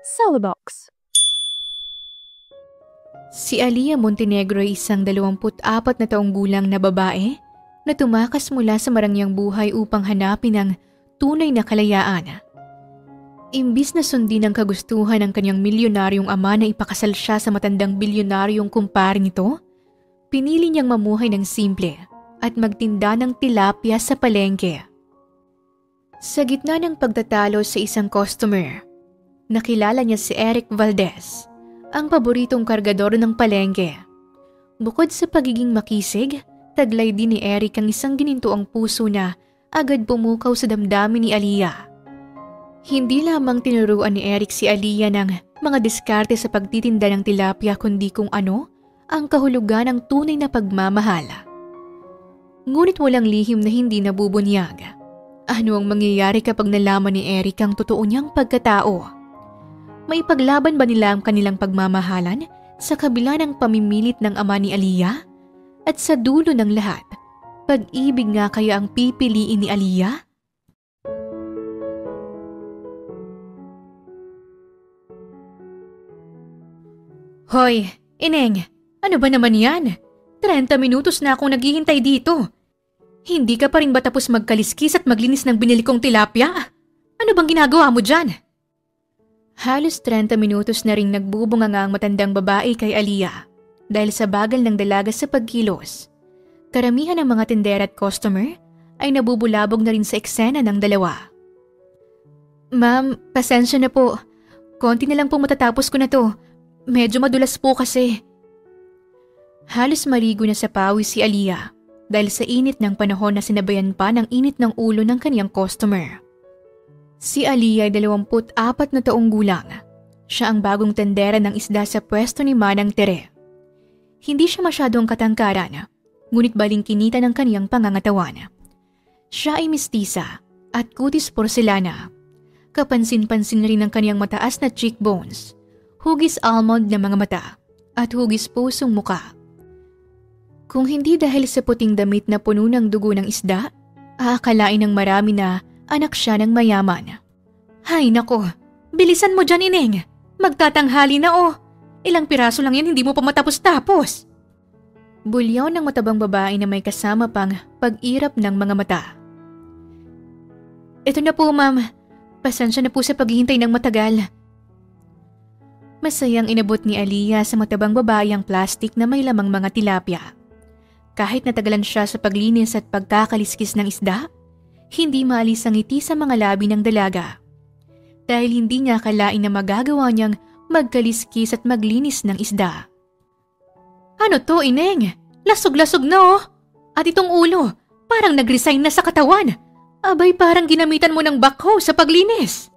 Cellbox. Si Aliyah Montenegro ay isang 24 na taong gulang na babae na tumakas mula sa marangyang buhay upang hanapin ang tunay na kalayaan. Imbis na sundin ang kagustuhan ng kanyang milyonaryong ama na ipakasal siya sa matandang bilyonaryong kumpare nito, pinili niyang mamuhay ng simple at magtinda ng tilapia sa palengke. Sa gitna ng pagtatalo sa isang customer, nakilala niya si Eric Valdez, ang paboritong kargador ng palengke. Bukod sa pagiging makisig, taglay din ni Eric ang isang ginintuang puso na agad pumukaw sa damdamin ni Aliyah. Hindi lamang tinuruan ni Eric si Aliyah ng mga diskarte sa pagtitinda ng tilapia kundi kung ano ang kahulugan ng tunay na pagmamahal. Ngunit walang lihim na hindi nabubunyag. Ano ang mangyayari kapag nalaman ni Eric ang totoo niyang pagkatao? May paglaban ba nila ang kanilang pagmamahalan sa kabila ng pamimilit ng ama ni Aliyah? At sa dulo ng lahat, pag-ibig nga kaya ang pipiliin ni Aliyah? Hoy, Ineng, ano ba naman yan? 30 minutos na akong naghihintay dito. Hindi ka pa rin ba tapos magkaliskis at maglinis ng binili kong tilapia? Ano bang ginagawa mo dyan? Halos 30 minutos na rin nagbubunga nga ang matandang babae kay Aliyah dahil sa bagal ng dalaga sa pagkilos. Karamihan ng mga tindera at customer ay nabubulabog na rin sa eksena ng dalawa. Ma'am, pasensya na po. Konti na lang po matatapos ko na to. Medyo madulas po kasi. Halos maligo na sa pawis si Aliyah dahil sa init ng panahon na sinabayan pa ng init ng ulo ng kaniyang customer. Si Aliyah ay 24 na taong gulang. Siya ang bagong tendera ng isda sa pwesto ni Manang Tere. Hindi siya masyadong katangkaran, ngunit balingkinita ng kaniyang pangangatawan. Siya ay mistisa at kutis porselana. Kapansin-pansin rin ang kaniyang mataas na cheekbones, hugis almond na mga mata at hugis pusong muka. Kung hindi dahil sa puting damit na puno ng dugo ng isda, aakalain ng marami na anak siya ng mayaman. Hay nako, bilisan mo dyan, Ineng. Magtatanghali na oh. Ilang piraso lang yan, hindi mo pa matapos-tapos. Bulyaw ng matabang babae na may kasama pang pag-irap ng mga mata. Ito na po, ma'am. Pasensya na po sa paghihintay ng matagal. Masayang inabot ni Aliyah sa matabang babae ang plastik na may lamang mga tilapia. Kahit natagalan siya sa paglinis at pagkakaliskis ng isda, hindi maalis ang ngiti sa mga labi ng dalaga. Dahil hindi niya akalain na magagawa niyang magkaliskis at maglinis ng isda. Ano to, Ineng? Lasog-lasog na oh. At itong ulo, parang nag-resign na sa katawan. Abay, parang ginamitan mo ng backhoe sa paglinis.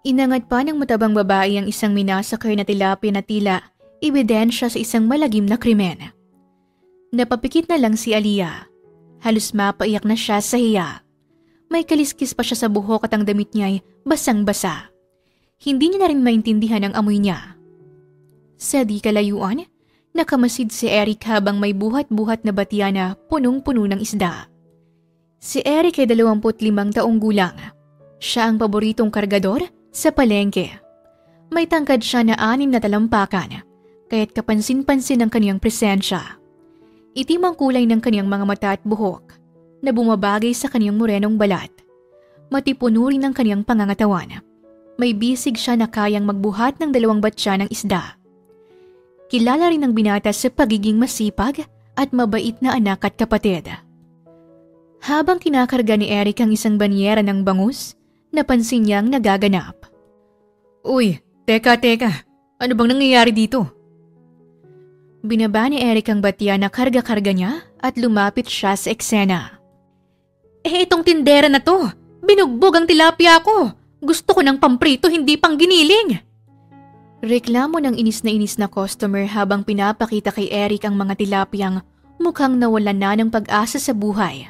Inangat pa ng matabang babae ang isang minasakar na tilapia na tila ebidensya sa isang malagim na krimen. Napapikit na lang si Aliyah. Halos mapaiyak na siya sa hiya. May kaliskis pa siya sa buhok at ang damit niya ay basang-basa. Hindi niya na rin maintindihan ang amoy niya. Sa di kalayuan, nakamasid si Eric habang may buhat-buhat na batya na punong-puno ng isda. Si Eric ay 25 taong gulang. Siya ang paboritong kargador sa palengke. May tangkad siya na 6 na talampakan, kaya't kapansin-pansin ang kaniyang presensya. Itim ang kulay ng kaniyang mga mata at buhok, na bumabagay sa kaniyang morenong balat. Matipuno rin ang kaniyang pangangatawan. May bisig siya na kayang magbuhat ng 2 batya ng isda. Kilala rin ang binata sa pagiging masipag at mabait na anak at kapatid. Habang kinakarga ni Eric ang isang banyera ng bangus, napansin niyang nagaganap. Uy, teka. Ano bang nangyayari dito? Binaba ni Eric ang batya na karga-karga niya at lumapit siya sa eksena. Itong tindera na to. Binugbog ang tilapia ko. Gusto ko ng pamprito, hindi pang giniling. Reklamo ng inis na customer habang pinapakita kay Eric ang mga tilapiyang mukhang nawalan na ng pag-asa sa buhay.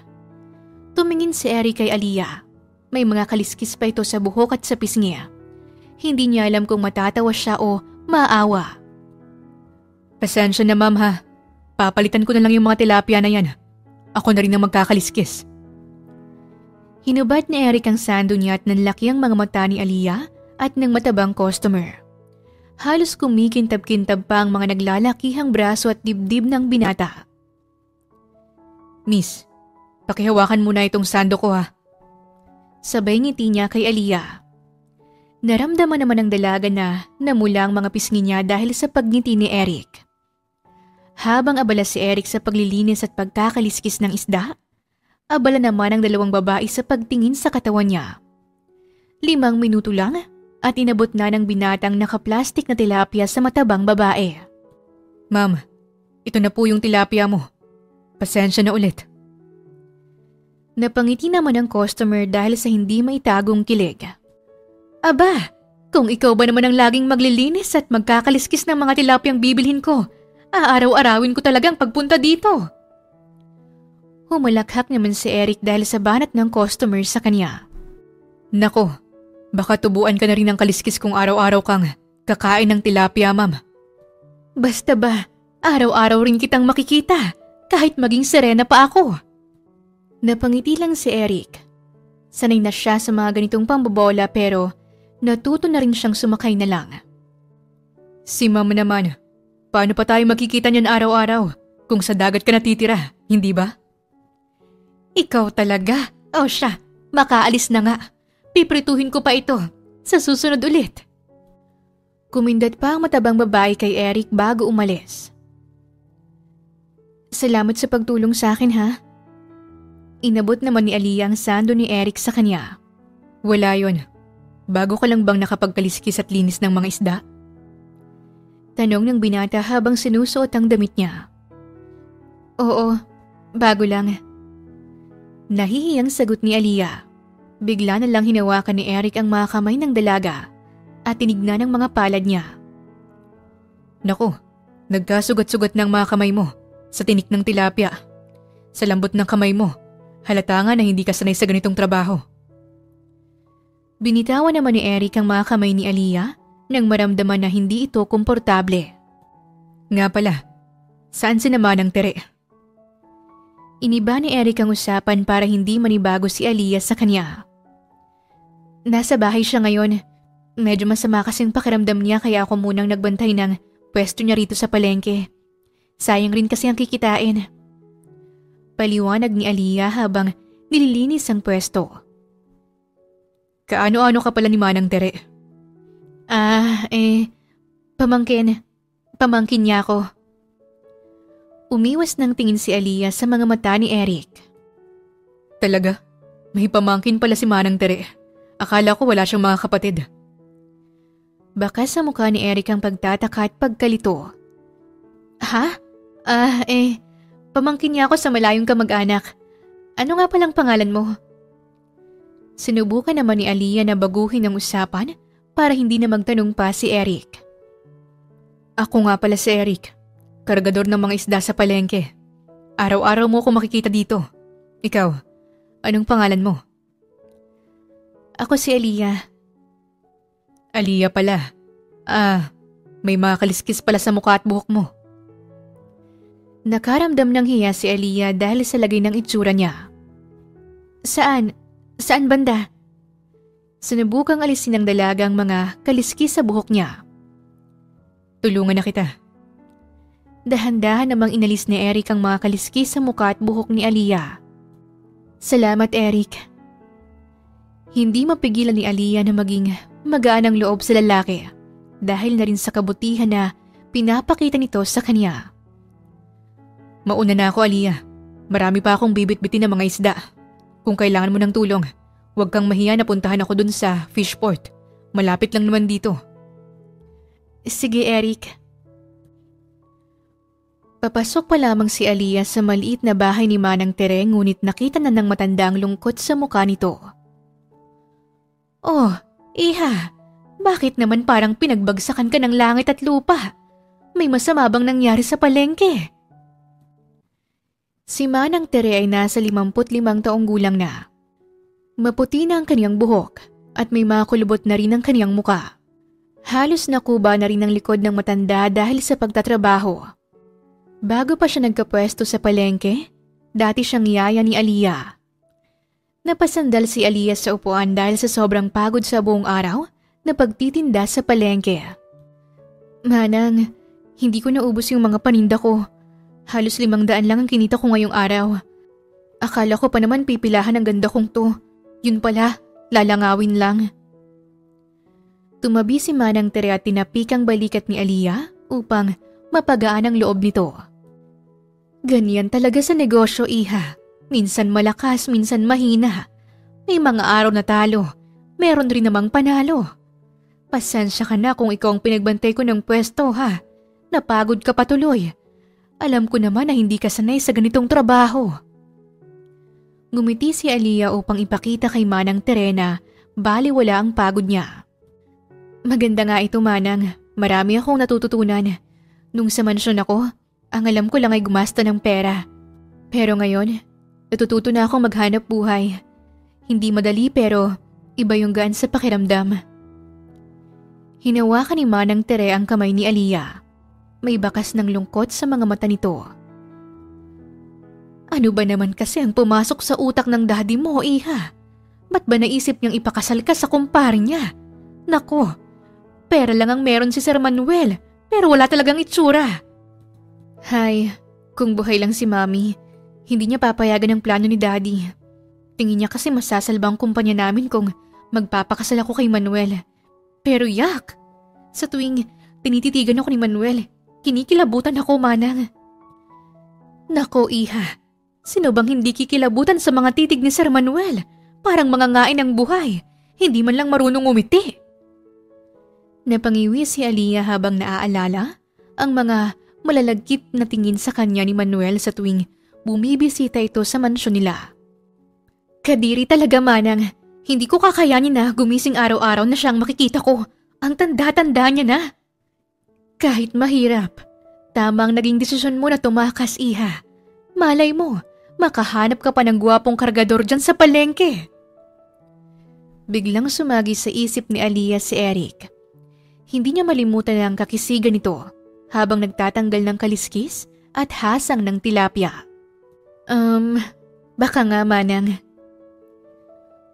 Tumingin si Eric kay Aliyah. May mga kaliskis pa ito sa buhok at sa pisngi. Hindi niya alam kung matatawa siya o maawa. Pasensya na, ma'am, ha. Papalitan ko na lang yung mga tilapia na yan. Ako na rin ang magkakaliskis. Hinubad ni Eric ang sando niya at nanlaki ang mga mata ni Aliyah at ng matabang customer. Halos kumikintab-kintab pa ang mga naglalakihang braso at dibdib ng binata. "Miss, pakihawakan muna itong sando ko ha." Sabay ngiti niya kay Aliyah. Naramdaman naman ng dalaga na namula ang mga pisngi niya dahil sa pagngiti ni Eric. Habang abala si Eric sa paglilinis at pagkakaliskis ng isda, abala naman ang dalawang babae sa pagtingin sa katawan niya. 5 minuto lang at inabot na ng binatang nakaplastik na tilapia sa matabang babae. "Ma'am, ito na po yung tilapia mo. Pasensya na ulit." Napangiti naman ang customer dahil sa hindi maitagong kilig. "Aba, kung ikaw ba naman ang laging maglilinis at magkakaliskis ng mga tilapiyang bibilhin ko, aaraw-arawin ko talagang pagpunta dito." Humalakhak naman si Eric dahil sa banat ng customer sa kanya. "Nako, baka tubuan ka na rin ng kaliskis kung araw-araw kang kakain ng tilapia, ma'am." "Basta ba, araw-araw rin kitang makikita kahit maging serena pa ako." Napangiti lang si Eric. Sanay na siya sa mga ganitong pambobola pero natuto na rin siyang sumakay na lang. "Si ma'am naman, paano pa tayo makikita niyan araw-araw kung sa dagat ka natitira, hindi ba?" "Ikaw talaga? O siya, makaalis na nga. Piprituhin ko pa ito. Sa susunod ulit." Kumindat pa ang matabang babae kay Eric bago umalis. "Salamat sa pagtulong sa akin ha." Inabot naman ni Aliyah ang sando ni Eric sa kanya. "Wala yon. Bago ka lang bang nakapagkaliskis at linis ng mga isda?" Tanong ng binata habang sinusuot ang damit niya. "Oo, bago lang." Nahihiyang sagot ni Aliyah. Bigla na lang hinawakan ni Eric ang mga kamay ng dalaga at tinignan ang mga palad niya. "Naku, nagkasugat-sugat ng mga kamay mo sa tinik ng tilapia. Sa lambot ng kamay mo, halata nga na hindi ka sanay sa ganitong trabaho." Binitawan naman ni Eric ang mga kamay ni Aliyah nang maramdaman na hindi ito komportable. "Nga pala, saan si naman ang tere?" Iniba ni Eric ang usapan para hindi manibago si Aliyah sa kanya. "Nasa bahay siya ngayon. Medyo masama kasing pakiramdam niya kaya ako munang nagbantay ng pwesto niya rito sa palengke. Sayang rin kasi ang kikitain." Paliwanag ni Aliyah habang nililinis ang pwesto. "Kaano-ano ka pala ni Manang Tere?" Pamangkin. Pamangkin niya ako." Umiwas ng tingin si Aliyah sa mga mata ni Eric. "Talaga? May pamangkin pala si Manang Tere. Akala ko wala siyang mga kapatid." Baka sa mukha ni Eric ang pagtataka at pagkalito. "Ha? Pamangkin niya ako sa malayong kamag-anak. Ano nga palang pangalan mo?" Sinubukan naman ni Aliyah na baguhin ang usapan para hindi na magtanong pa si Eric. "Ako nga pala si Eric. Kargador ng mga isda sa palengke. Araw-araw mo ako makikita dito. Ikaw, anong pangalan mo?" "Ako si Aliyah." "Aliyah pala. May mga kaliskis pala sa mukha at buhok mo." Nakaramdam ng hiya si Aliyah dahil sa lagay ng itsura niya. Saan? Saan banda?" Sinubukang alisin ng dalaga ang mga kaliskis sa buhok niya. "Tulungan na kita." Dahan-dahan namang inalis ni Eric ang mga kaliskis sa mukha at buhok ni Aliyah. "Salamat, Eric." Hindi mapigilan ni Aliyah na maging magaan ang loob sa lalaki dahil na rin sa kabutihan na pinapakita nito sa kanya. "Mauna na ako, Aliyah. Marami pa akong bibit-bitin ng mga isda. Kung kailangan mo ng tulong, huwag kang mahiya na puntahan ako dun sa fishport. Malapit lang naman dito." "Sige, Eric." Papasok pa lamang si Aliyah sa maliit na bahay ni Manang Tere ngunit nakita na ng matanda ang lungkot sa mukha nito. "Oh, iha, bakit naman parang pinagbagsakan ka ng langit at lupa? May masama bang nangyari sa palengke?" Si Manang Tere ay nasa 55 taong gulang na. Maputi na ang kanyang buhok at may mga kulubot na rin ang kanyang muka. Halos nakuba na rin ang likod ng matanda dahil sa pagtatrabaho. Bago pa siya nagkapwesto sa palengke, dati siyang yaya ni Aliyah. Napasandal si Aliyah sa upuan dahil sa sobrang pagod sa buong araw na pagtitinda sa palengke. Manang, hindi ko naubos yung mga paninda ko. Halos 500 lang ang kinita ko ngayong araw. Akala ko pa naman pipilahan ang ganda kong to. Yun pala, lalangawin lang. Tumabi si Manang Tere at tinapik ang balikat ni Aliyah upang mapagaan ang loob nito. Ganyan talaga sa negosyo, iha. Minsan malakas, minsan mahina. May mga araw na talo, meron rin namang panalo. Pasensya ka na kung ikaw ang pinagbantay ko ng pwesto, ha. Napagod ka patuloy. Alam ko naman na hindi ka sanay sa ganitong trabaho. Ngumiti si Aliyah upang ipakita kay Manang Tere na baliwala ang pagod niya. Maganda nga ito, Manang. Marami akong natututunan. Nung sa mansyon ako, ang alam ko lang ay gumasta ng pera. Pero ngayon, natututo na akong maghanap buhay. Hindi madali pero iba yung gaan sa pakiramdam. Hinawakan ni Manang Tere ang kamay ni Aliyah. May bakas ng lungkot sa mga mata nito. Ano ba naman kasi ang pumasok sa utak ng daddy mo, iha? Ba't ba naisip niyang ipakasal ka sa kumpare niya? Nako, pera lang ang meron si Sir Manuel, pero wala talagang itsura. Hay, kung buhay lang si Mami, hindi niya papayagan ang plano ni Daddy. Tingin niya kasi masasalbang kumpanya namin kung magpapakasal ako kay Manuel. Pero yak! Sa tuwing tinititigan ako ni Manuel, kinikilabutan ako, Manang. Nako, iha, sino bang hindi kikilabutan sa mga titig ni Sir Manuel? Parang mga ngain ng buhay, hindi man lang marunong umiti. Napangiwi si Aliyah habang naaalala ang mga malalagkit na tingin sa kanya ni Manuel sa tuwing bumibisita ito sa mansyon nila. Kadiri talaga, Manang. Hindi ko kakayanin na gumising araw-araw na siyang makikita ko. Ang tanda-tanda niya na. Kahit mahirap, tamang naging desisyon mo na tumakas, iha. Malay mo, makahanap ka pa ng gwapong kargador dyan sa palengke. Biglang sumagi sa isip ni Aliyah si Eric. Hindi niya malimutan ang kakisigan nito habang nagtatanggal ng kaliskis at hasang ng tilapia. Baka nga, Manang.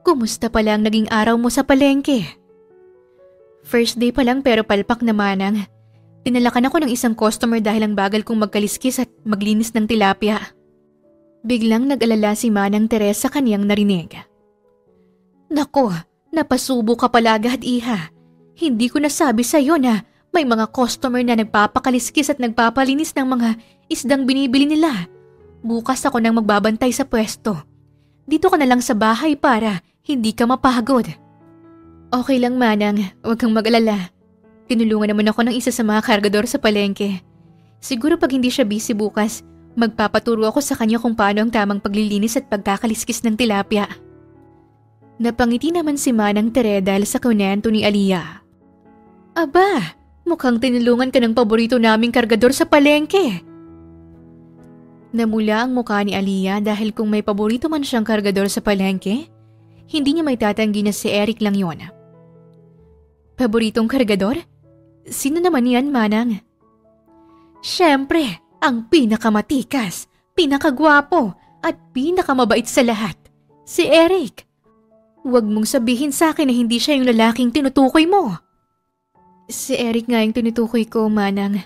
Kumusta pala ang naging araw mo sa palengke? First day pa lang pero palpak na, Manang. Tinalakan ako ng isang customer dahil ang bagal kong magkaliskis at maglinis ng tilapia. Biglang nag-alala si Manang Tere sa kaniyang narinig. Nako, napasubo ka pala agad, iha. Hindi ko nasabi sa iyo na may mga customer na nagpapakaliskis at nagpapalinis ng mga isdang binibili nila. Bukas ako nang magbabantay sa pwesto. Dito ka na lang sa bahay para hindi ka mapagod. Okay lang, Manang. Huwag kang mag-alala. Tinulungan naman ako ng isa sa mga kargador sa palengke. Siguro pag hindi siya busy bukas, magpapaturo ako sa kanya kung paano ang tamang paglilinis at pagkakaliskis ng tilapia. Napangiti naman si Manang Tere dahil sa kunento ni Aliyah. Aba, mukhang tinulungan ka ng paborito naming kargador sa palengke. Namula ang mukha ni Aliyah dahil kung may paborito man siyang kargador sa palengke, hindi niya may tatanggi na si Eric lang yon. Paboritong kargador? Sino naman yan, Manang? Siyempre, ang pinakamatikas, pinakagwapo at pinakamabait sa lahat, si Eric. Huwag mong sabihin sa akin na hindi siya yung lalaking tinutukoy mo. Si Eric nga yung tinutukoy ko, Manang.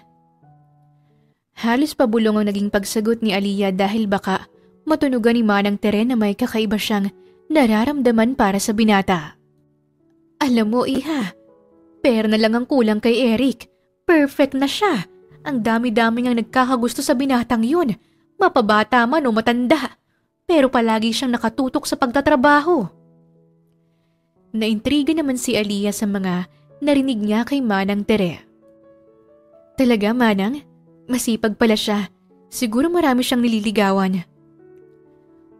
Halos pabulong ang naging pagsagot ni Aliyah dahil baka matunugan ni Manang Tere na may kakaiba siyang nararamdaman para sa binata. Alam mo, iha, pera na lang ang kulang kay Eric. Perfect na siya. Ang dami-dami niyang nagkakagusto sa binatang yun. Mapabata man o matanda. Pero palagi siyang nakatutok sa pagtatrabaho. Naintriga naman si Aliyah sa mga narinig niya kay Manang Tere. Talaga, Manang? Masipag pala siya. Siguro marami siyang nililigawan.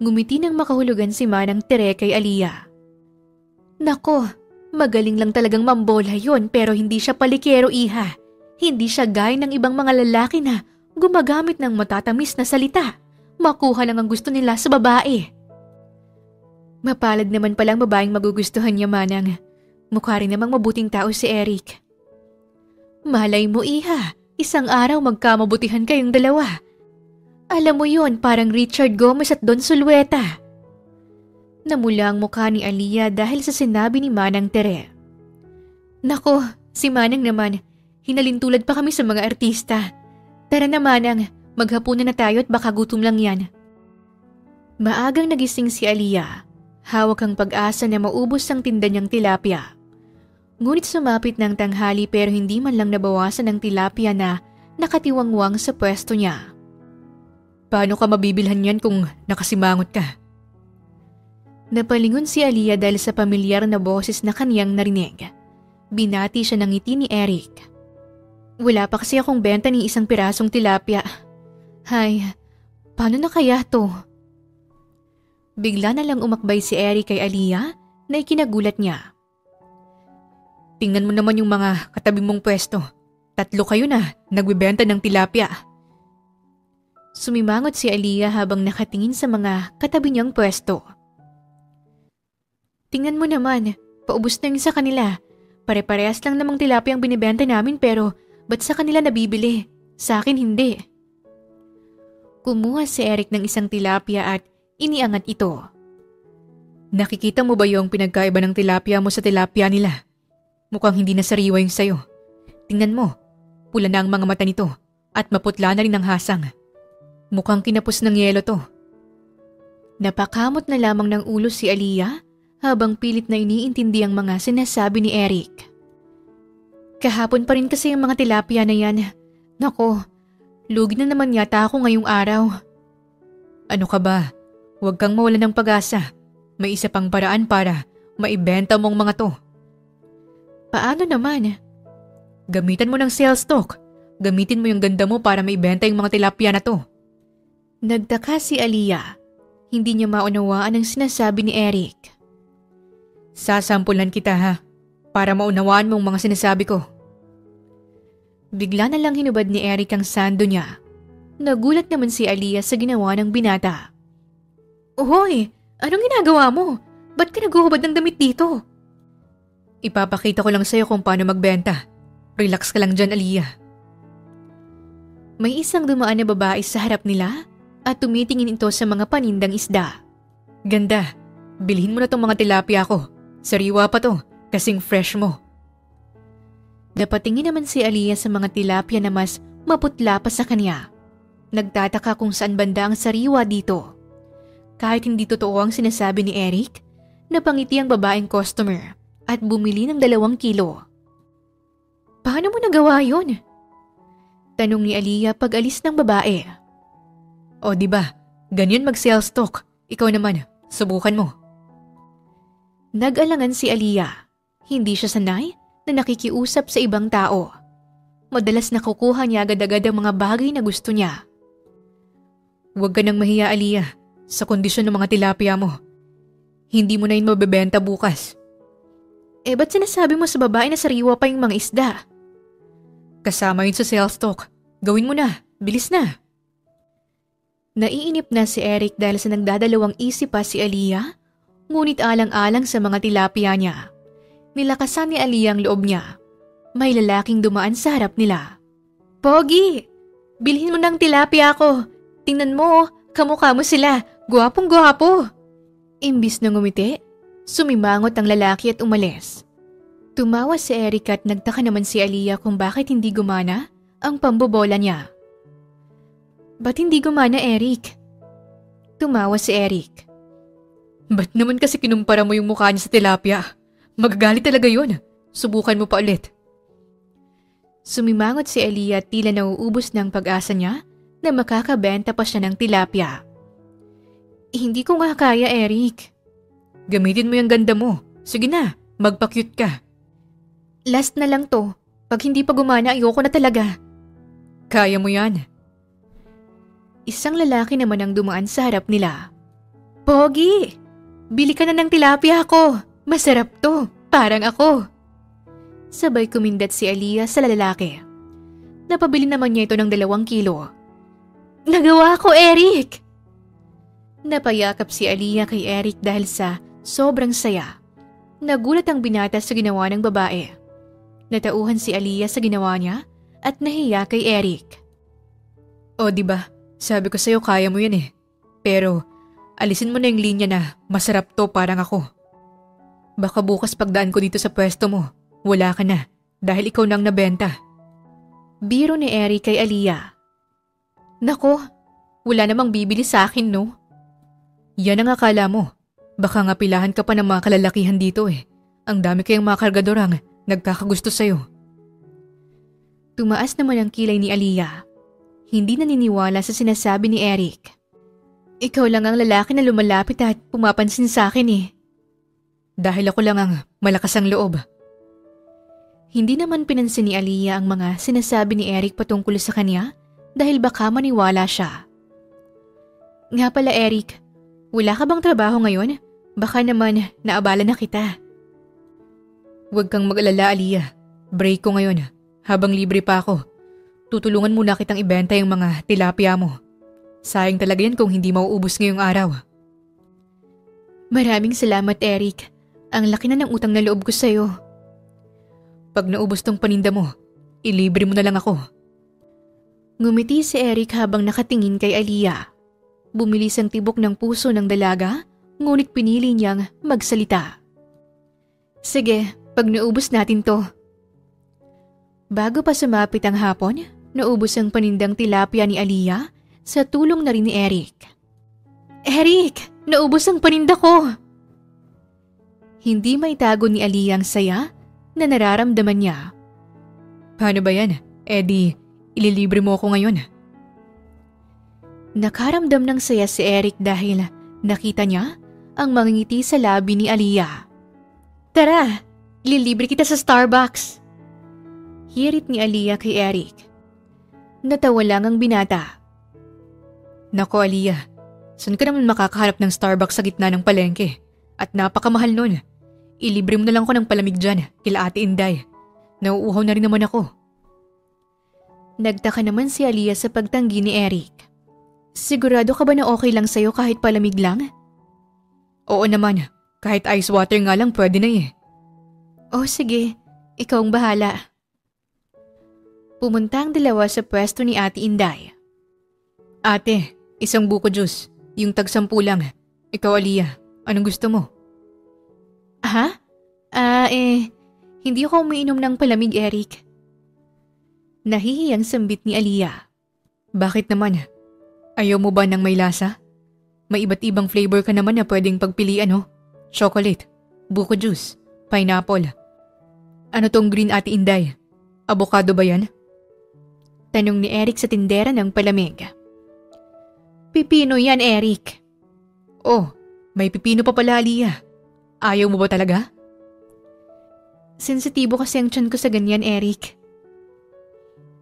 Ngumiti ng makahulugan si Manang Tere kay Aliyah. Nako, magaling lang talagang mambola yun pero hindi siya palikero, iha. Hindi siya gaya ng ibang mga lalaki na gumagamit ng matatamis na salita. Makuha lang ang gusto nila sa babae. Mapalad naman palang babaeng magugustuhan niya, Manang. Mukha rin namang mabuting tao si Eric. Malay mo, iha. Isang araw magkamabutihan kayong dalawa. Alam mo yun, parang Richard Gomez at Don Zulueta. Namula ang mukha ni Aliyah dahil sa sinabi ni Manang Tere. Nako, si Manang naman. Hinalintulad pa kami sa mga artista. Tara na Manang, maghapunan na tayo at baka gutom lang yan. Maagang nagising si Aliyah. Hawak ang pag-asa na maubos ang tinda niyang tilapia. Ngunit sumapit ng tanghali pero hindi man lang nabawasan ang tilapia na nakatiwangwang sa pwesto niya. Paano ka mabibilhan yan kung nakasimangot ka? Napalingon si Aliyah dahil sa pamilyar na boses na kaniyang narinig. Binati siya ng ngiti ni Eric. Wala pa kasi akong benta ni isang pirasong tilapia. Hay, paano na kaya to? Bigla na lang umakbay si Eric kay Aliyah na ikinagulat niya. Tingnan mo naman yung mga katabi mong pwesto. 3 kayo na nagbebenta ng tilapia. Sumimangot si Aliyah habang nakatingin sa mga katabi niyang pwesto. Tingnan mo naman, paubos na yung sa kanila. Pare-parehas lang namang tilapia ang binibenta namin pero ba't sa kanila nabibili? Sa akin hindi. Kumuha si Eric ng isang tilapia at iniangat ito. Nakikita mo ba yung pinagkaiba ng tilapia mo sa tilapia nila? Mukhang hindi na sariwa yung sayo. Tingnan mo, pula na ang mga mata nito at maputla na rin ang hasang. Mukhang kinapos ng yelo to. Napakamot na lamang ng ulo si Aliyah habang pilit na iniintindi ang mga sinasabi ni Eric. Kahapon pa rin kasi yung mga tilapia na yan. Nako, lugi na naman yata ako ngayong araw. Ano ka ba? Huwag kang mawala ng pag-asa. May isa pang paraan para maibenta mong mga to. Paano naman? Gamitan mo ng sales stock. Gamitin mo yung ganda mo para maibenta yung mga tilapia na to. Nagtaka si Aliyah. Hindi niya maunawaan ang sinasabi ni Eric. Sasampulan kita ha, para maunawaan mong mga sinasabi ko. Bigla na lang hinubad ni Eric ang sando niya. Nagulat naman si Aliyah sa ginawa ng binata. Hoy, anong ginagawa mo? Ba't ka naguhubad ng damit dito? Ipapakita ko lang sa'yo kung paano magbenta. Relax ka lang dyan, Aliyah. May isang dumaan na babae sa harap nila at tumitingin ito sa mga panindang isda. Ganda, bilhin mo na tong mga tilapia ko. Sariwa pa to, kasing fresh mo. Napatingin naman si Aliyah sa mga tilapia na mas maputla pa sa kanya. Nagtataka kung saan banda ang sariwa dito. Kahit hindi totoo ang sinasabi ni Eric, napangiti ang babaeng customer at bumili ng 2 kilo. Paano mo nagawa yun? Tanong ni Aliyah pag alis ng babae. O diba, ganyan mag-sales stock. Ikaw naman, subukan mo. Nag-alangan si Aliyah. Hindi siya sanay na nakikiusap sa ibang tao. Madalas nakukuha niya agad-agad ang mga bagay na gusto niya. Huwag ka nang mahiya, Aliyah. Sa kondisyon ng mga tilapia mo. Hindi mo na yun mabebenta bukas. Ba't sinasabi mo sa babae na sariwa pa yung mga isda? Kasama yun sa sales stock. Gawin mo na. Bilis na. Naiinip na si Eric dahil sa nagdadalawang isip pa si Aliyah, ngunit alang-alang sa mga tilapia niya. Nilakasan ni Aliyah ang loob niya. May lalaking dumaan sa harap nila. Pogi! Bilhin mo ng tilapia ko. Tingnan mo, kamukha mo sila. Gwapong-gwapo. Imbis na ngumiti, sumimangot ang lalaki at umalis. Tumawa si Eric at nagtaka naman si Aliyah kung bakit hindi gumana ang pambobola niya. Ba't hindi gumana, Eric? Tumawa si Eric. Ba't naman kasi kinumpara mo yung mukha niya sa tilapia? Magagalit talaga yun. Subukan mo pa ulit. Sumimangot si Aliyah at tila nauubos ng pag-asa niya na makakabenta pa siya ng tilapia. Hindi ko nga kaya, Eric. Gamitin mo yung ganda mo. Sige na, magpa-cute ka. Last na lang to. Pag hindi pa gumana, ayoko na talaga. Kaya mo yan. Isang lalaki naman ang dumaan sa harap nila. Pogi! Bili ka na ng tilapia ko. Masarap to. Parang ako. Sabay kumindat si Aliyah sa lalaki. Napabili naman niya ito ng 2 kilo. Nagawa ko, Eric! Napayakap si Aliyah kay Eric dahil sa sobrang saya. Nagulat ang binata sa ginawa ng babae. Natauhan si Aliyah sa ginawa niya at nahiya kay Eric. O diba, sabi ko sa'yo kaya mo yan eh. Pero alisin mo na yung linya na masarap to parang ako. Baka bukas pagdaan ko dito sa pwesto mo, wala ka na dahil ikaw nang nabenta. Biro ni Eric kay Aliyah. Nako, wala namang bibili sa akin no? Yan ang akala mo. Baka nga pilahan ka pa ng mga kalalakihan dito eh. Ang dami kayang mga kargadorang nagkakagusto sa'yo. Tumaas naman ang kilay ni Aliyah. Hindi naniniwala sa sinasabi ni Eric. Ikaw lang ang lalaki na lumalapit at pumapansin sa akin eh. Dahil ako lang ang malakas ang loob. Hindi naman pinansin ni Aliyah ang mga sinasabi ni Eric patungkol sa kanya dahil baka maniwala siya. Nga pala Eric, wala ka bang trabaho ngayon? Baka naman naabala na kita. Huwag kang mag-alala Aliyah. Break ko ngayon. Habang libre pa ako. Tutulungan muna kitang ibenta yung mga tilapia mo. Sayang talaga yan kung hindi mauubos ngayong araw. Maraming salamat Eric. Ang laki na ng utang na loob ko sa'yo. Pag naubos tong paninda mo, ilibre mo na lang ako. Ngumiti si Eric habang nakatingin kay Aliyah. Bumilis ang tibok ng puso ng dalaga, ngunit pinili niyang magsalita. Sige, pag naubos natin to. Bago pa sumapit ang hapon, naubos ang panindang tilapia ni Aliyah sa tulong na rin ni Eric. Eric, naubos ang paninda ko! Hindi maitago ni Aliyah ang saya na nararamdaman niya. Paano ba yan? Di, ililibre mo ako ngayon. Nakaramdam ng saya si Eric dahil nakita niya ang mangingiti sa labi ni Aliyah. Tara, ililibre kita sa Starbucks. Hirit ni Aliyah kay Eric. Natawa lang ang binata. Nako Aliyah, saan ka naman makakaharap ng Starbucks sa gitna ng palengke? At napakamahal nun. Ilibre mo na lang ko ng palamig dyan, kila Ate Inday. Nauuhaw na rin naman ako. Nagtaka naman si Aliyah sa pagtanggi ni Eric. Sigurado ka ba na okay lang sa'yo kahit palamig lang? Oo naman, kahit ice water nga lang pwede na eh. Oh sige, ikaw ang bahala. Pumunta ang dalawa sa pwesto ni Ate Inday. Ate, isang buko juice, yung tag-10 lang. Ikaw Aliyah, anong gusto mo? Ha? Hindi ako umiinom ng palamig Eric. Nahihiyang sambit ni Aliyah. Bakit naman? Ayaw mo ba ng may lasa? May iba't ibang flavor ka naman na pwedeng pagpilian no? Chocolate, buko juice, pineapple. Ano tong green Ate Inday? Avocado ba yan? Tanong ni Eric sa tindera ng palamig. Pipino yan, Eric. Oh, may pipino pa pala, Aliyah. Ayaw mo ba talaga? Sensitibo kasi ang tiyan ko sa ganyan, Eric.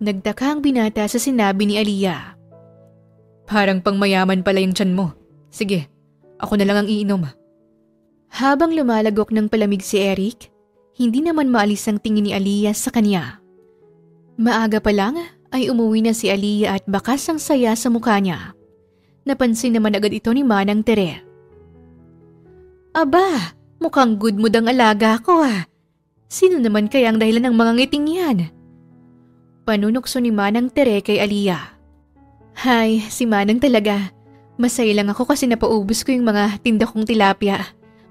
Nagtaka ang binata sa sinabi ni Aliyah. Parang pangmayaman pala yung tiyan mo. Sige, ako na lang ang iinom. Habang lumalagok ng palamig si Eric, hindi naman maalis ang tingin ni Aliyah sa kanya. Maaga pa lang ay umuwi na si Aliyah at bakas ang saya sa mukha niya. Napansin naman agad ito ni Manang Tere. Aba, mukhang good mood ang alaga ko ah. Sino naman kaya ang dahilan ng mga ngiting yan? Panunokso ni Manang Tere kay Aliyah. Hay, si Manang talaga. Masaya lang ako kasi napaubos ko yung mga tinda kong tilapia.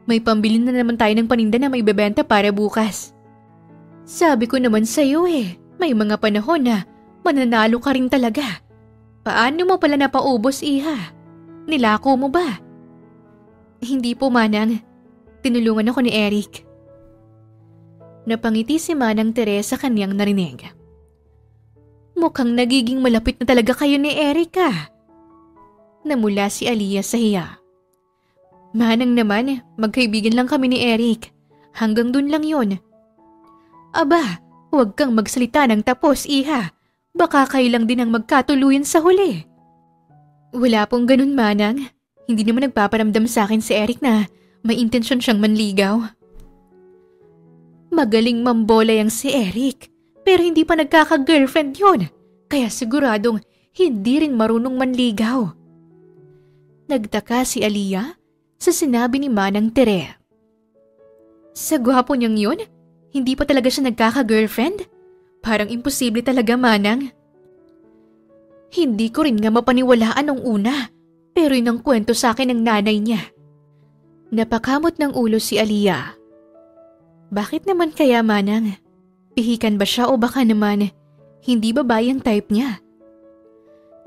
May pambili na naman tayo ng paninda na may bebenta para bukas. Sabi ko naman sa'yo eh, may mga panahon na mananalo ka rin talaga. Paano mo pala napaubos, iha? Nilako mo ba? Hindi po, Manang. Tinulungan ako ni Eric. Napangiti si Manang Teresa kanyang narinig. Mukhang nagiging malapit na talaga kayo ni Eric ah. Namula si Aliyah sa hiya. Manang naman, magkaibigan lang kami ni Eric. Hanggang dun lang yon. Aba, huwag kang magsalita ng tapos, iha. Baka kayo lang din ang magkatuluyan sa huli. Wala pong ganun, Manang. Hindi naman nagpaparamdam sa akin si Eric na may intensyon siyang manligaw. Magaling mambola yang si Eric, pero hindi pa nagkaka-girlfriend yon. Kaya siguradong hindi rin marunong manligaw. Nagtaka si Aliyah sa sinabi ni Manang Tere. Sa gwapo niyang yun, hindi pa talaga siya nagkaka-girlfriend? Parang imposible talaga, Manang. Hindi ko rin nga mapaniwalaan nung una, pero yun ang kwento sa akin ng nanay niya. Napakamot ng ulo si Aliyah. Bakit naman kaya, Manang? Pihikan ba siya o baka naman hindi babae ang type niya?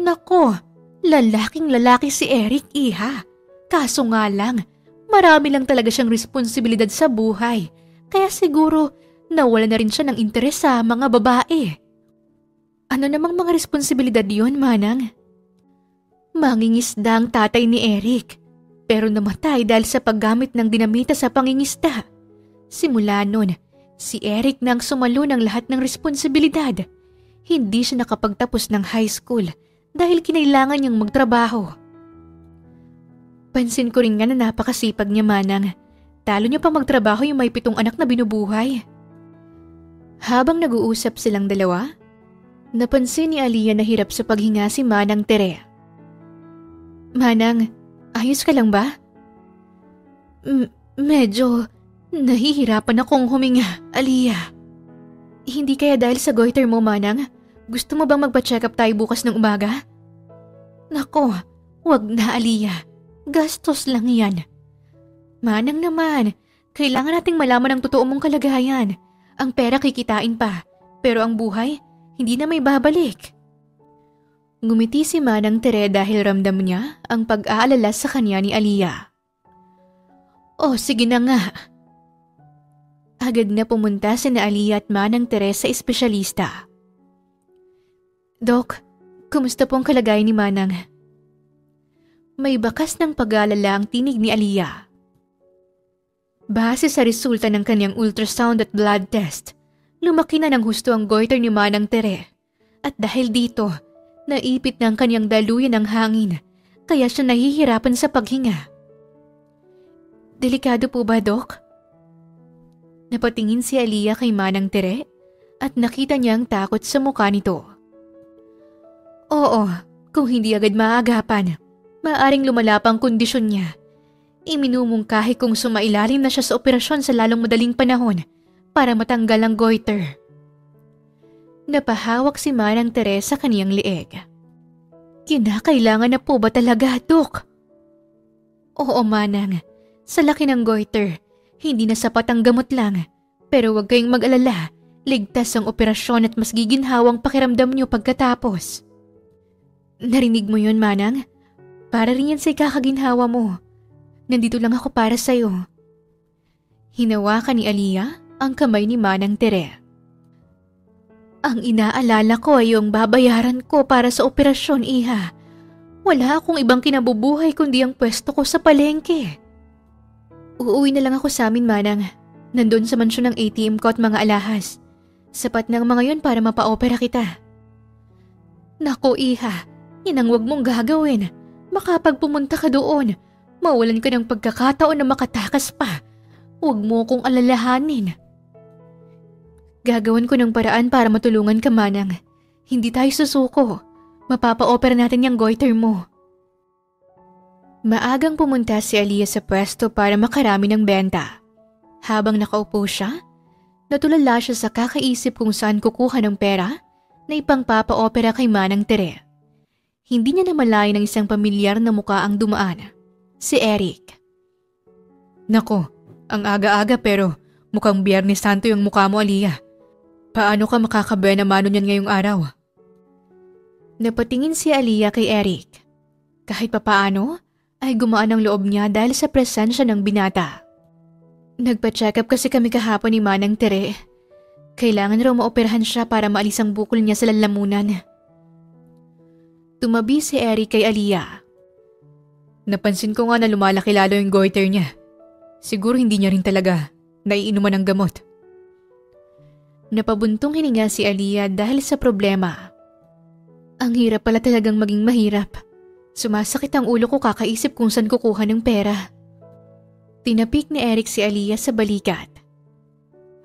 Nako, lalaking lalaki si Eric, iha. Kaso nga lang, marami lang talaga siyang responsibilidad sa buhay. Kaya siguro nawala na rin siya ng interes sa mga babae. Ano namang mga responsibilidad yun, Manang? Mangingisda ang tatay ni Eric, pero namatay dahil sa paggamit ng dinamita sa pangingisda. Simula nun, si Eric na ang sumalo ng lahat ng responsibilidad. Hindi siya nakapagtapos ng high school dahil kinailangan niyang magtrabaho. Pansin ko rin nga na napakasipag niya, Manang. Talo niya pa magtrabaho yung may 7 anak na binubuhay. Habang nag-uusap silang dalawa, napansin ni Aliyah na hirap sa paghinga si Manang Tere. Manang, ayos ka lang ba? Medyo nahihirapan akong huminga, Aliyah. Hindi kaya dahil sa goiter mo, Manang? Gusto mo bang magpa-check up tayo bukas ng umaga? Nako, wag na, Aliyah. Gastos lang yan. Manang naman, kailangan nating malaman ang totoo mong kalagayan. Ang pera kikitain pa, pero ang buhay, hindi na may babalik. Ngumiti si Manang Tere dahil ramdam niya ang pag-aalala sa kanya ni Aliyah. Oh, sige na nga. Agad na pumunta si Aliyah at Manang Tere sa espesyalista. Dok, kumusta po ang kalagayan ni Manang? May bakas ng pag-aalala ang tinig ni Aliyah. Base sa resulta ng kanyang ultrasound at blood test, lumaki na ng husto ang goiter ni Manang Tere. At dahil dito, naipit na ang kanyang daluyan ng hangin, kaya siya nahihirapan sa paghinga. Delikado po ba, Dok? Napatingin si Aliyah kay Manang Tere at nakita niya ang takot sa mukha nito. Oo, kung hindi agad maagapan, maaaring lumala pa ang kondisyon niya. Iminumungkahi kung sumailalim na siya sa operasyon sa lalong madaling panahon para matanggal ang goiter. Napahawak si Manang Tere sa kaniyang lieg. Kinakailangan na po ba talaga, Dok? Oo, Manang. Sa laki ng goiter, hindi na sapat ang gamot lang. Pero huwag kayong mag-alala, ligtas ang operasyon at mas giginhawang pakiramdam niyo pagkatapos. Narinig mo yun, Manang? Para rin yan sa ikakaginhawa mo. Nandito lang ako para sa'yo. Hinawakan ni Aliyah ang kamay ni Manang Tere. Ang inaalala ko ay yung babayaran ko para sa operasyon, iha. Wala akong ibang kinabubuhay kundi ang pwesto ko sa palengke. Uuwi na lang ako sa amin, Manang. Nandun sa mansyon ng ATM ko at mga alahas. Sapat na ang mga yun para mapa-opera kita. Naku, iha. Yan ang wag mong gagawin. Makapag pumunta ka doon, mawalan ka ng pagkakataon na makatakas pa. Huwag mo kong alalahanin. Gagawan ko ng paraan para matulungan ka, Manang. Hindi tayo susuko. Mapapa-opera natin yung goiter mo. Maagang pumunta si Aliyah sa pwesto para makarami ng benta. Habang nakaupo siya, natulala siya sa kakaisip kung saan kukuha ng pera na ipangpapa-opera kay Manang Tere. Hindi niya namalayan ng isang pamilyar na mukha ang dumaan. Si Eric. Nako, ang aga-aga pero mukhang Biyernes Santo yung mukha mo, Aliyah. Paano ka makakabuena mano niyan ngayong araw? Napatingin si Aliyah kay Eric. Kahit papaano, ay gumaan ang loob niya dahil sa presensya ng binata. Nagpa-check up kasi kami kahapon ni Manang Tere. Kailangan raw maoperahan siya para maalis ang bukol niya sa lalamunan. Tumabi si Eric kay Aliyah. Napansin ko nga na lumalaki lalo yung goiter niya. Siguro hindi niya rin talaga naiinuman ng gamot. Napabuntong hininga si Aliyah dahil sa problema. Ang hirap pala talagang maging mahirap. Sumasakit ang ulo ko kakaisip kung saan kukuha ng pera. Tinapik ni Eric si Aliyah sa balikat.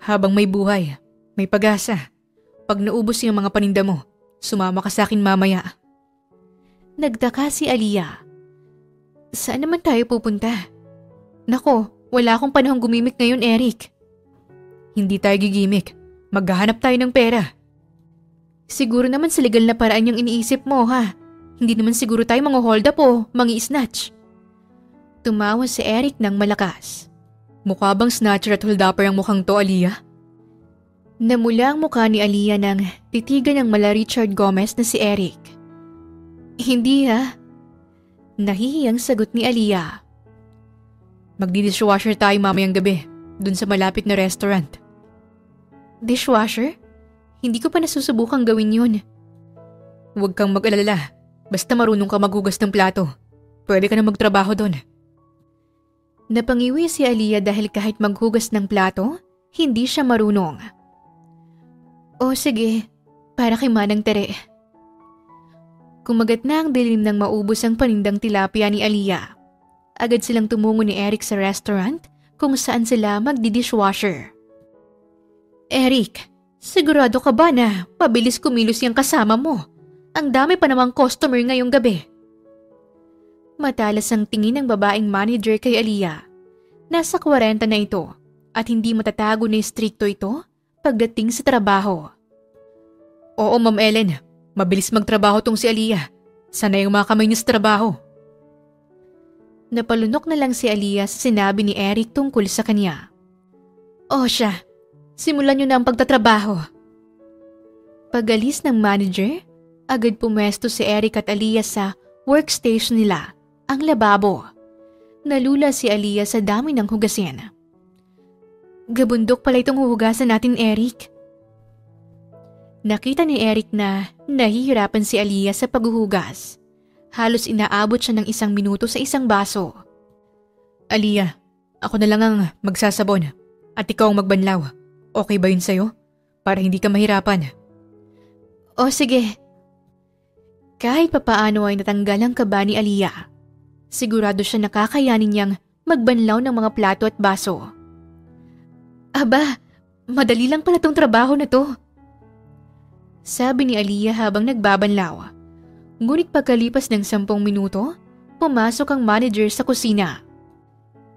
Habang may buhay, may pag-asa. Pag naubos yung mga paninda mo, sumama ka sa akin mamaya. Nagtaka si Aliyah. Saan naman tayo pupunta? Nako, wala akong panahong gumimik ngayon, Eric. Hindi tayo gigimik. Maghahanap tayo ng pera. Siguro naman sa legal na paraan yung iniisip mo, ha? Hindi naman siguro tayo mga hold up o mangi-snatch. Tumawa si Eric ng malakas. Mukha bang snatcher at hold upper ang mukhang to, Aliyah? Namula ang mukha ni Aliyah nang titigan ng mala Richard Gomez na si Eric. Hindi ha. Nahihiyang sagot ni Aliyah. Magdi-dishwasher tayo mamayang gabi, dun sa malapit na restaurant. Dishwasher? Hindi ko pa nasusubukang gawin yun. Huwag kang mag-alala, basta marunong ka maghugas ng plato. Pwede ka na magtrabaho dun. Napangiwi si Aliyah dahil kahit maghugas ng plato, hindi siya marunong. O sige, para kay Manang Tere. Kumagat na ang dilim nang maubos ang panindang tilapia ni Aliyah. Agad silang tumungo ni Eric sa restaurant kung saan sila magdi-dishwasher. Eric, sigurado ka ba na pabilis kumilos yung kasama mo? Ang dami pa namang customer ngayong gabi. Matalas ang tingin ng babaeng manager kay Aliyah. Nasa 40 na ito at hindi matatago na istrikto ito pagdating sa trabaho. Oo, Ma'am Ellen. Mabilis magtrabaho tong si Aliyah. Sanay ang mga kamay niya sa trabaho. Napalunok na lang si Aliyah sa sinabi ni Eric tungkol sa kanya. O siya, simulan niyo na ang pagtatrabaho. Pag-alis ng manager, agad pumesto si Eric at Aliyah sa workstation nila, ang lababo. Nalula si Aliyah sa dami ng hugasin. Gabundok pala itong huhugasan natin, Eric. Nakita ni Eric na nahihirapan si Aliyah sa paghuhugas. Halos inaabot siya ng 1 minuto sa isang baso. Aliyah, ako na lang ang magsasabon at ikaw ang magbanlaw. Okay ba yun sa'yo? Para hindi ka mahirapan. O sige. Kahit papaano ay natanggal ang kaba ni Aliyah. Sigurado siya nakakayanin niyang magbanlaw ng mga plato at baso. Aba, madali lang pala tong trabaho na to. Sabi ni Aliyah habang nagbabanlaw. Ngunit pagkalipas ng 10 minuto, pumasok ang manager sa kusina.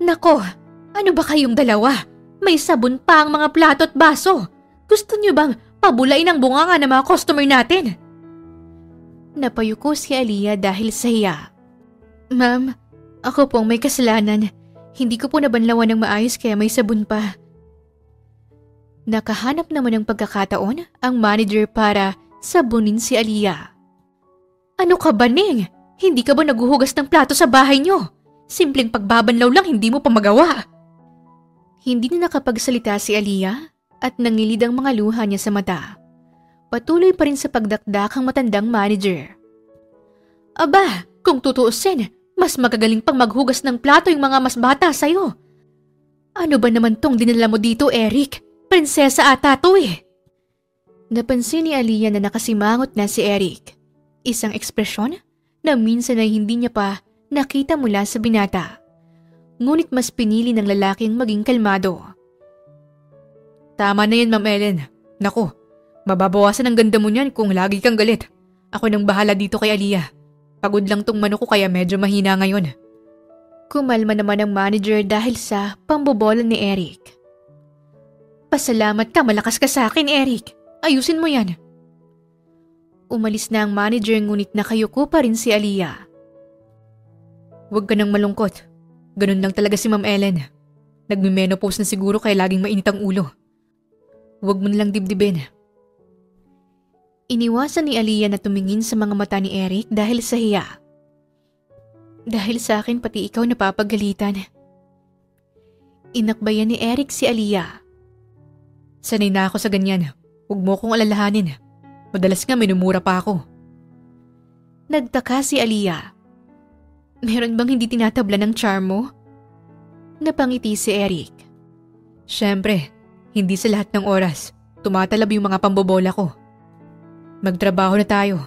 Nako, ano ba kayong dalawa? May sabon pa ang mga plato at baso. Gusto niyo bang pabulain ang bunganga ng mga customer natin? Napayuko si Aliyah dahil sa hiya. Ma'am, ako pong may kasalanan. Hindi ko po nabanlawan ng maayos kaya may sabon pa. Nakahanap naman ng pagkakataon ang manager para sabunin si Aliyah. Ano ka ba, Ning? Hindi ka ba naguhugas ng plato sa bahay niyo? Simpleng pagbabanlaw lang hindi mo pa magawa. Hindi na nakapagsalita si Aliyah at nangilid ang mga luha niya sa mata. Patuloy pa rin sa pagdakdak ang matandang manager. Aba, kung tutuusin, mas magagaling pang maghugas ng plato yung mga mas bata sa'yo. Ano ba naman tong dinala mo dito, Eric? Prinsesa ata to eh. Napansin ni Aliyah na nakasimangot na si Eric. Isang ekspresyon na minsan ay hindi niya pa nakita mula sa binata. Ngunit mas pinili ng lalaking maging kalmado. Tama na yan, Ma'am Ellen. Naku, mababawasan ang ganda mo niyan kung lagi kang galit. Ako nang bahala dito kay Aliyah. Pagod lang tong manok ko kaya medyo mahina ngayon. Kumalma naman ang manager dahil sa pambobola ni Eric. Pasalamat ka, malakas ka sa akin, Eric. Ayusin mo yan. Umalis na ang manager ngunit nakayuko pa rin si Aliyah. Huwag ka nang malungkot. Ganun lang talaga si Ma'am Ellen. Nagme-menopause na siguro kaya laging mainit ang ulo. Huwag mo nalang dibdibin. Iniwasan ni Aliyah na tumingin sa mga mata ni Eric dahil sa hiya. Dahil sa akin pati ikaw napapagalitan. Inakbayan ni Eric si Aliyah. Sanay na ako sa ganyan. Huwag mo kong alalahanin. Madalas nga minumura pa ako. Nagtaka si Aliyah. Meron bang hindi tinatabla ng charm mo? Napangiti si Eric. Siyempre, hindi sa lahat ng oras. Tumatalab yung mga pambobola ko. Magtrabaho na tayo.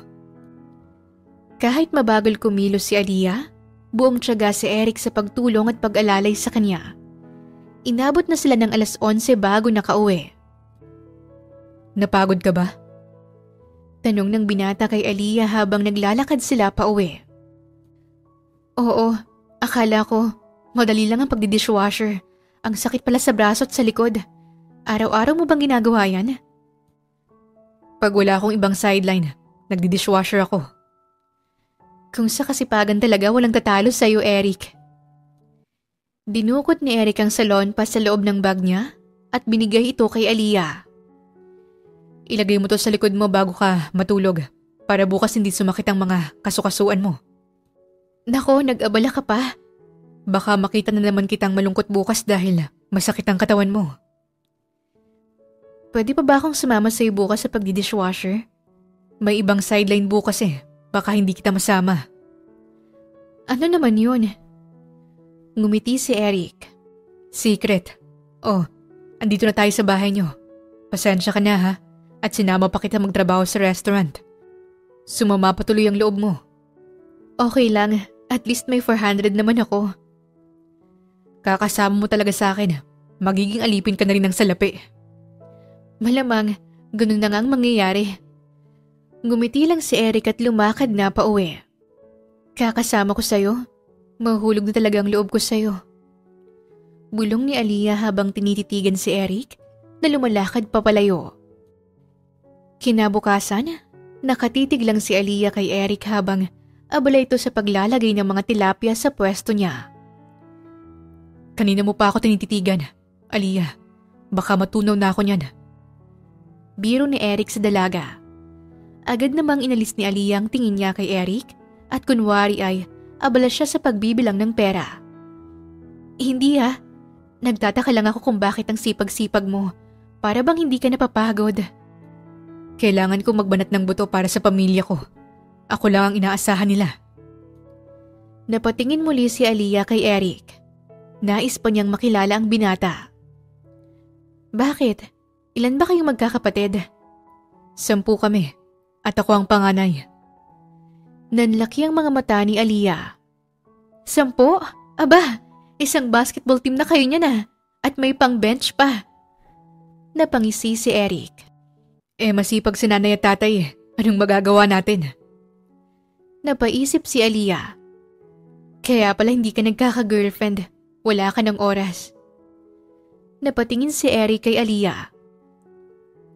Kahit mabagal kumilos si Aliyah, buong tiyaga si Eric sa pagtulong at pag-alalay sa kanya. Inabot na sila ng 11:00 bago nakauwi. Napagod ka ba? Tanong ng binata kay Aliyah habang naglalakad sila pa uwi. Oo, akala ko madali lang ang pagdi-dishwasher. Ang sakit pala sa braso at sa likod. Araw-araw mo bang ginagawa yan? Pag wala akong ibang sideline, nagdi-dishwasher ako. Kung sa kasipagan talaga walang tatalo sa'yo, Eric. Dinukot ni Eric ang salon pa sa loob ng bag niya at binigay ito kay Aliyah. Ilagay mo to sa likod mo bago ka matulog para bukas hindi sumakit ang mga kasukasuan mo. Nako, nag-abala ka pa. Baka makita na naman kitang malungkot bukas dahil masakit ang katawan mo. Pwede pa ba akong sumama sa'yo bukas sa pagdi-dishwasher? May ibang sideline bukas baka hindi kita masama. Ano naman yun? Ngumiti si Eric. Secret. Oh, andito na tayo sa bahay niyo. Pasensya ka na ha, at sinama pa kita magtrabaho sa restaurant. Sumama pa tuloy ang loob mo. Okay lang, at least may 400 naman ako. Kakasama mo talaga sa akin. Magiging alipin ka na rin ng salapi. Malamang, ganun na nga ang mangyayari. Ngumiti lang si Eric at lumakad na pa uwi. Kakasama ko sa'yo. Mahulog na talaga ang loob ko sa'yo. Bulong ni Aliyah habang tinititigan si Eric na lumalakad papalayo. Kinabukasan, nakatitig lang si Aliyah kay Eric habang abala ito sa paglalagay ng mga tilapia sa pwesto niya. Kanina mo pa ako tinititigan, Aliyah. Baka matunaw na ako niyan. Biro ni Eric sa dalaga. Agad namang inalis ni Aliyah ang tingin niya kay Eric at kunwari ay abala siya sa pagbibilang ng pera. Hindi ha. Nagtataka lang ako kung bakit ang sipag-sipag mo. Para bang hindi ka napapagod. Kailangan ko magbanat ng buto para sa pamilya ko. Ako lang ang inaasahan nila. Napatingin muli si Aliyah kay Eric. Nais pa niyang makilala ang binata. Bakit? Ilan ba kayong magkakapatid? 10 kami. At ako ang panganay. Nanlaki ang mga mata ni Aliyah. 10? Aba, isang basketball team na kayo niya na. At may pang-bench pa. Napangisi si Eric. Masipag si nanay at tatay. Anong magagawa natin? Napaisip si Aliyah. Kaya pala hindi ka nagkaka-girlfriend. Wala ka ng oras. Napatingin si Eric kay Aliyah.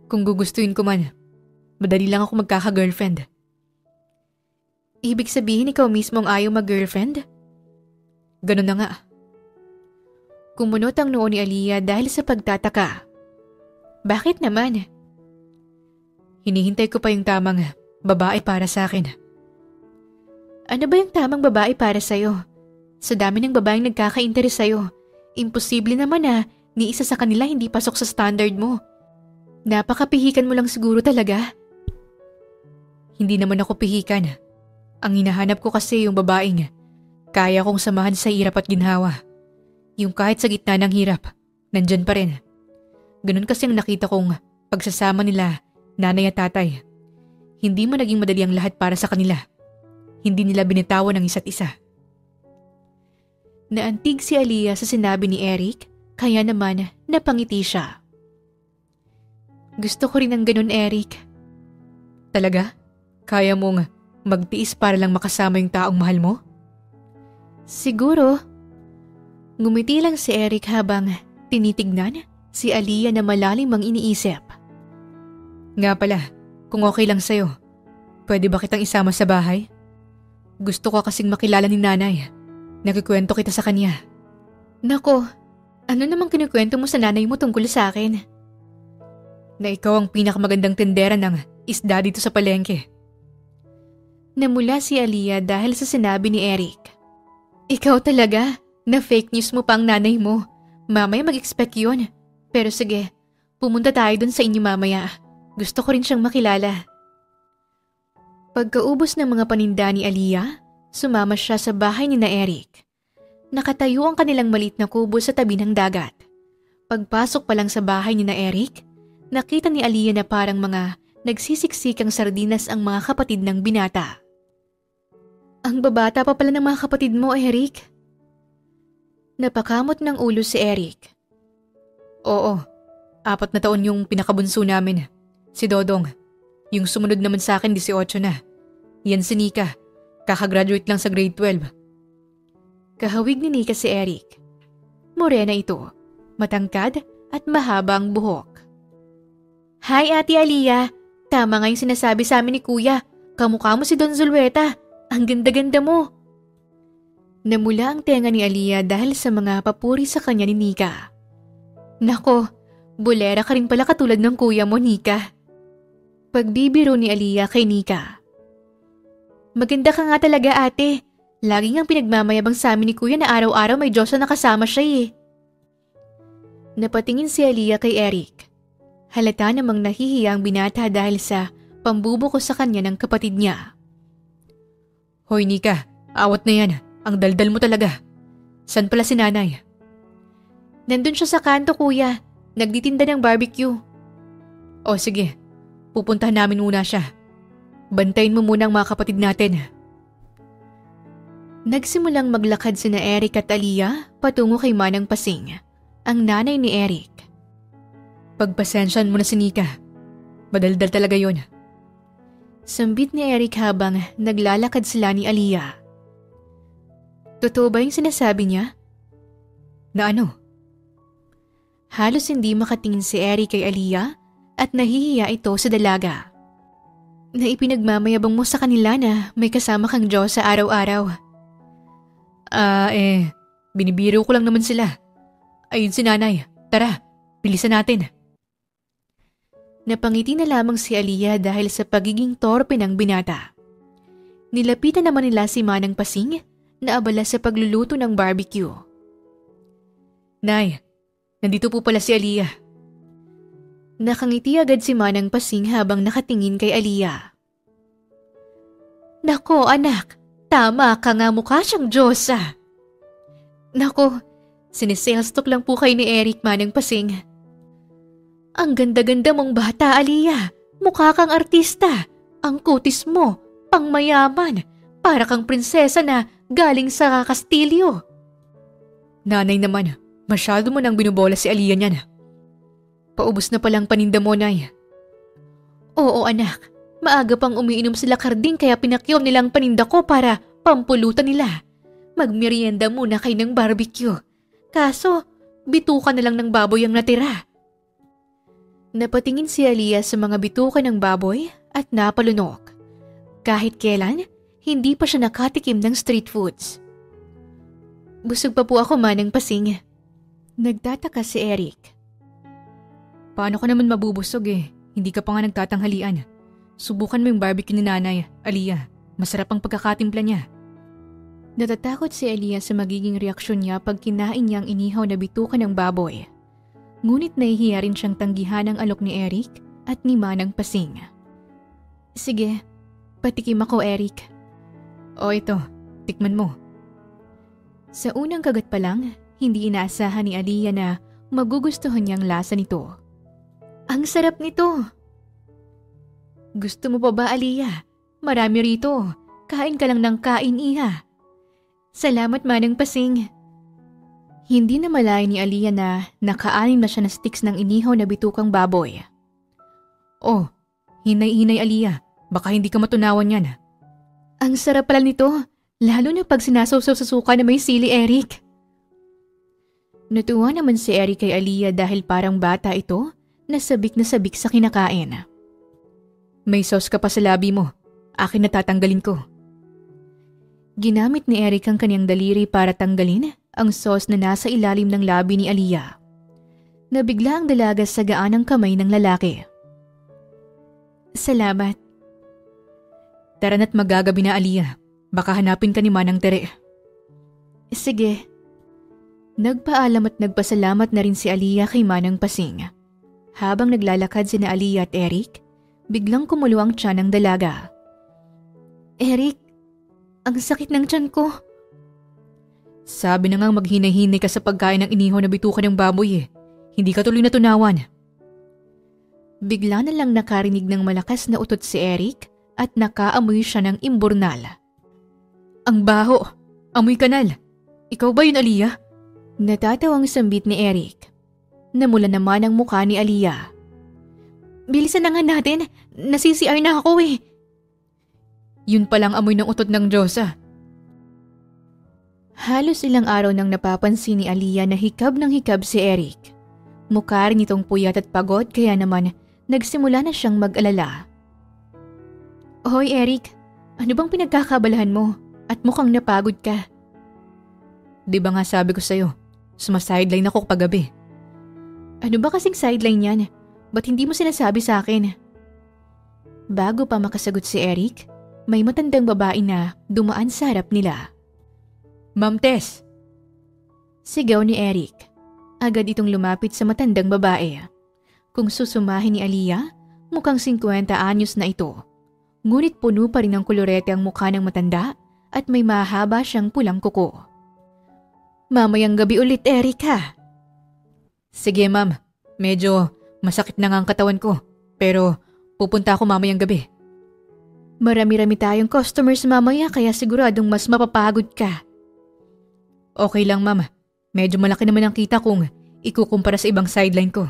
Kung gugustuhin ko man, madali lang ako magkaka-girlfriend. Ibig sabihin ikaw mismo ang ayaw mag-girlfriend? Ganun na nga. Kumunot ang noo ni Aliyah dahil sa pagtataka. Bakit naman? Hinihintay ko pa yung tamang babae para sa akin. Ano ba yung tamang babae para sa'yo? Sa dami ng babaeng nagkaka-interes sa'yo, imposible naman na ni isa sa kanila hindi pasok sa standard mo. Napakapihikan mo lang siguro talaga. Hindi naman ako pihikan. Ang hinahanap ko kasi yung babaeng kaya kong samahan sa hirap at ginhawa. Yung kahit sa gitna ng hirap, nandyan pa rin. Ganun kasi ang nakita kong pagsasama nila, nanay at tatay. Hindi mo naging madali ang lahat para sa kanila. Hindi nila binitawan ang isa't isa. Naantig si Aliyah sa sinabi ni Eric, kaya naman napangiti siya. Gusto ko rin ng ganun, Eric. Talaga? Kaya mong magtiis para lang makasama yung taong mahal mo? Siguro. Ngumiti lang si Eric habang tinitignan si Aliyah na malalim ang iniisip. Nga pala, kung okay lang sa'yo, pwede ba kitang isama sa bahay? Gusto ko kasing makilala ni nanay. Nakikwento kita sa kanya. Nako, ano namang kinukwento mo sa nanay mo tungkol sa akin? Na ikaw ang pinakamagandang tendera ng isda dito sa palengke. Namula si Aliyah dahil sa sinabi ni Eric. Ikaw talaga, na fake news mo pang nanay mo. Mamaya mag-expect yun. Pero sige, pumunta tayo dun sa inyo mamaya. Gusto ko rin siyang makilala. Pagkaubos ng mga paninda ni Aliyah, sumama siya sa bahay ni na Eric. Nakatayo ang kanilang maliit na kubo sa tabi ng dagat. Pagpasok pa lang sa bahay ni na Eric, nakita ni Aliyah na parang mga nagsisiksik ang sardinas ang mga kapatid ng binata. Ang babata pa pala ng mga kapatid mo, Eric. Napakamot ng ulo si Eric. Oo, 4 na taon yung pinakabunso namin. Si Dodong. Yung sumunod naman sa akin 18 na. Yan si Nika. Kakagraduate lang sa grade 12. Kahawig ni Nika si Eric. Morena ito, matangkad at mahaba ang buhok. Hi Ate Aliyah, tama nga yung sinasabi sa amin ni Kuya. Kamukha mo si Don Zulueta. Ang ganda-ganda mo. Namula ang tenga ni Aliyah dahil sa mga papuri sa kanya ni Nika. Nako, bulera ka rin pala katulad ng kuya mo, Nika. Pagbibiro ni Aliyah kay Nika. Maganda ka nga talaga ate. Lagi ngang pinagmamayabang sa amin ni kuya na araw-araw may Diyosa na kasama siya eh. Napatingin si Aliyah kay Eric. Halata namang nahihiya ang binata dahil sa pambubuko sa kanya ng kapatid niya. Hoy Nika, awat na yan. Ang daldal mo talaga. San pala si nanay? Nandun siya sa kanto kuya. Nagtitinda ng barbecue. O sige, pupuntahan namin muna siya. Bantayin mo muna ang mga kapatid natin. Nagsimulang maglakad sina Eric at Aliyah patungo kay Manang Pasing, ang nanay ni Eric. Pagpasensyahan mo na si Nika. Madaldal talaga yon. Sambit ni Eric habang naglalakad sila ni Aliyah. Totoo ba yung sinasabi niya? Na ano? Halos hindi makatingin si Eric kay Aliyah at nahihiya ito sa dalaga. Na ipinagmamayabang mo sa kanila na may kasama kang Diyos sa araw-araw. Binibiro ko lang naman sila. Ayun si nanay. Tara, bilisan natin. Napangiti na lamang si Aliyah dahil sa pagiging torpe ng binata. Nilapitan naman nila si Manang Pasing na abala sa pagluluto ng barbecue. Nay, nandito po pala si Aliyah. Nakangiti agad si Manang Pasing habang nakatingin kay Aliyah. Nako anak, tama ka nga, mukha siyang Diyosa. Nako, sinesales talk lang po kayo ni Eric, Manang Pasing. Ang ganda-ganda mong bata, Aliyah. Mukha kang artista. Ang kutis mo, pangmayaman. Para kang prinsesa na galing sa kastilyo. Nanay naman, masyado mo nang binubola si Aliyah niyan. Paubos na palang paninda mo, Nay. Oo anak, maaga pang umiinom sila karding kaya pinakyaw nilang paninda ko para pampulutan nila. Magmerienda muna kayo ng barbecue. Kaso, bituka na lang ng baboy ang natira. Napatingin si Aliyah sa mga bituka ng baboy at napalunok. Kahit kailan, hindi pa siya nakatikim ng street foods. Busog pa po ako, Manang Pasing. Nagtataka si Eric. Paano ka naman mabubusog eh? Hindi ka pa nga nagtatanghalian. Subukan mo yung barbecue ni nanay, Aliyah. Masarap ang pagkakatimpla niya. Natatakot si Aliyah sa magiging reaksyon niya pag kinain niya ang inihaw na bituka ng baboy. Ngunit nahihiya rin siyang tanggihan ang alok ni Eric at ni Manang Pasing. Sige, patikim ako, Eric. O ito, tikman mo. Sa unang kagat pa lang, hindi inaasahan ni Aliyah na magugustuhan niyang lasa nito. Ang sarap nito! Gusto mo pa ba, Aliyah? Marami rito. Kain ka lang ng kain, iha. Salamat, Manang Pasing. Hindi na malay ni Aliyah na nakaanin na siya na sticks ng inihaw na bitukang baboy. Oh, hinay-hinay Aliyah. Baka hindi ka matunawan yan. Ang sarap pala nito, lalo na pag sinasawsaw sa suka na may sili, Eric. Natuwa naman si Eric kay Aliyah dahil parang bata ito na sabik sa kinakain. May sauce ka pa sa labi mo. Akin na tatanggalin ko. Ginamit ni Eric ang kanyang daliri para tanggalin ang sauce na nasa ilalim ng labi ni Aliyah. Nabigla ang dalaga sa gaanang kamay ng lalaki. Salamat. Tara na't magagabi na, Aliyah. Baka hanapin ka ni Manang Tere. Sige. Nagpaalam at nagpasalamat na rin si Aliyah kay Manang Pasing. Habang naglalakad sina Aliyah at Eric, biglang kumulo ang tiyan ng dalaga. Eric, ang sakit ng tiyan ko. Sabi na ngang maghinay-hinay ka sa pagkain ng inihaw na bituka ng baboy eh. Hindi ka tuloy natunawan. Bigla na lang nakarinig ng malakas na utot si Eric at nakaamoy siya ng imburnal. Ang baho! Amoy kanal! Ikaw ba yun, Aliyah? Natatawang sambit ni Eric. Namula naman ang mukha ni Aliyah. Bilisan na nga natin, nasi-CR na ako eh. Yun palang amoy ng utot ng Diyosa. Halos ilang araw nang napapansin ni Aliyah na hikab ng hikab si Eric. Mukha rin itong puyat at pagod kaya naman nagsimula na siyang mag-alala. Hoy Eric, ano bang pinagkakabalahan mo at mukhang napagod ka? Di ba nga sabi ko sa'yo, sumasideline ako paggabi. Ano ba kasing sideline yan? Ba't hindi mo sinasabi sa akin? Bago pa makasagot si Eric, may matandang babae na dumaan sa harap nila. Ma'am Tess! Sigaw ni Eric. Agad itong lumapit sa matandang babae. Kung susumahin ni Aliyah, mukhang 50 anyos na ito. Ngunit puno pa rin ng kolorete ang mukha ng matanda at may mahaba siyang pulang kuko. Mamayang gabi ulit, Eric ha? Sige ma'am, medyo masakit na nga ang katawan ko, pero pupunta ako mamayang gabi. Marami-rami tayong customers mamaya kaya siguradong mas mapapagod ka. Okay lang ma'am, medyo malaki naman ang kita kung ikukumpara sa ibang sideline ko.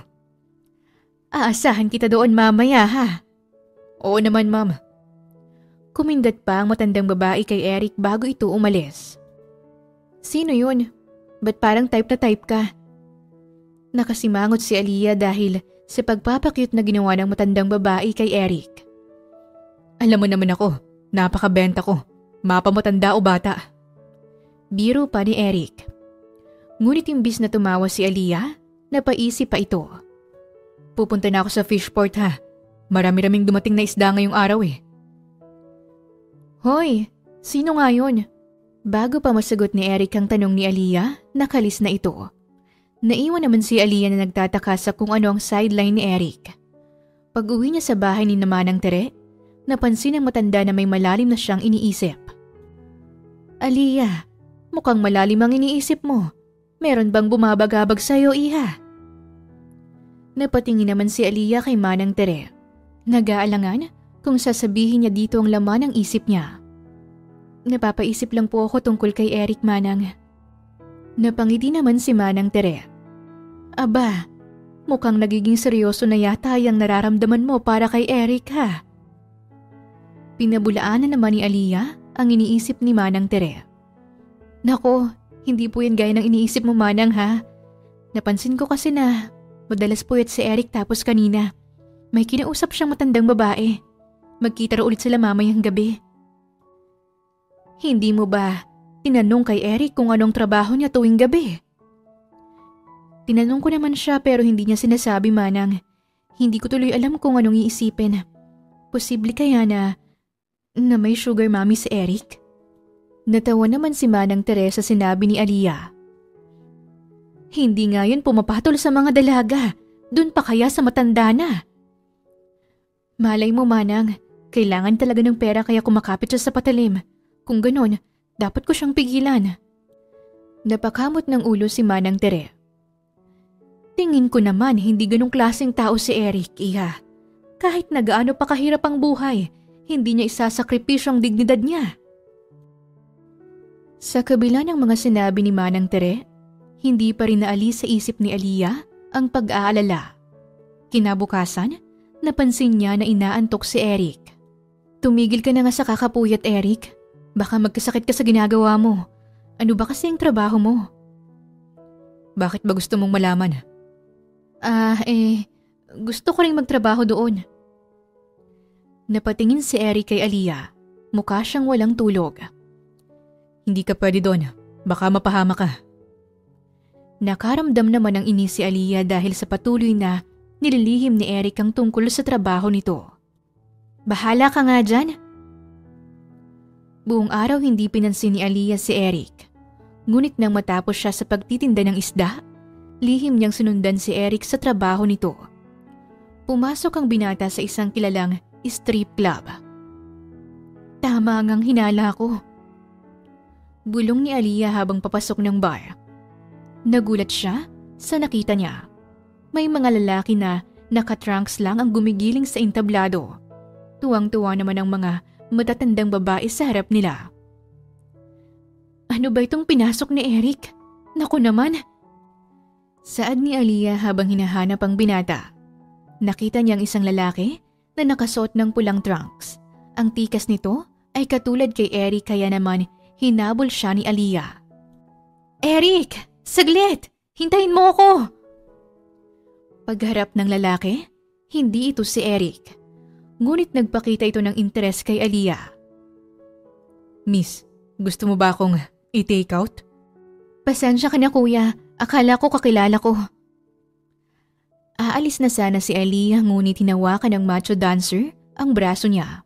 Aasahan kita doon mamaya ha? Oo naman ma'am. Kumindat pa ang matandang babae kay Eric bago ito umalis. Sino yun? Ba't parang type na type ka? Nakasimangot si Aliyah dahil sa pagpapakyut na ginawa ng matandang babae kay Eric. Alam mo naman ako, napakabenta ko, mapamatanda o bata. Biro pa ni Eric. Ngunit imbis na tumawa si Aliyah, napaisip pa ito. Pupunta na ako sa fishport ha. Marami-raming dumating na isda ngayong araw eh. Hoy, sino nga yun? Bago pa masagot ni Eric ang tanong ni Aliyah, nakalis na ito. Naiwan naman si Aliyah na nagtataka sa kung ano ang sideline ni Eric. Pag-uwi niya sa bahay ni Manang Tere, napansin ng matanda na may malalim na siyang iniisip. Aliyah, mukhang malalim ang iniisip mo. Meron bang bumabagabag sa'yo, iha? Napatingin naman si Aliyah kay Manang Tere. Nag-aalangan kung sasabihin niya dito ang laman ng isip niya. Napapaisip lang po ako tungkol kay Eric, Manang. Napangiti naman si Manang Tere. Aba, mukhang nagiging seryoso na yata yung nararamdaman mo para kay Eric ha? Pinabulaan na naman ni Aliyah ang iniisip ni Manang Tere. Nako, hindi po yan gaya ng iniisip mo, Manang ha? Napansin ko kasi na madalas puyat si Eric tapos kanina may kinausap siyang matandang babae. Magkita raw ulit sila mamayang gabi. Hindi mo ba tinanong kay Eric kung anong trabaho niya tuwing gabi? Tinanong ko naman siya pero hindi niya sinasabi, Manang. Hindi ko tuloy alam kung anong iisipin. Posible kaya na may sugar mommy si Eric? Natawa naman si Manang Teresa sinabi ni Aliyah. Hindi nga yun pumapatol sa mga dalaga. Doon pa kaya sa matanda na. Malay mo, Manang. Kailangan talaga ng pera kaya kumakapit siya sa patalim. Kung ganon, dapat ko siyang pigilan. Napakamot ng ulo si Manang Tere. Tingin ko naman hindi ganong klaseng tao si Eric, iha. Kahit na gaano pa kahirap ang buhay, hindi niya isasakripisyo ang dignidad niya. Sa kabila ng mga sinabi ni Manang Tere, hindi pa rin naalis sa isip ni Aliyah ang pag-aalala. Kinabukasan, napansin niya na inaantok si Eric. Tumigil ka na nga sa kakapuyat, Eric. Baka magkasakit ka sa ginagawa mo. Ano ba kasi ang trabaho mo? Bakit ba gusto mong malaman? Gusto ko ring magtrabaho doon. Napatingin si Eric kay Aliyah. Mukha siyang walang tulog. Hindi ka pwede doon. Baka mapahama ka. Nakaramdam naman ng inis si Aliyah dahil sa patuloy na nililihim ni Eric ang tungkol sa trabaho nito. Bahala ka nga dyan. Buong araw hindi pinansin ni Aliyah si Eric. Ngunit nang matapos siya sa pagtitinda ng isda, lihim niyang sinundan si Eric sa trabaho nito. Pumasok ang binata sa isang kilalang strip club. Tama ngang hinala ko. Bulong ni Aliyah habang papasok ng bar. Nagulat siya sa nakita niya. May mga lalaki na nakatrunks lang ang gumigiling sa entablado. Tuwang-tuwa naman ang mga matatandang babae sa harap nila. Ano ba itong pinasok ni Eric? Naku naman! Saad ni Aliyah habang hinahanap ang binata. Nakita niyang isang lalaki na nakasuot ng pulang trunks. Ang tikas nito ay katulad kay Eric kaya naman hinabol siya ni Aliyah. Eric! Saglit! Hintayin mo ako! Pagharap ng lalaki, hindi ito si Eric. Ngunit nagpakita ito ng interes kay Aliyah. Miss, gusto mo ba akong i-take out? Pasensya ka na kuya, akala ko kakilala ko. Aalis na sana si Aliyah ngunit hinawakan ng macho dancer ang braso niya.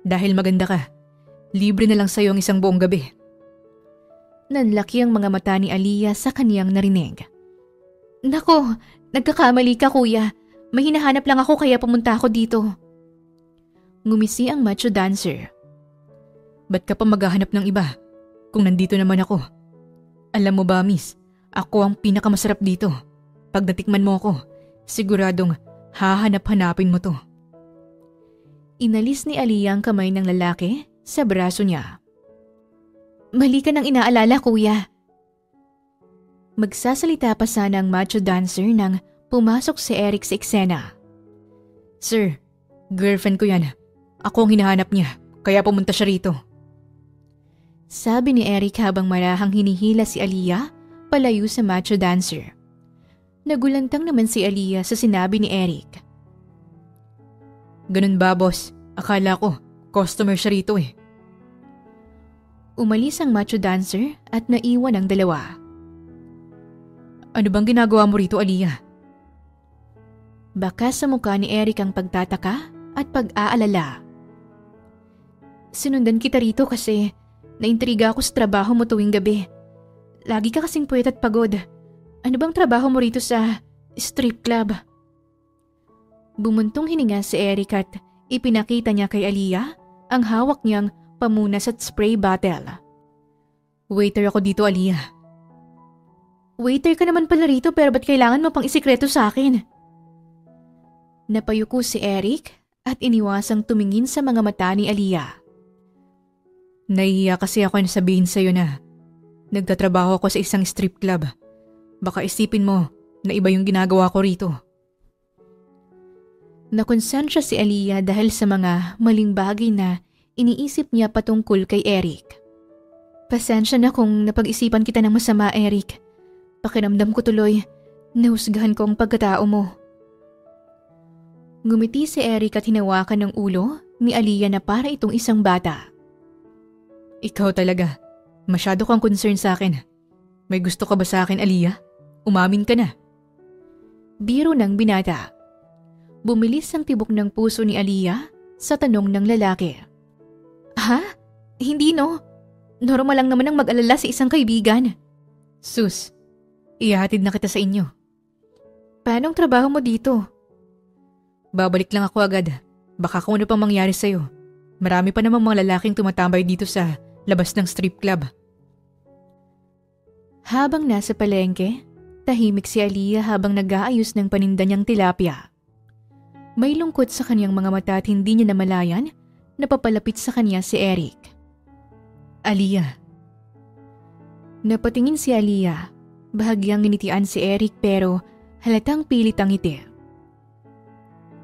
Dahil maganda ka, libre na lang sa'yo ang isang buong gabi. Nanlaki ang mga mata ni Aliyah sa kaniyang narinig. Nako, nagkakamali ka kuya. May hinahanap lang ako kaya pumunta ako dito. Ngumisi ang macho dancer. Ba't ka pa maghahanap ng iba kung nandito naman ako? Alam mo ba, miss, ako ang pinakamasarap dito. Pag natikman mo ako, siguradong hahanap-hanapin mo to. Inalis ni Aliyah ang kamay ng lalaki sa braso niya. Mali ka nang inaalala, kuya. Magsasalita pa sana ang macho dancer nang pumasok si Eric sa eksena. Sir, girlfriend ko yan. Ako ang hinahanap niya, kaya pumunta siya rito. Sabi ni Eric habang marahang hinihila si Aliyah palayo sa macho dancer. Nagulantang naman si Aliyah sa sinabi ni Eric. Ganun ba, boss? Akala ko, customer siya rito eh. Umalis ang macho dancer at naiwan ang dalawa. Ano bang ginagawa mo rito, Aliyah? Baka sa mukha ni Eric ang pagtataka at pag-aalala. Sinundan kita rito kasi naintriga ako sa trabaho mo tuwing gabi. Lagi ka kasing puyat at pagod. Ano bang trabaho mo rito sa strip club? Bumuntong hininga si Eric at ipinakita niya kay Aliyah ang hawak niyang pamunas at spray bottle. Waiter ako dito, Aliyah. Waiter ka naman pala rito pero ba't kailangan mo pang isikreto sa akin? Napayuko si Eric at iniwasang tumingin sa mga mata ni Aliyah. Nahihiya kasi ako na sabihin sa'yo na nagtatrabaho ako sa isang strip club. Baka isipin mo na iba yung ginagawa ko rito. Nakonsensya si Aliyah dahil sa mga maling bagay na iniisip niya patungkol kay Eric. Pasensya na kung napag-isipan kita ng masama, Eric. Pakiramdam ko tuloy, nahusgahan ko ang pagkatao mo. Ngumiti si Eric at hinawakan ng ulo ni Aliyah na para itong isang bata. Ikaw talaga, masyado kang concern sa akin. May gusto ka ba sa akin, Aliyah? Umamin ka na. Biro ng binata. Bumilis ang tibok ng puso ni Aliyah sa tanong ng lalaki. Ha? Hindi no. Normal lang naman ang mag-alala sa isang kaibigan. Sus, ihahatid na kita sa inyo. Paanong trabaho mo dito? Babalik lang ako agad. Baka kung ano pang mangyari sa'yo. Marami pa namang mga lalaking tumatambay dito sa labas ng strip club. Habang nasa palengke, tahimik si Aliyah habang nag-aayos ng paninda niyang tilapia. May lungkot sa kanyang mga mata at hindi niya namalayan na papalapit sa kanya si Eric. Aliyah. Napatingin si Aliyah. Bahagyang nginitian si Eric pero halatang pilit ang ngiti.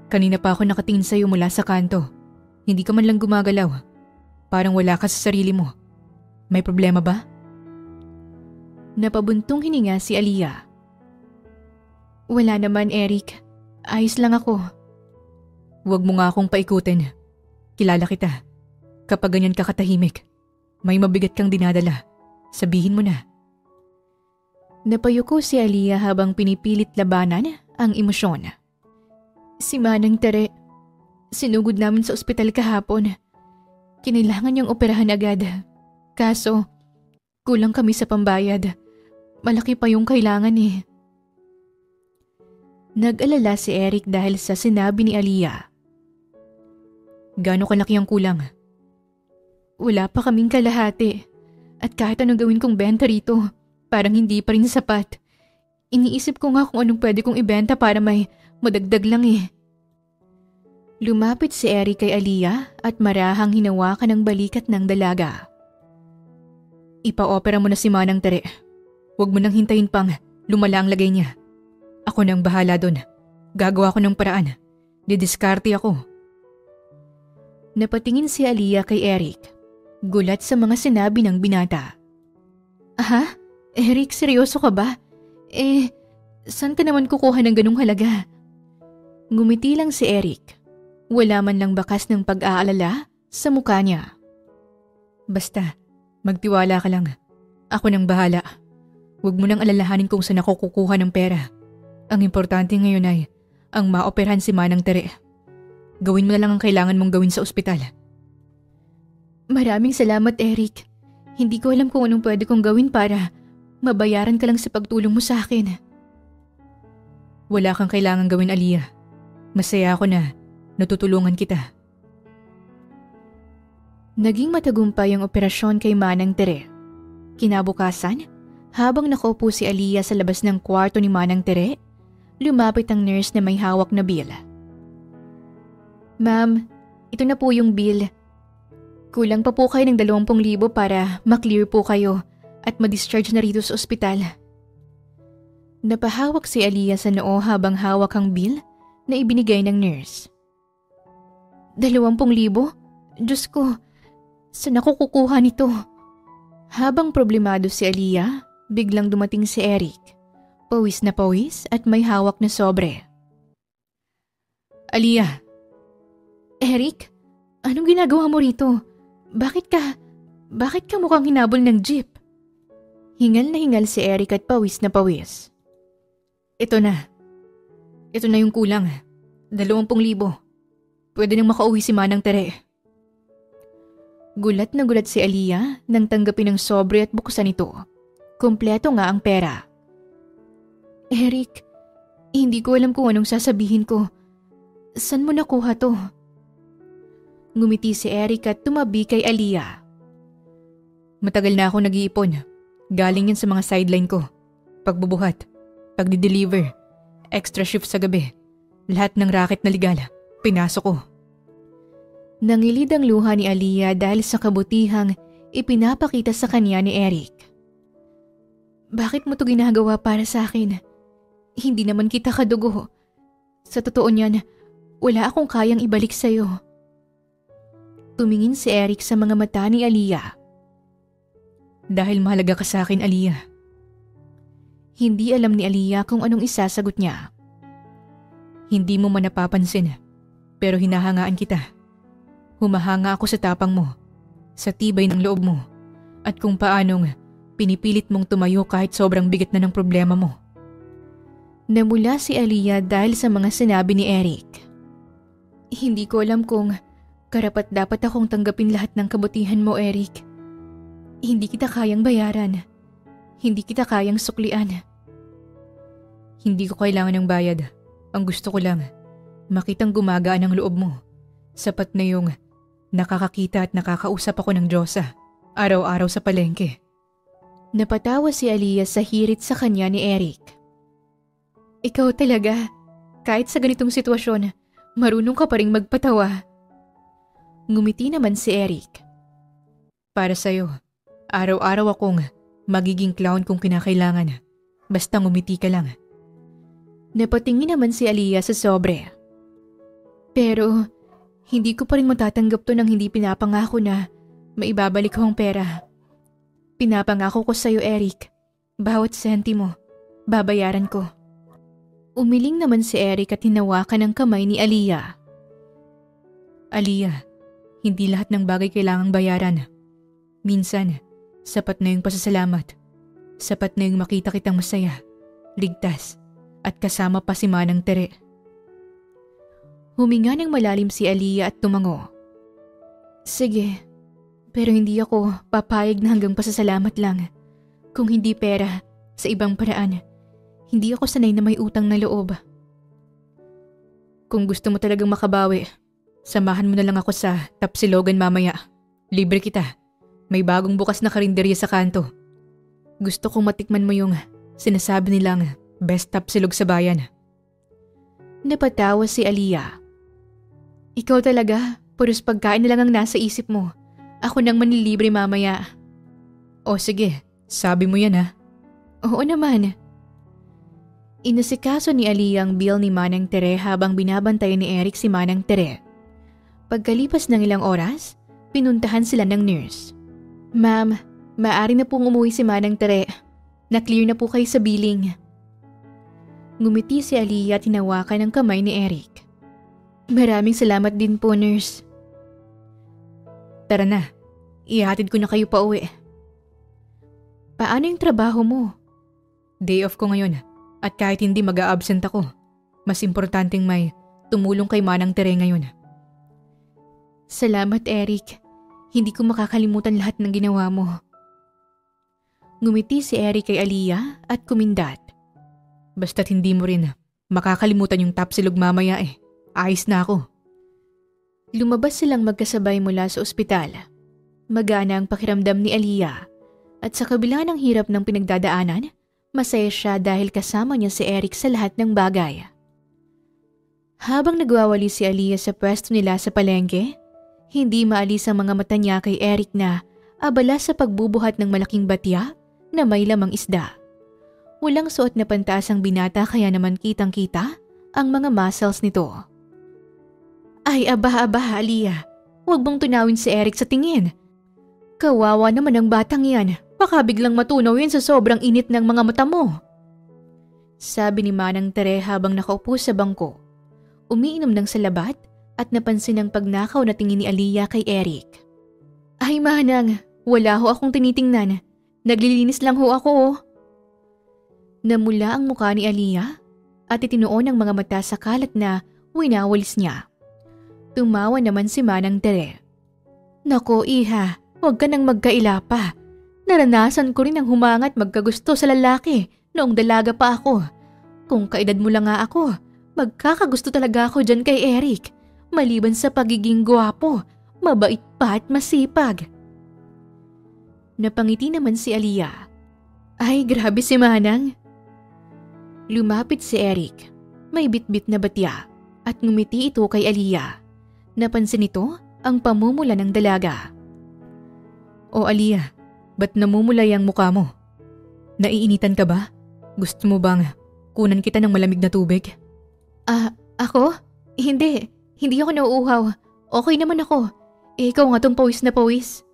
Kanina pa ako nakatingin sa'yo mula sa kanto. Hindi ka man lang gumagalaw. Parang wala ka sa sarili mo. May problema ba? Napabuntong hininga si Aliyah. Wala naman, Eric. Ayos lang ako. Huwag mo nga akong paikutin. Kilala kita. Kapag ganyan ka katahimik, may mabigat kang dinadala. Sabihin mo na. Napayuko si Aliyah habang pinipilit labanan ang emosyon. Si Manang Tere, sinugod namin sa ospital kahapon. Kinailangan niyang operahan agad. Kaso, kulang kami sa pambayad. Malaki pa yung kailangan eh. Nag-alala si Eric dahil sa sinabi ni Aliyah. Gaano kalaki ang kulang? Wala pa kaming kalahati. At kahit anong gawin kong benta rito, parang hindi pa rin sapat. Iniisip ko nga kung anong pwede kong ibenta para may madagdag lang eh. Lumapit si Eric kay Aliyah at marahang hinawakan ang balikat ng dalaga. Ipa-opera mo na si Manang Tere. Huwag mo nang hintayin pang lumala ang lagay niya. Ako nang bahala doon. Gagawa ko ng paraan. Didiskarte ako. Napatingin si Aliyah kay Eric. Gulat sa mga sinabi ng binata. Ha? Eric, seryoso ka ba? Saan ka naman kukuha ng ganung halaga? Ngumiti lang si Eric. Wala man lang bakas ng pag-aalala sa mukha niya. Basta, magtiwala ka lang. Ako nang bahala. Huwag mo nang alalahanin kung saan ako kukuha ng pera. Ang importante ngayon ay ang maoperahan si Manang Tere. Gawin mo na lang ang kailangan mong gawin sa ospital. Maraming salamat, Eric. Hindi ko alam kung anong pwede kong gawin para mabayaran ka lang sa pagtulong mo sa akin. Wala kang kailangan gawin, Aliyah. Masaya ako na natutulungan kita. Naging matagumpay ang operasyon kay Manang Tere. Kinabukasan, habang nakaupo si Aliyah sa labas ng kwarto ni Manang Tere, lumapit ang nurse na may hawak na bill. Ma'am, ito na po yung bill. Kulang pa po kayo ng 20,000 para maklear po kayo at ma-discharge na rito sa ospital. Napahawak si Aliyah sa noo habang hawak ang bill na ibinigay ng nurse. 20,000? Diyos ko, saan ako kukuha nito? Habang problemado si Aliyah, biglang dumating si Eric. Pawis na pawis at may hawak na sobre. Aliyah! Eric, anong ginagawa mo rito? Bakit ka mukhang hinabol ng jeep? Hingal na hingal si Eric at pawis na pawis. Ito na yung kulang. 20,000. Pwede nang makauwi si Manang Tere. Gulat na gulat si Aliyah nang tanggapin ang sobre at buksan ito. Kompleto nga ang pera. Eric, hindi ko alam kung anong sasabihin ko. Saan mo nakuha to? Ngumiti si Eric at tumabi kay Aliyah. Matagal na ako nag-iipon. Galing yan sa mga sideline ko. Pagbubuhat, pagdi-deliver, extra shift sa gabi. Lahat ng racket na legal, pinasok ko. Nangilid ang luha ni Aliyah dahil sa kabutihang ipinapakita sa kanya ni Eric. Bakit mo to ginagawa para sa akin? Hindi naman kita kadugo. Sa totoo niyan, wala akong kayang ibalik sa'yo. Tumingin si Eric sa mga mata ni Aliyah. Dahil mahalaga ka sa akin, Aliyah. Hindi alam ni Aliyah kung anong isasagot niya. Hindi mo man napapansin, pero hinahangaan kita. Humahanga ako sa tapang mo, sa tibay ng loob mo, at kung paanong pinipilit mong tumayo kahit sobrang bigat na ng problema mo. Namula si Aliyah dahil sa mga sinabi ni Eric. Hindi ko alam kung karapat-dapat akong tanggapin lahat ng kabutihan mo, Eric. Hindi kita kayang bayaran. Hindi kita kayang suklian. Hindi ko kailangan ng bayad. Ang gusto ko lang, makitang gumagaan ang loob mo. Sapat na yung nakakakita at nakakausap ako ng Diyosa araw-araw sa palengke. Napatawa si Aliyah sa hirit sa kanya ni Eric. Ikaw talaga, kahit sa ganitong sitwasyon, marunong ka pa ring magpatawa. Ngumiti naman si Eric. Para sa'yo, araw-araw akong magiging clown kung kinakailangan. Basta ngumiti ka lang. Napatingin naman si Aliyah sa sobre. Pero hindi ko pa rin matatanggap to nang hindi pinapangako na maibabalik ko ang pera. Pinapangako ko sa'yo, Eric. Bawat sentimo, babayaran ko. Umiling naman si Eric at hinawakan ang kamay ni Aliyah. Aliyah, hindi lahat ng bagay kailangang bayaran. Minsan, sapat na yung pasasalamat. Sapat na yung makita kitang masaya, ligtas, at kasama pa si Manang Tere. Huminga ng malalim si Aliyah at tumango. Sige, pero hindi ako papayag na hanggang pasasalamat lang. Kung hindi pera, sa ibang paraan, hindi ako sanay na may utang na loob. Kung gusto mo talagang makabawi, samahan mo na lang ako sa Tapsilogan mamaya. Libre kita. May bagong bukas na karinderya sa kanto. Gusto kong matikman mo yung sinasabi nilang best tapsilog sa bayan. Napatawa si Aliyah. Ikaw talaga, puros pagkain na lang ang nasa isip mo. Ako nang manlilibre mamaya. O sige, sabi mo yan ha. Oo naman. Inasikaso ni Aliyah ang bill ni Manang Tere habang binabantayan ni Eric si Manang Tere. Pagkalipas ng ilang oras, pinuntahan sila ng nurse. Ma'am, maaari na pong umuwi si Manang Tere. Na-clear na po kayo sa billing. Ngumiti si Aliyah at hinawakan ang kamay ni Eric. Maraming salamat din po, nurse. Tara na, ihatid ko na kayo pa uwi. Paano yung trabaho mo? Day off ko ngayon at kahit hindi mag-a-absent ako, mas importanteng may tumulong kay Manang Tere ngayon. Salamat, Eric. Hindi ko makakalimutan lahat ng ginawa mo. Ngumiti si Eric kay Aliyah at kumindat. Basta't hindi mo rin makakalimutan yung tapsilog mamaya eh. Ayos na ako. Lumabas silang magkasabay mula sa ospital. Magana ang pakiramdam ni Aliyah at sa kabila ng hirap ng pinagdadaanan, masaya siya dahil kasama niya si Eric sa lahat ng bagay. Habang nagwawali si Aliyah sa pwesto nila sa palengke, hindi maalis ang mga mata niya kay Eric na abala sa pagbubuhat ng malaking batya na may lamang isda. Walang suot na pantaas ang binata kaya naman kitang-kita ang mga muscles nito. Ay aba, Aliyah. Huwag mong tunawin si Eric sa tingin. Kawawa naman ang batang yan. Baka biglang matunaw yun sa sobrang init ng mga mata mo. Sabi ni Manang Tere habang nakaupo sa bangko. Umiinom ng salabat at napansin ang pagnakaw na tingin ni Aliyah kay Eric. Ay Manang, wala ho akong tinitingnan. Naglilinis lang ho ako oh. Namula ang mukha ni Aliyah at itinuon ang mga mata sa kalat na winawalis niya. Tumawa naman si Manang Tere. Nako iha, huwag ka nang magkaila pa. Naranasan ko rin ang humangat magkagusto sa lalaki noong dalaga pa ako. Kung kaedad mo lang nga ako, magkakagusto talaga ako dyan kay Eric. Maliban sa pagiging gwapo, mabait pa at masipag. Napangiti naman si Aliyah. Ay grabe si Manang. Lumapit si Eric. May bitbit na batya at ngumiti ito kay Aliyah. Napansin ito ang pamumula ng dalaga. O Aliyah, ba't namumulay ang mukha mo? Naiinitan ka ba? Gusto mo bang kunan kita ng malamig na tubig? Ako? Hindi ako nauuhaw. Okay naman ako. Ikaw nga tong pawis na pawis.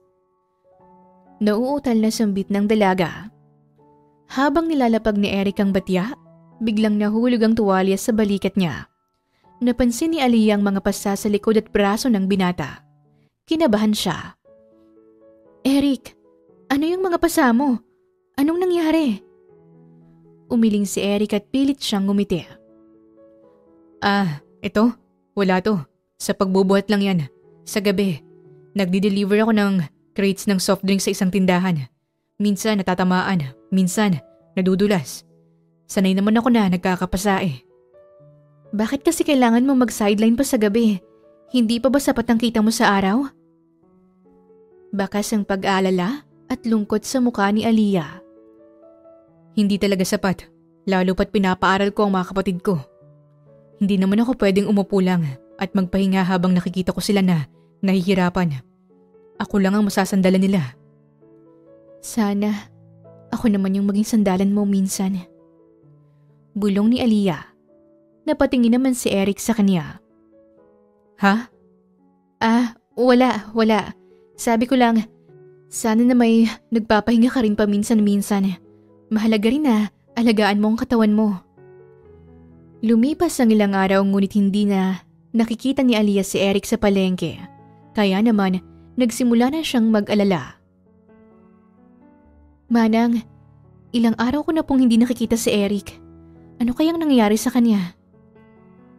Nauutal na sambit ng dalaga. Habang nilalapag ni Eric ang batya, biglang nahulog ang tuwalya sa balikat niya. Napansin ni Aliyah ang mga pasa sa likod at braso ng binata. Kinabahan siya. Eric, ano yung mga pasa mo? Anong nangyari? Umiling si Eric at pilit siyang ngumiti. Ito? Wala to. Sa pagbubuhat lang yan. Sa gabi, nagdi-deliver ako ng crates ng soft drink sa isang tindahan. Minsan natatamaan, minsan nadudulas. Sanay naman ako na nagkakapasa eh. Bakit kasi kailangan mo mag-sideline pa sa gabi? Hindi pa ba sapat ang kita mo sa araw? Bakas ang pag-aalala at lungkot sa mukha ni Aliyah. Hindi talaga sapat, lalo pat pinapaaral ko ang mga kapatid ko. Hindi naman ako pwedeng umupo lang at magpahinga habang nakikita ko sila na nahihirapan. Ako lang ang masasandalan nila. Sana ako naman yung maging sandalan mo minsan. Bulong ni Aliyah. Napatingin naman si Eric sa kanya. Ha? Wala. Sabi ko lang, sana na may nagpapahinga ka rin paminsan-minsan. Mahalaga rin na alagaan mo ang katawan mo. Lumipas ang ilang araw ngunit hindi na nakikita ni Aliyah si Eric sa palengke. Kaya naman, nagsimula na siyang mag-alala. Manang, ilang araw ko na pong hindi nakikita si Eric. Ano kayang nangyari sa kanya?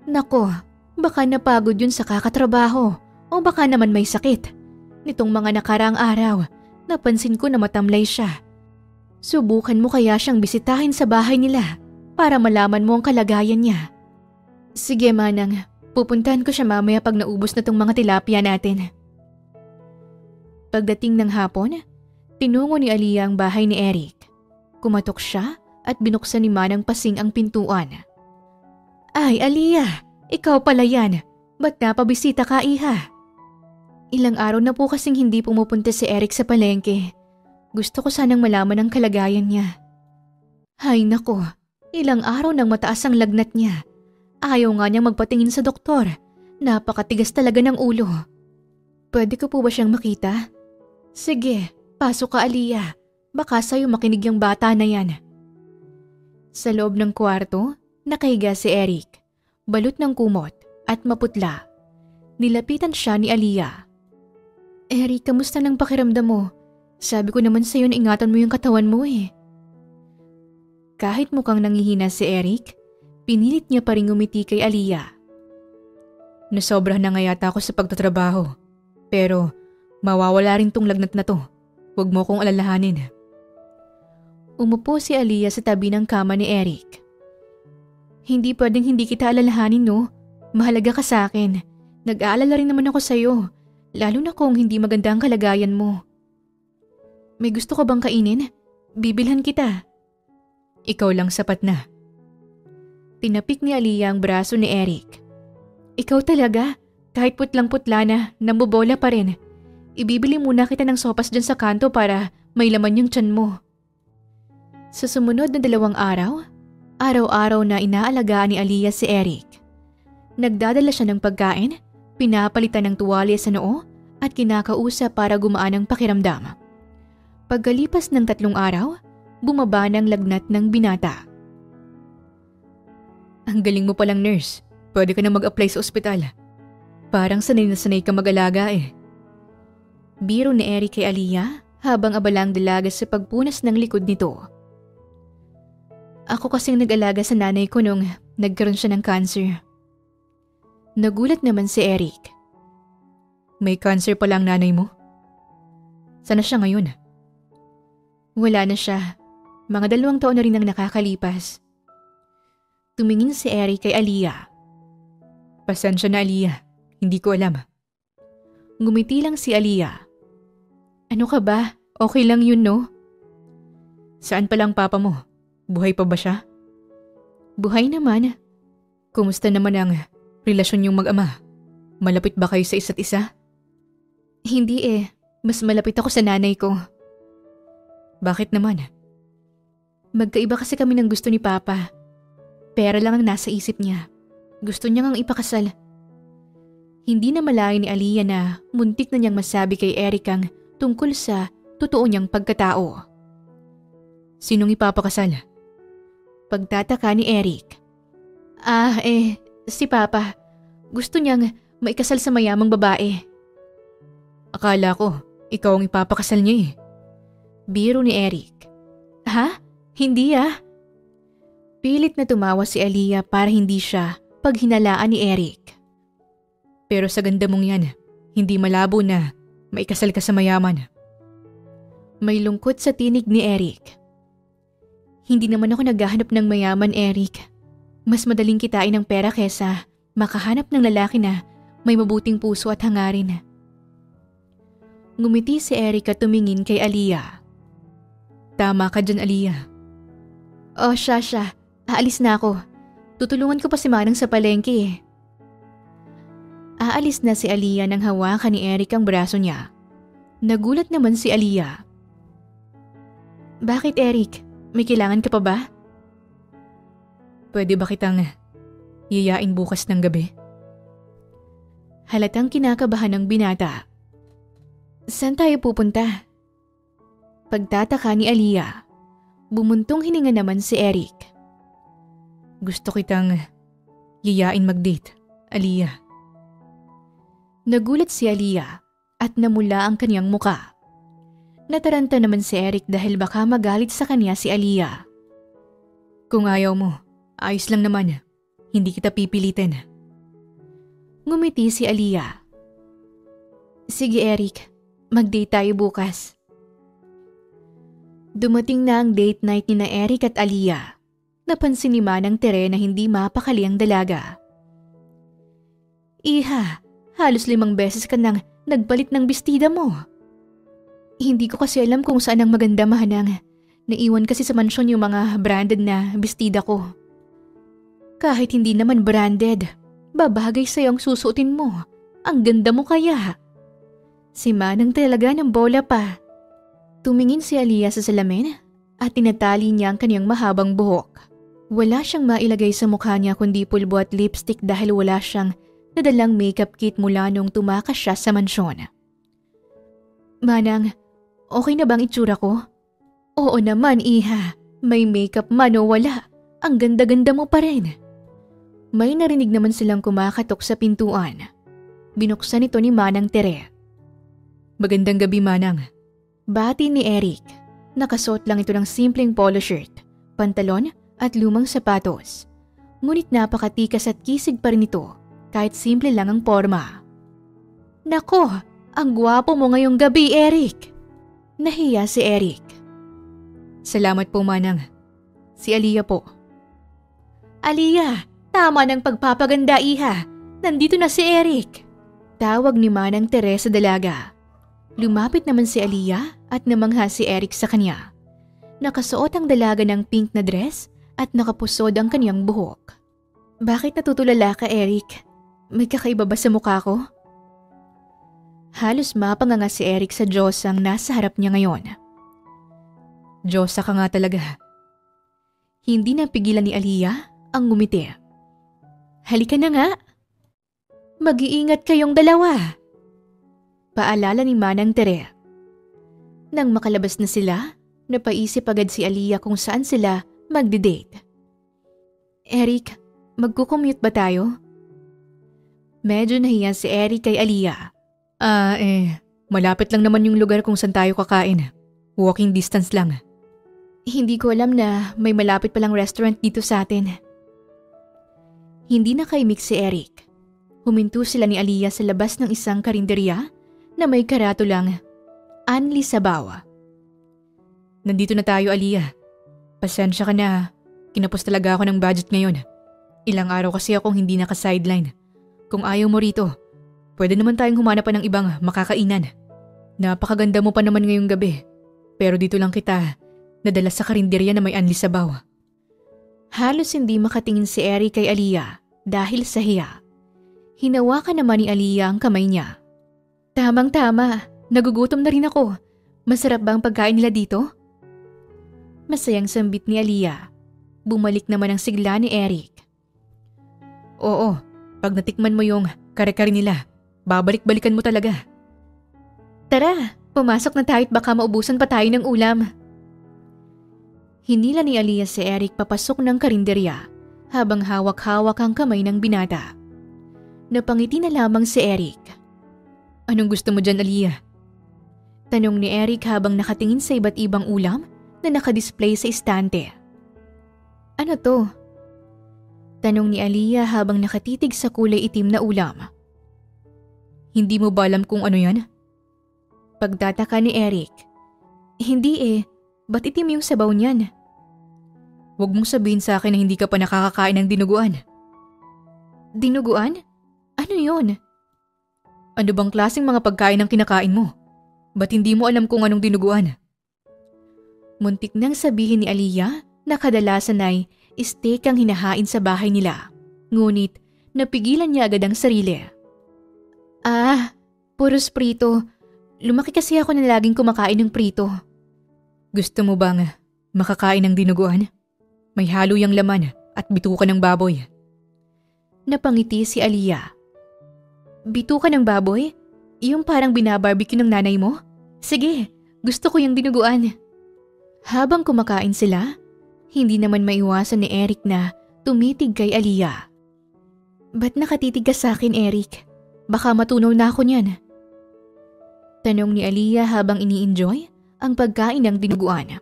Nako, baka napagod yun sa kakatrabaho o baka naman may sakit. Nitong mga nakaraang araw, napansin ko na matamlay siya. Subukan mo kaya siyang bisitahin sa bahay nila para malaman mo ang kalagayan niya. Sige Manang, pupuntahan ko siya mamaya pag naubos na tong mga tilapia natin. Pagdating ng hapon, tinungo ni Aliyah ang bahay ni Eric. Kumatok siya at binuksan ni Manang Pasing ang pintuan. Ay Aliyah, ikaw pala yan. Ba't napabisita ka iha? Ilang araw na po kasing hindi pumupunta si Eric sa palengke. Gusto ko sanang malaman ang kalagayan niya. Hay nako, ilang araw nang mataas ang lagnat niya. Ayaw nga niyang magpatingin sa doktor. Napakatigas talaga ng ulo. Pwede ko po ba siyang makita? Sige, pasok ka Aliyah. Baka sa'yo makinig yung bata na yan. Sa loob ng kwarto, nakahiga si Eric, balot ng kumot at maputla. Nilapitan siya ni Aliyah. Eric, kamusta nang pakiramdam mo? Sabi ko naman sa'yo na ingatan mo yung katawan mo eh. Kahit mukhang nangihina si Eric, pinilit niya pa rin ngumiti kay Aliyah. Nasobra na nga yata ako sa pagtatrabaho. Pero mawawala rin tong lagnat na to. Huwag mo kong alalahanin. Umupo si Aliyah sa tabi ng kama ni Eric. Hindi pwedeng hindi kita alalahanin, no? Mahalaga ka sa akin. Nag-aalala rin naman ako sa'yo. Lalo na kung hindi maganda ang kalagayan mo. May gusto ka bang kainin? Bibilhan kita. Ikaw lang sapat na. Tinapik ni Aliyah ang braso ni Eric. Ikaw talaga? Kahit putlang-putla na, nambobola pa rin. Ibibili muna kita ng sopas dyan sa kanto para may laman yung tiyan mo. Sa sumunod na 2 araw, araw-araw na inaalagaan ni Aliyah si Eric. Nagdadala siya ng pagkain, pinapalitan ng tuwalya sa noo at kinakausap para gumaan ang pakiramdam. Pagkalipas ng 3 araw, bumaba ng lagnat ng binata. Ang galing mo palang nurse. Pwede ka na mag-apply sa ospital. Parang sanay na sanay ka mag-alaga eh. Biro ni Eric kay Aliyah habang abala ang dalaga sa pagpunas ng likod nito. Ako kasing nag-alaga sa nanay ko nung nagkaroon siya ng cancer. Nagulat naman si Eric. May cancer pala ang nanay mo? Sana siya ngayon? Wala na siya. Mga 2 taon na rin ang nakakalipas. Tumingin si Eric kay Aliyah. Pasensya na Aliyah, hindi ko alam. Ngumiti lang si Aliyah. Ano ka ba? Okay lang yun, no? Saan pala ang papa mo? Buhay pa ba siya? Buhay naman. Kumusta naman ang relasyon niyong mag-ama? Malapit ba kayo sa isa't isa? Hindi eh. Mas malapit ako sa nanay ko. Bakit naman? Magkaiba kasi kami ng gusto ni Papa. Pera lang ang nasa isip niya. Gusto niya ngang ipakasal. Hindi na malayo ni Aliyah na muntik na niyang masabi kay Eric ang tungkol sa totoo niyang pagkatao. Sinong ipapakasal? Pagtataka ni Eric. Si Papa. Gusto niyang maikasal sa mayamang babae. Akala ko, ikaw ang ipapakasal niya eh. Biro ni Eric. Ha? Hindi ah. Pilit na tumawa si Aliyah para hindi siya paghinalaan ni Eric. Pero sa ganda mong yan, hindi malabo na maikasal ka sa mayaman. May lungkot sa tinig ni Eric. Hindi naman ako naghahanap ng mayaman, Eric. Mas madaling kitain ng pera kesa makahanap ng lalaki na may mabuting puso at hangarin. Ngumiti si Eric at tumingin kay Aliyah. Tama ka dyan, Aliyah. Oh, siya. Aalis na ako. Tutulungan ko pa si Manang sa palengke eh. Aalis na si Aliyah nang hawakan ni Eric ang braso niya. Nagulat naman si Aliyah. Bakit, Eric? May kailangan ka pa ba? Pwede ba kitang yayain bukas ng gabi? Halatang kinakabahan ng binata. Saan tayo pupunta? Pagtataka ni Aliyah. Bumuntong hininga naman si Eric. Gusto kitang yayain mag-date, Aliyah. Nagulat si Aliyah at namula ang kanyang muka. Nataranta naman si Eric dahil baka magalit sa kanya si Aliyah. Kung ayaw mo, ayos lang naman. Hindi kita pipilitin. Ngumiti si Aliyah. Sige Eric, mag-date tayo bukas. Dumating na ang date night ni na Eric at Aliyah. Napansin ni Manang Tere na hindi mapakali ang dalaga. Iha, halos 5 beses ka nang nagpalit ng bestida mo. Hindi ko kasi alam kung saan ang maganda, Manang. Naiwan kasi sa mansyon yung mga branded na bestida ko. Kahit hindi naman branded, babagay sa'yo ang susuotin mo. Ang ganda mo kaya. Si Manang talaga ng bola pa. Tumingin si Aliyah sa salamin at tinatali niya ang kanyang mahabang buhok. Wala siyang mailagay sa mukha niya kundi pulbo at lipstick dahil wala siyang nadalang makeup kit mula nung tumakas siya sa mansyon. Manang, okay na bang itsura ko? Oo naman, Iha. May makeup man o wala. Ang ganda-ganda mo pa rin. May narinig naman silang kumakatok sa pintuan. Binuksan ito ni Manang Tere. Magandang gabi, Manang. Bati ni Eric. Nakasuot lang ito ng simpleng polo shirt, pantalon at lumang sapatos. Ngunit napakatikas at kisig pa rin ito kahit simple lang ang porma. Nako, Ang gwapo mo ngayong gabi, Eric. Nahiya si Eric. Salamat po, Manang. Si Aliyah po. Aliyah, tama ng pagpapaganda, iha. Nandito na si Eric. Tawag ni Manang Teresa dalaga. Lumapit naman si Aliyah at namangha si Eric sa kanya. Nakasuot ang dalaga ng pink na dress at nakapusod ang kanyang buhok. Bakit natutulala ka, Eric? May kakaiba ba sa mukha ko? Halos mapanganga si Eric sa Diyosang nasa harap niya ngayon. Diyosa ka nga talaga. Hindi napigilan ni Aliyah ang ngumiti. Halika na nga. Mag-iingat kayong dalawa. Paalala ni Manang Tere. Nang makalabas na sila, napaisip agad si Aliyah kung saan sila magdi-date. Eric, magkukommute ba tayo? Medyo nahiya si Eric kay Aliyah. Malapit lang naman yung lugar kung saan tayo kakain. Walking distance lang. Hindi ko alam na may malapit palang restaurant dito sa atin. Hindi nakaimik si Eric. Huminto sila ni Aliyah sa labas ng isang karinderya na may karatulang Anli Sabaw. Nandito na tayo, Aliyah. Pasensya ka na. Kinapos talaga ako ng budget ngayon. Ilang araw kasi akong hindi naka-sideline. Kung ayaw mo rito, pwede naman tayong humanap pa ng ibang makakainan. Napakaganda mo pa naman ngayong gabi. Pero dito lang kita nadala sa karinderya na may Anli Sabaw. Halos hindi makatingin si Eric kay Aliyah dahil sa hiya. Hinawakan naman ni Aliyah ang kamay niya. Tamang-tama, nagugutom na rin ako. Masarap ba ang pagkain nila dito? Masayang sambit ni Aliyah. Bumalik naman ang sigla ni Eric. Oo, pag natikman mo yung kare-kare nila, babalik-balikan mo talaga. Tara, pumasok na tayo at baka maubusan pa tayo ng ulam. Hinila ni Aliyah si Eric papasok ng karinderya habang hawak-hawak ang kamay ng binata. Napangiti na lamang si Eric. Anong gusto mo dyan, Aliyah? Tanong ni Eric habang nakatingin sa iba't ibang ulam na nakadisplay sa istante. Ano to? Tanong ni Aliyah habang nakatitig sa kulay itim na ulam. Hindi mo ba alam kung ano yan? Pagtataka ni Eric. Hindi ba't itim yung sabaw niyan? Huwag mong sabihin sa akin na hindi ka pa nakakakain ng dinuguan. Dinuguan? Ano yun? Ano bang klaseng mga pagkain ang kinakain mo? Ba't hindi mo alam kung anong dinuguan? Muntik nang sabihin ni Aliyah na kadalasan ay steak ang hinahain sa bahay nila. Ngunit napigilan niya agad ang sarili. Puros prito. Lumaki kasi ako na laging kumakain ng prito. Gusto mo bang makakain ng dinuguan? May halo yang laman at bituka ng baboy. Napangiti si Aliyah. Bituka ng baboy? Yung parang binabarbecue ng nanay mo? Sige, gusto ko yung dinuguan. Habang kumakain sila, hindi naman maiwasan ni Eric na tumitig kay Aliyah. Ba't nakatitig ka sa akin, Eric? Baka matunaw na ako niyan. Tanong ni Aliyah habang ini-enjoy ang pagkain ng dinuguan.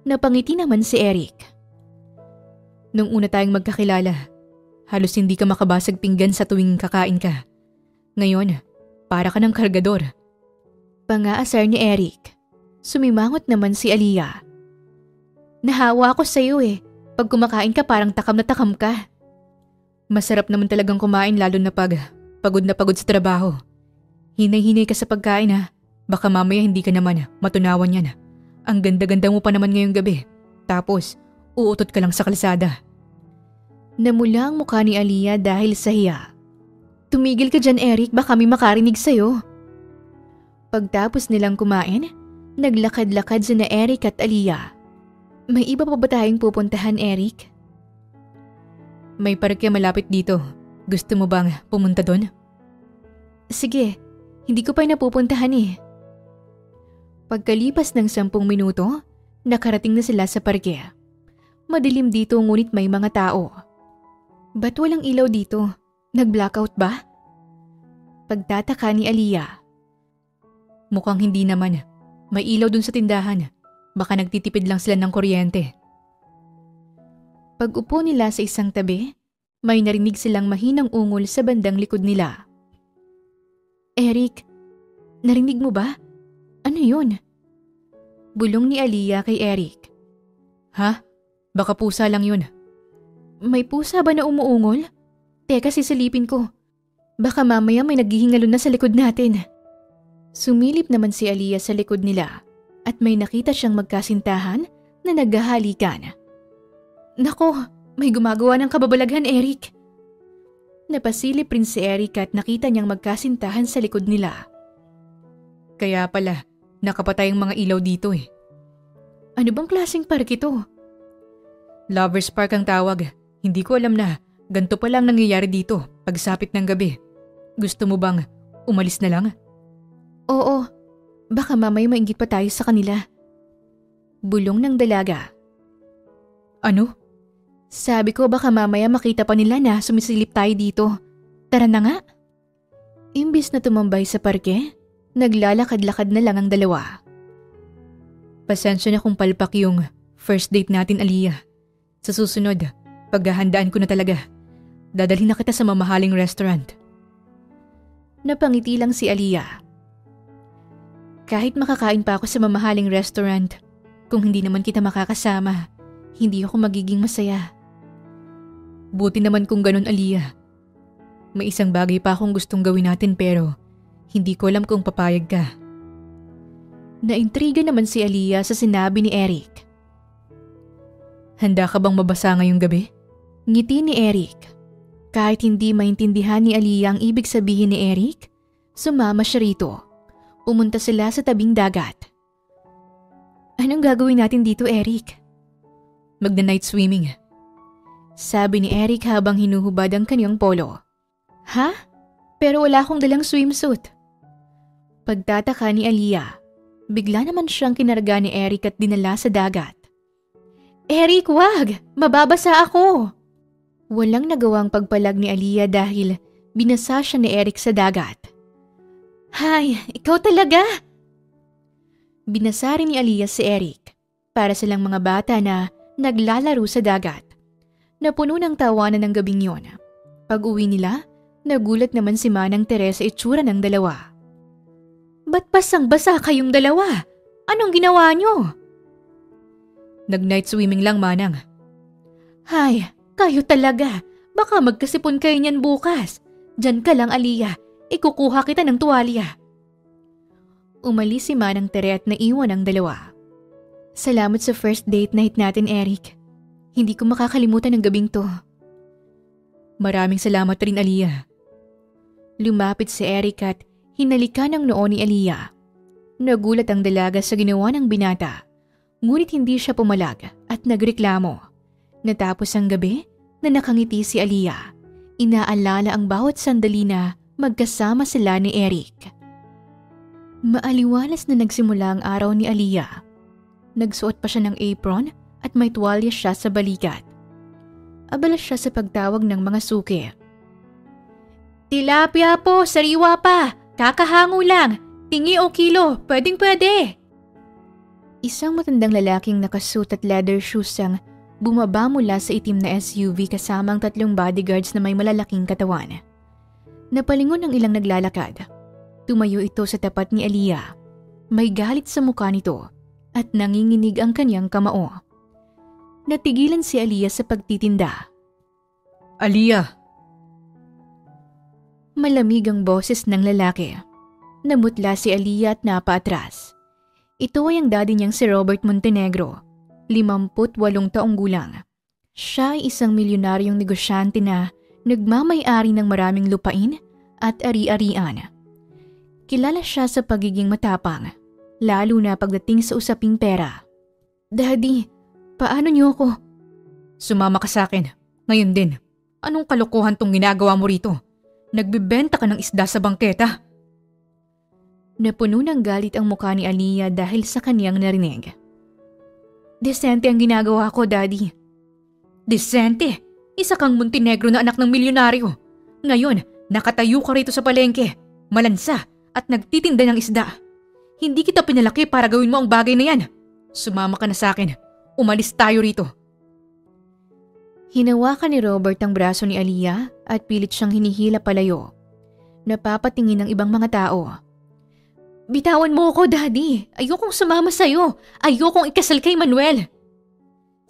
Napangiti naman si Eric. Nung una tayong magkakilala, halos hindi ka makabasag pinggan sa tuwing kakain ka. Ngayon, para ka ng kargador. Pangaasar ni Eric. Sumimangot naman si Aliyah. Nahawa ako sa iyo Pag kumakain ka parang takam na takam ka. Masarap naman talagang kumain lalo na pagod na pagod sa trabaho. Hinay-hinay ka sa pagkain Baka mamaya hindi ka naman matunawan yan. Ang ganda-ganda mo pa naman ngayong gabi. Tapos, uutot ka lang sa kalsada. Namula ang mukha ni Aliyah dahil sa hiya. Tumigil ka dyan, Eric, baka may makarinig sa'yo. Pagtapos nilang kumain, naglakad-lakad sina Eric at Aliyah. May iba pa ba tayong pupuntahan, Eric? May parke malapit dito. Gusto mo bang pumunta doon? Sige, hindi ko pa napupuntahan Pagkalipas ng 10 minuto, nakarating na sila sa parke. Madilim dito ngunit may mga tao. Ba't walang ilaw dito? Nag-blackout ba? Pagtataka ni Aliyah. Mukhang hindi naman. May ilaw dun sa tindahan. Baka nagtitipid lang sila ng kuryente. Pag-upo nila sa isang tabi, may narinig silang mahinang ungol sa bandang likod nila. Eric, narinig mo ba? Ano yun? Bulong ni Aliyah kay Eric. Ha? Baka pusa lang yun. May pusa ba na umuungol? Teka, sisilipin ko. Baka mamaya may naghihingalo na sa likod natin. Sumilip naman si Aliyah sa likod nila at may nakita siyang magkasintahan na naghahalikan. Nako, may gumagawa ng kababalaghan, Eric. Napasilip rin si Eric at nakita niyang magkasintahan sa likod nila. Kaya pala, nakapatay ang mga ilaw dito eh. Ano bang klaseng park ito? Lovers Park ang tawag. Hindi ko alam na ganito pa lang nangyayari dito pagsapit ng gabi. Gusto mo bang umalis na lang? Oo, baka mamaya mainggit pa tayo sa kanila. Bulong ng dalaga. Ano? Sabi ko baka mamaya makita pa nila na sumisilip tayo dito. Tara na nga. Imbis na tumambay sa parke, naglalakad-lakad na lang ang dalawa. Pasensya na kung palpak yung first date natin, Aliyah. Sa susunod, paghahandaan ko na talaga. Dadalhin na kita sa mamahaling restaurant. Napangiti lang si Aliyah. Kahit makakain pa ako sa mamahaling restaurant, kung hindi naman kita makakasama, hindi ako magiging masaya. Buti naman kung ganun, Aliyah. May isang bagay pa akong gustong gawin natin pero hindi ko alam kung papayag ka. Naintriga naman si Aliyah sa sinabi ni Eric. Handa ka bang mabasa ngayong gabi? Ngiti ni Eric. Kahit hindi maintindihan ni Aliyah ang ibig sabihin ni Eric, sumama siya rito. Pumunta sila sa tabing dagat. Anong gagawin natin dito, Eric? Magna-night swimming. Sabi ni Eric habang hinuhubad ang kanyang polo. Ha? Pero wala akong dalang swimsuit. Pagtataka ni Aliyah, bigla naman siyang kinarga ni Eric at dinala sa dagat. Eric, wag! Mababasa ako! Walang nagawang pagpalag ni Aliyah dahil binasa siya ni Eric sa dagat. Hay, ikaw talaga! Binasa rin ni Aliyah si Eric para silang mga bata na naglalaro sa dagat. Napuno ng tawanan ng gabing yon. Pag-uwi nila, nagulat naman si Manang Teresa itsura ng dalawa. Ba't basang-basa kayong dalawa? Anong ginawa niyo? Nag-night swimming lang, Manang. Hay, kayo talaga. Baka magkasipon kayo niyan bukas. Diyan ka lang, Aliyah. Ikukuha kita ng tuwalya. Umalis si Manang Tere at naiwan ang dalawa. Salamat sa first date night natin, Eric. Hindi ko makakalimutan ang gabing to. Maraming salamat rin, Aliyah. Lumapit si Eric at hinalikan ang noo ni Aliyah. Nagulat ang dalaga sa ginawa ng binata. Ngunit hindi siya pumalag at nagreklamo. Natapos ang gabi na nakangiti si Aliyah. Inaalala ang bawat sandali na magkasama sila ni Eric. Maaliwalas na nagsimula ang araw ni Aliyah. Nagsuot pa siya ng apron at may tuwalya siya sa balikat. Abala siya sa pagtawag ng mga suki. Tilapia po, sariwa pa. Kakahango lang. Tingi o kilo, pwedeng-pwede. Isang matandang lalaking nakasuot at leather shoes ang bumaba mula sa itim na SUV kasama ang 3 bodyguards na may malalaking katawan. Napalingon ang ilang naglalakad. Tumayo ito sa tapat ni Aliyah. May galit sa mukha nito at nanginginig ang kanyang kamao. Natigilan si Aliyah sa pagtitinda. Aliyah! Malamig ang boses ng lalaki. Namutla si Aliyah at napaatras. Ito ay ang daddy niyang si Robert Montenegro, 58 taong gulang. Siya ay isang milyonaryong negosyante na nagmamay-ari ng maraming lupain at ari-arian. Kilala siya sa pagiging matapang, lalo na pagdating sa usaping pera. Daddy, paano niyo ako? Sumama ka sa akin. Ngayon din. Anong kalokohan tong ginagawa mo rito? Nagbibenta ka ng isda sa bangketa? Napuno ng galit ang mukha ni Aliyah dahil sa kaniyang narinig. Desente ang ginagawa ko, Daddy. Desente? Isa kang Montenegro na anak ng milyonaryo. Ngayon, nakatayo ka rito sa palengke, malansa at nagtitinda ng isda. Hindi kita pinalaki para gawin mo ang bagay na yan. Sumama ka na sa akin. Umalis tayo rito. Hinawakan ni Robert ang braso ni Aliyah at pilit siyang hinihila palayo. Napapatingin ng ibang mga tao. Bitawan mo ako, Daddy. Ayokong sumama sa'yo. Ayokong ikasal kay Manuel.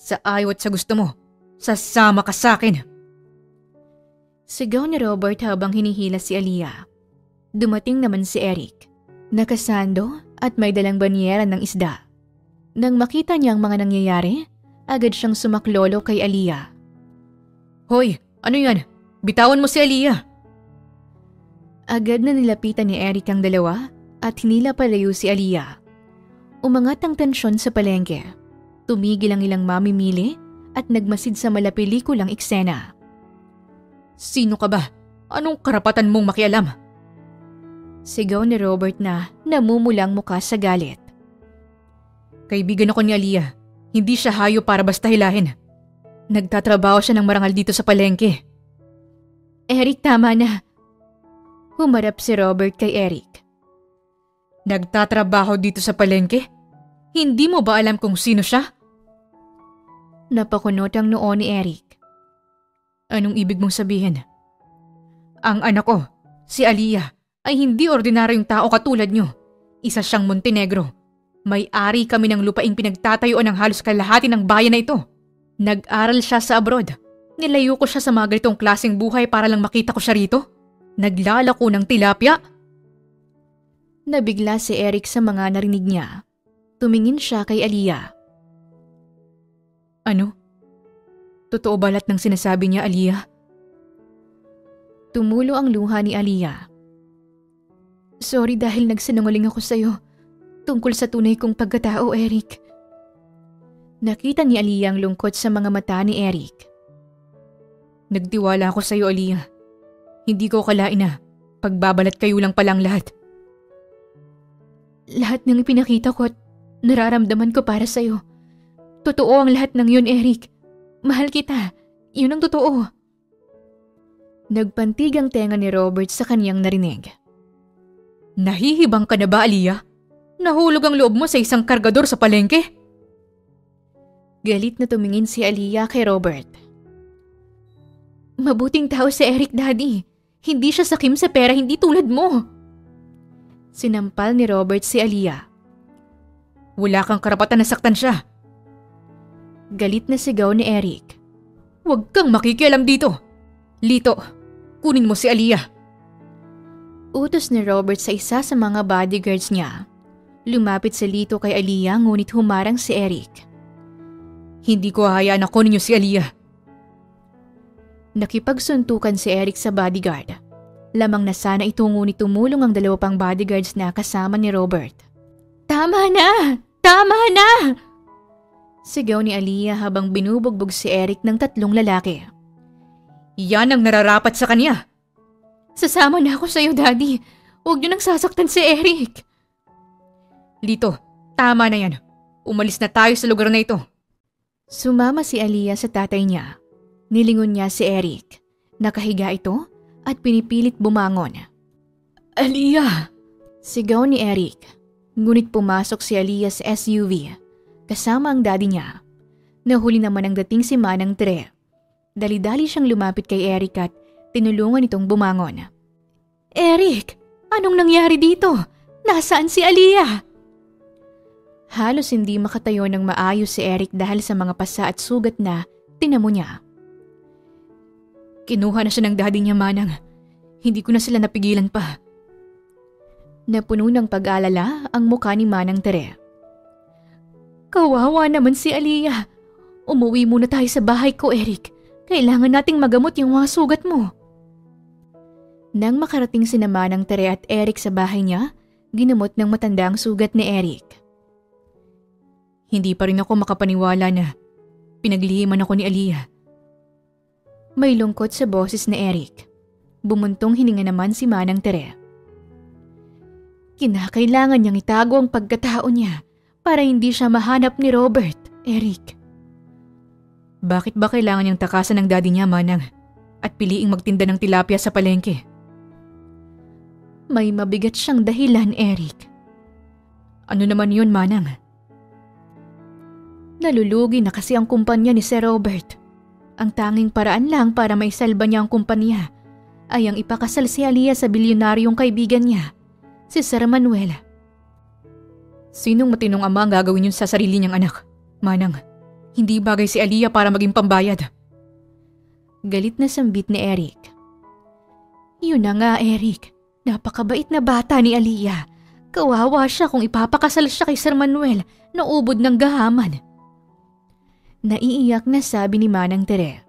Sa ayaw at sa gusto mo, sasama ka sa'kin. Sigaw ni Robert habang hinihila si Aliyah. Dumating naman si Eric. Nakasando at may dalang banyera ng isda. Nang makita niya ang mga nangyayari, agad siyang sumaklolo kay Aliyah. Hoy, ano yan? Bitawan mo si Aliyah. Agad na nilapitan ni Eric ang dalawa at hinila palayo si Aliyah. Umangat ang tensyon sa palengke. Tumigil ang ilang mamimili at nagmasid sa malapelikulang eksena. Sino ka ba? Anong karapatan mong makialam? Sigaw ni Robert na namumulang muka sa galit. Kaibigan ako ni Aliyah. Hindi siya hayo para basta hilahin. Nagtatrabaho siya ng marangal dito sa palengke. Eric, tama na. Humarap si Robert kay Eric. Nagtatrabaho dito sa palengke? Hindi mo ba alam kung sino siya? Napakunot ang noo ni Eric. Anong ibig mong sabihin? Ang anak ko, si Aliyah, ay hindi ordinaryong tao katulad nyo. Isa siyang Montenegro. May-ari kami ng lupaing pinagtatayuan ng halos kalahati ng bayan na ito. Nag-aral siya sa abroad. Nilayo ko siya sa mga ganitong klaseng buhay para lang makita ko siya rito. Naglalako ng tilapia. Nabigla si Eric sa mga narinig niya. Tumingin siya kay Aliyah. Ano? Totoo ba lahat ng sinasabi niya, Aliyah? Tumulo ang luha ni Aliyah. Sorry dahil nagsinungaling ako sa'yo tungkol sa tunay kong pagkatao, Eric. Nakita ni Aliyah ang lungkot sa mga mata ni Eric. Nagtiwala ako sa'yo, Aliyah. Hindi ko kalain na pagbabalat kayo lang palang lahat. Lahat ng ipinakita ko at nararamdaman ko para sa'yo. Totoo ang lahat ng yun, Eric. Mahal kita. Yun ang totoo. Nagpantig ang tenga ni Robert sa kanyang narinig. Nahihibang ka na ba, Aliyah? Nahulog ang loob mo sa isang kargador sa palengke? Galit na tumingin si Aliyah kay Robert. Mabuting tao si Eric, Daddy. Hindi siya sakim sa pera, hindi tulad mo. Sinampal ni Robert si Aliyah. Wala kang karapatan na saktan siya. Galit na sigaw ni Eric. Huwag kang makikialam dito. Lito, kunin mo si Aliyah. Utos ni Robert sa isa sa mga bodyguards niya. Lumapit si Lito kay Aliyah ngunit humarang si Eric. Hindi ko hahayaan na kunin niyo si Aliyah. Nakipagsuntukan si Eric sa bodyguard. Lamang na sana ito ngunit tumulong ang dalawa pang bodyguards na kasama ni Robert. Tama na! Tama na! Sigaw ni Aliyah habang binubugbog si Eric ng 3 lalaki. Yan ang nararapat sa kanya. Sasama na ako sa'yo, Daddy. Huwag niyo nang sasaktan si Eric. Lito, tama na yan. Umalis na tayo sa lugar na ito. Sumama si Aliyah sa tatay niya. Nilingon niya si Eric. Nakahiga ito at pinipilit bumangon. Aliyah! Sigaw ni Eric. Ngunit pumasok si Aliyah sa SUV. Kasama ang daddy niya. Nahuli naman ang dating si Manang Tere. Dali-dali siyang lumapit kay Eric at tinulungan itong bumangon. Eric! Anong nangyari dito? Nasaan si Aliyah? Halos hindi makatayo ng maayos si Eric dahil sa mga pasa at sugat na tinamo niya. Kinuha na siya ng daddy niya, Manang. Hindi ko na sila napigilan pa. Napuno ng pag-alala ang mukha ni Manang Tere. Kawawa naman si Aliyah. Umuwi muna tayo sa bahay ko, Eric. Kailangan nating magamot yung mga sugat mo. Nang makarating si Manang Tere at Eric sa bahay niya, ginamot ng matanda ang sugat ni Eric. Hindi pa rin ako makapaniwala na pinaglihiman ako ni Aliyah. May lungkot sa boses ni Eric. Bumuntong hininga naman si Manang Tere. Kinakailangan niyang itago ang pagkatao niya para hindi siya mahanap ni Robert, Eric. Bakit ba kailangan niyang takasan ng daddy niya, Manang, at piliing magtinda ng tilapia sa palengke? May mabigat siyang dahilan, Eric. Ano naman yun, Manang? Nalulugi na kasi ang kumpanya ni Sir Robert. Ang tanging paraan lang para maisalba niya ang kumpanya ay ang ipakasal si Aliyah sa bilyonaryong kaibigan niya, si Sir Manuel. Sinong matinong ama ang gagawin yun sa sarili niyang anak? Manang, hindi bagay si Aliyah para maging pambayad. Galit na sambit ni Eric. Yun na nga, Eric. Napakabait na bata ni Aliyah. Kawawa siya kung ipapakasal siya kay Sir Manuel na ubod ng gahaman. Naiiyak na sabi ni Manang Tere.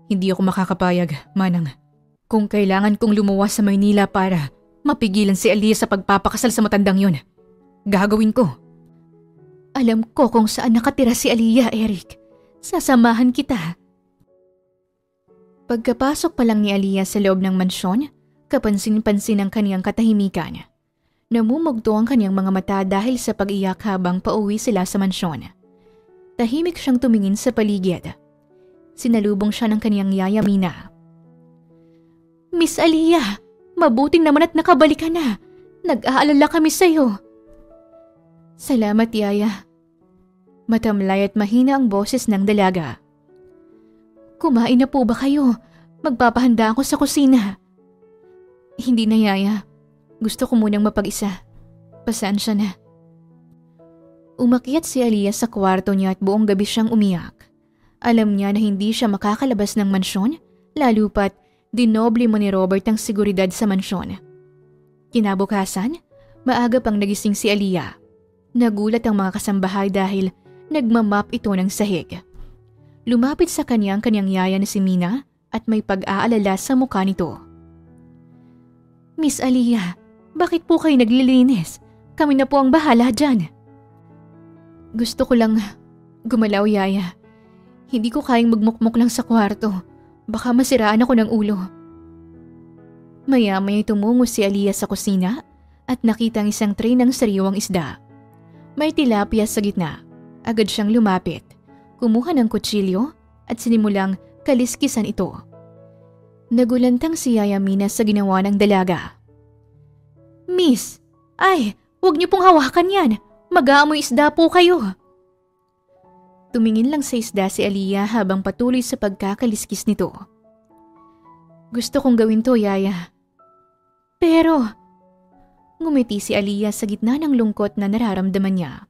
Hindi ako makakapayag, Manang. Kung kailangan kong lumuwas sa Maynila para mapigilan si Aliyah sa pagpapakasal sa matandang yun, gagawin ko. Alam ko kung saan nakatira si Aliyah, Eric. Sasamahan kita. Pagkapasok pa lang ni Aliyah sa loob ng mansyon, kapansin-pansin ang kaniyang katahimikan. Namumugto ang kaniyang mga mata dahil sa pag-iyak habang pauwi sila sa mansyon. Tahimik siyang tumingin sa paligid. Sinalubong siya ng kaniyang yaya Mina. Miss Aliyah, mabuting naman at nakabalik ka na. Nag-aalala kami sa'yo. Salamat, Yaya. Matamlay at mahina ang boses ng dalaga. Kumain na po ba kayo? Magpapahanda ako sa kusina. Hindi na, Yaya. Gusto ko munang mapag-isa. Pasensya na. Umakyat si Aliyah sa kwarto niya at buong gabi siyang umiyak. Alam niya na hindi siya makakalabas ng mansyon, lalo pat dinoble mo ni Robert ang seguridad sa mansyon. Kinabukasan, maaga pang nagising si Aliyah. Nagulat ang mga kasambahay dahil nagmamap ito ng sahig. Lumapit sa kanyang yaya na si Mina at may pag-aalala sa mukha nito. Miss Aliyah, bakit po kayo naglilinis? Kami na po ang bahala dyan. Gusto ko lang gumalaw, Yaya. Hindi ko kayang magmukmok lang sa kwarto. Baka masiraan ako ng ulo. Maya-maya tumungo si Aliyah sa kusina at nakita ang isang tray ng sariwang isda. May tilapia sa gitna. Agad siyang lumapit. Kumuha ng kutsilyo at sinimulang kaliskisan ito. Nagulantang si Yaya Mina sa ginawa ng dalaga. Miss, ay, huwag niyo pong hawakan yan. Mag-aamoy isda po kayo. Tumingin lang sa isda si Aliyah habang patuloy sa pagkakaliskis nito. Gusto kong gawin to, Yaya. Pero, ngumiti si Aliyah sa gitna ng lungkot na nararamdaman niya.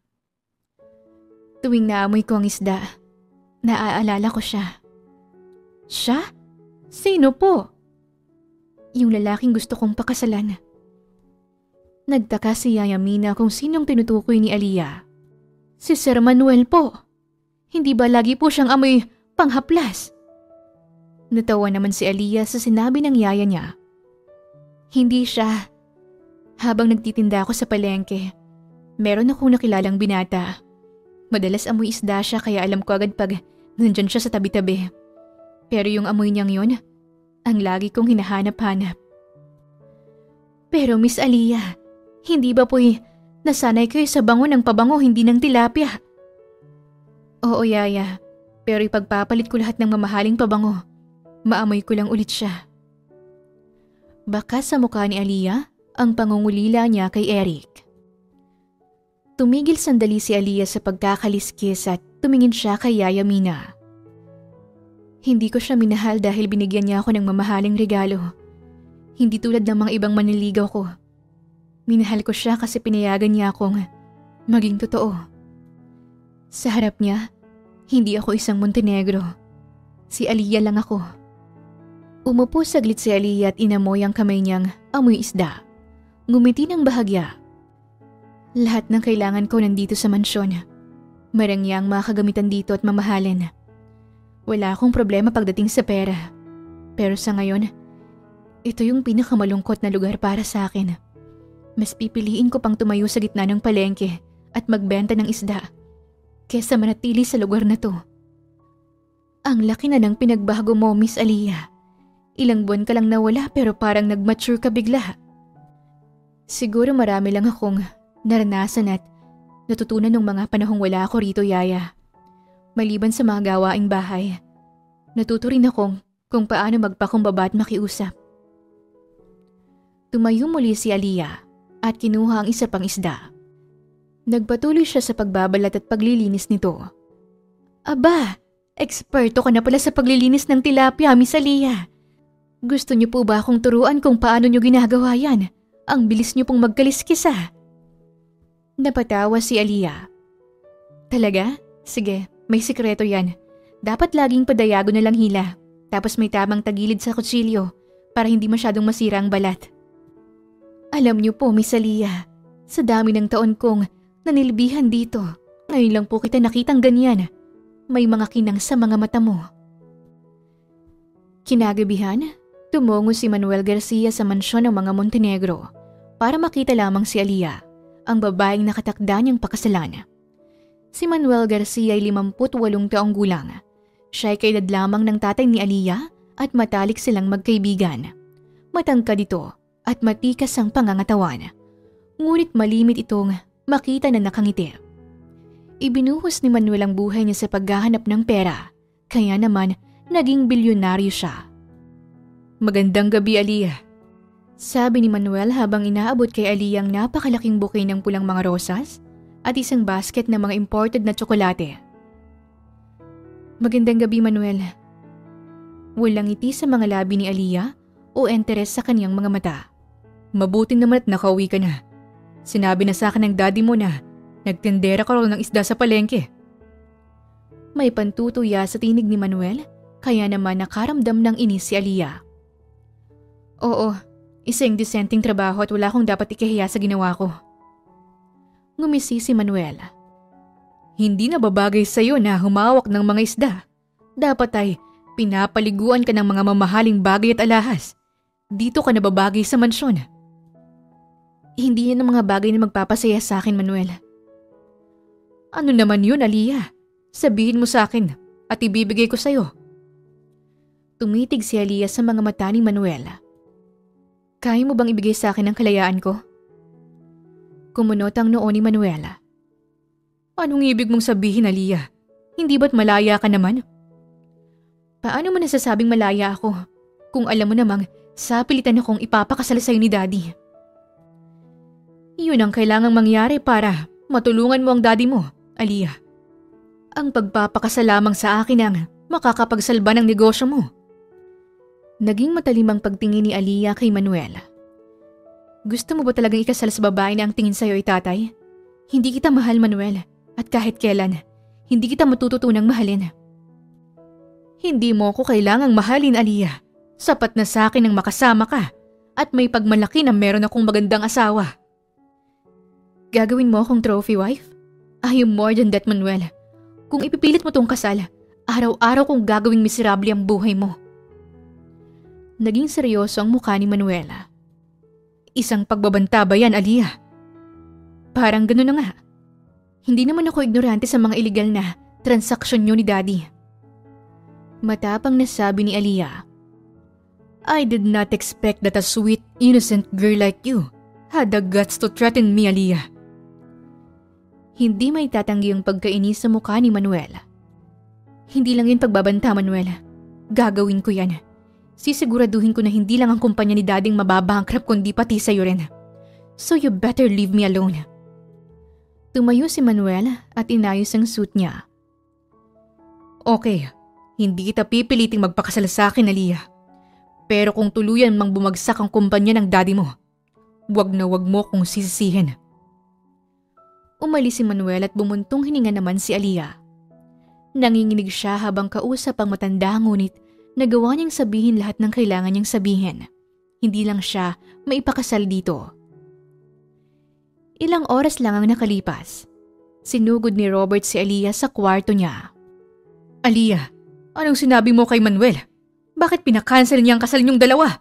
Tuwing naamoy ko ang isda, naaalala ko siya. Siya? Sino po? Yung lalaking gusto kong pakasalan. Nagtaka si Yaya Mina kung sinong tinutukoy ni Aliyah. Si Sir Manuel po. Hindi ba lagi po siyang amoy panghaplas? Natawa naman si Aliyah sa sinabi ng yaya niya. Hindi siya. Habang nagtitinda ako sa palengke, meron akong nakilalang binata. Madalas amoy isda siya kaya alam ko agad pag nandyan siya sa tabi-tabi. Pero yung amoy niyang yun, ang lagi kong hinahanap-hanap. Pero Miss Aliyah, hindi ba po'y nasanay kayo sa bango ng pabango hindi ng tilapia? Oo, Yaya. Pero ipagpapalit ko lahat ng mamahaling pabango. Maamoy ko lang ulit siya. Baka sa mukha ni Aliyah ang pangungulila niya kay Eric. Tumigil sandali si Aliyah sa pagkakaliskis at tumingin siya kay Yaya Mina. Hindi ko siya minahal dahil binigyan niya ako ng mamahaling regalo. Hindi tulad ng mga ibang manliligaw ko. Minahal ko siya kasi pinayagan niya akong maging totoo. Sa harap niya, hindi ako isang Montenegro. Si Aliyah lang ako. Umupo saglit si Aliyah at inamoy ang kamay niyang amoy isda. Ngumiti ng bahagya. Lahat ng kailangan ko nandito sa mansyon. Marangya ang mga kagamitan dito at mamahalin. Wala akong problema pagdating sa pera. Pero sa ngayon, ito yung pinakamalungkot na lugar para sa akin. Mas pipiliin ko pang tumayo sa gitna ng palengke at magbenta ng isda kesa manatili sa lugar na to. Ang laki na ng pinagbago mo, Miss Aliyah. Ilang buwan ka lang nawala pero parang nag-mature ka bigla. Siguro marami lang akong naranasan at natutunan ng mga panahong wala ako rito, Yaya. Maliban sa mga gawaing bahay, natuto rin akong kung paano magpakumbaba at makiusap. Tumayo muli si Aliyah at kinuha ang isa pang isda. Nagpatuloy siya sa pagbabalat at paglilinis nito. Aba, eksperto ka na pala sa paglilinis ng tilapia, Miss Aliyah. Gusto niyo po ba akong turuan kung paano niyo ginagawa yan? Ang bilis niyo pong magkaliskis ah. Napatawa si Aliyah. Talaga? Sige, may sikreto yan. Dapat laging padayago na lang hila, tapos may tamang tagilid sa kutsilyo para hindi masyadong masira ang balat. Alam niyo po, Miss Aliyah, sa dami ng taon kong nanilbihan dito, ngayon lang po kita nakitang ganyan. May mga kinang sa mga mata mo. Kinagabihan, tumungo si Manuel Garcia sa mansyon ng mga Montenegro para makita lamang si Aliyah, ang babaeng nakatakda niyang pakasalan. Si Manuel Garcia ay 58 taong gulang. Siya ay kaedad lamang ng tatay ni Aliyah at matalik silang magkaibigan. Matangkad ito at matikas ang pangangatawan. Ngunit malimit itong makita na nakangiti. Ibinuhos ni Manuel ang buhay niya sa paghahanap ng pera, kaya naman naging bilyonaryo siya. Magandang gabi, Aliyah. Sabi ni Manuel habang inaabot kay Aliyah ang napakalaking bouquet ng pulang mga rosas at isang basket ng mga imported na tsokolate. Magandang gabi, Manuel. Walang ngiti sa mga labi ni Aliyah o interes sa kanyang mga mata. Mabuting naman at nakauwi ka na. Sinabi na sa akin ng daddy mo na nagtendera ka raw ng isda sa palengke. May pantutuya sa tinig ni Manuel, kaya naman nakaramdam ng inis si Aliyah. Oo, isang disenteng trabaho at wala akong dapat ikahiya sa ginawa ko. Ngumisi si Manuel. Hindi na babagay sa'yo na humawak ng mga isda. Dapat ay pinapaliguan ka ng mga mamahaling bagay at alahas. Dito ka na babagay sa mansyon. Hindi yan ang mga bagay na magpapasaya sa akin, Manuel. Ano naman yun, Aliyah? Sabihin mo sa akin at ibibigay ko sa'yo. Tumitig si Aliyah sa mga mata ni Manuel. Kaya mo bang ibigay sa akin ang kalayaan ko? Kumunot ang noo ni Manuel. Anong ibig mong sabihin, Aliyah? Hindi ba't malaya ka naman? Paano mo nasasabing malaya ako kung alam mo namang sapilitan akong ipapakasal sa'yo ni Daddy? Yun ang kailangang mangyari para matulungan mo ang daddy mo, Aliyah. Ang pagpapakasal lamang sa akin ang makakapagsalba ng negosyo mo. Naging matalim ang pagtingin ni Aliyah kay Manuel. Gusto mo ba talagang ikasal sa babae na ang tingin sa'yo ay tatay? Hindi kita mahal, Manuel, at kahit kailan, hindi kita matututunang mahalin. Hindi mo ako kailangang mahalin, Aliyah. Sapat na sa akin ang makasama ka at may pagmalaki na meron akong magandang asawa. Gagawin mo akong trophy wife? I am more than that, Manuel. Kung ipipilit mo tong kasal, araw-araw kong gagawing miserable ang buhay mo. Naging seryoso ang mukha ni Manuel. Isang pagbabanta ba yan, Aliyah? Parang gano'n na nga. Hindi naman ako ignorante sa mga illegal na transaksyon niyo ni Daddy. Matapang na sabi ni Aliyah. I did not expect that a sweet, innocent girl like you had the guts to threaten me, Aliyah. Hindi may tatanggi ang pagkainis sa mukha ni Manuel. Hindi lang yun pagbabanta, Manuel. Gagawin ko yan. Sisiguraduhin ko na hindi lang ang kumpanya ni Dading mababangkrap kundi pati sa'yo rin. So you better leave me alone. Tumayo si Manuel at inayos ang suit niya. Okay, hindi kita pipiliting magpakasal sa akin, Aliyah. Pero kung tuluyan mang bumagsak ang kumpanya ng daddy mo, wag na wag mo kong sisisihin. Umalis si Manuel at bumuntong hininga naman si Aliyah. Nanginginig siya habang kausap ang matanda ngunit nagawa niyang sabihin lahat ng kailangan niyang sabihin. Hindi lang siya maipakasal dito. Ilang oras lang ang nakalipas. Sinugod ni Robert si Aliyah sa kwarto niya. Aliyah, anong sinabi mo kay Manuel? Bakit pinakancel niya ang kasal niyong dalawa?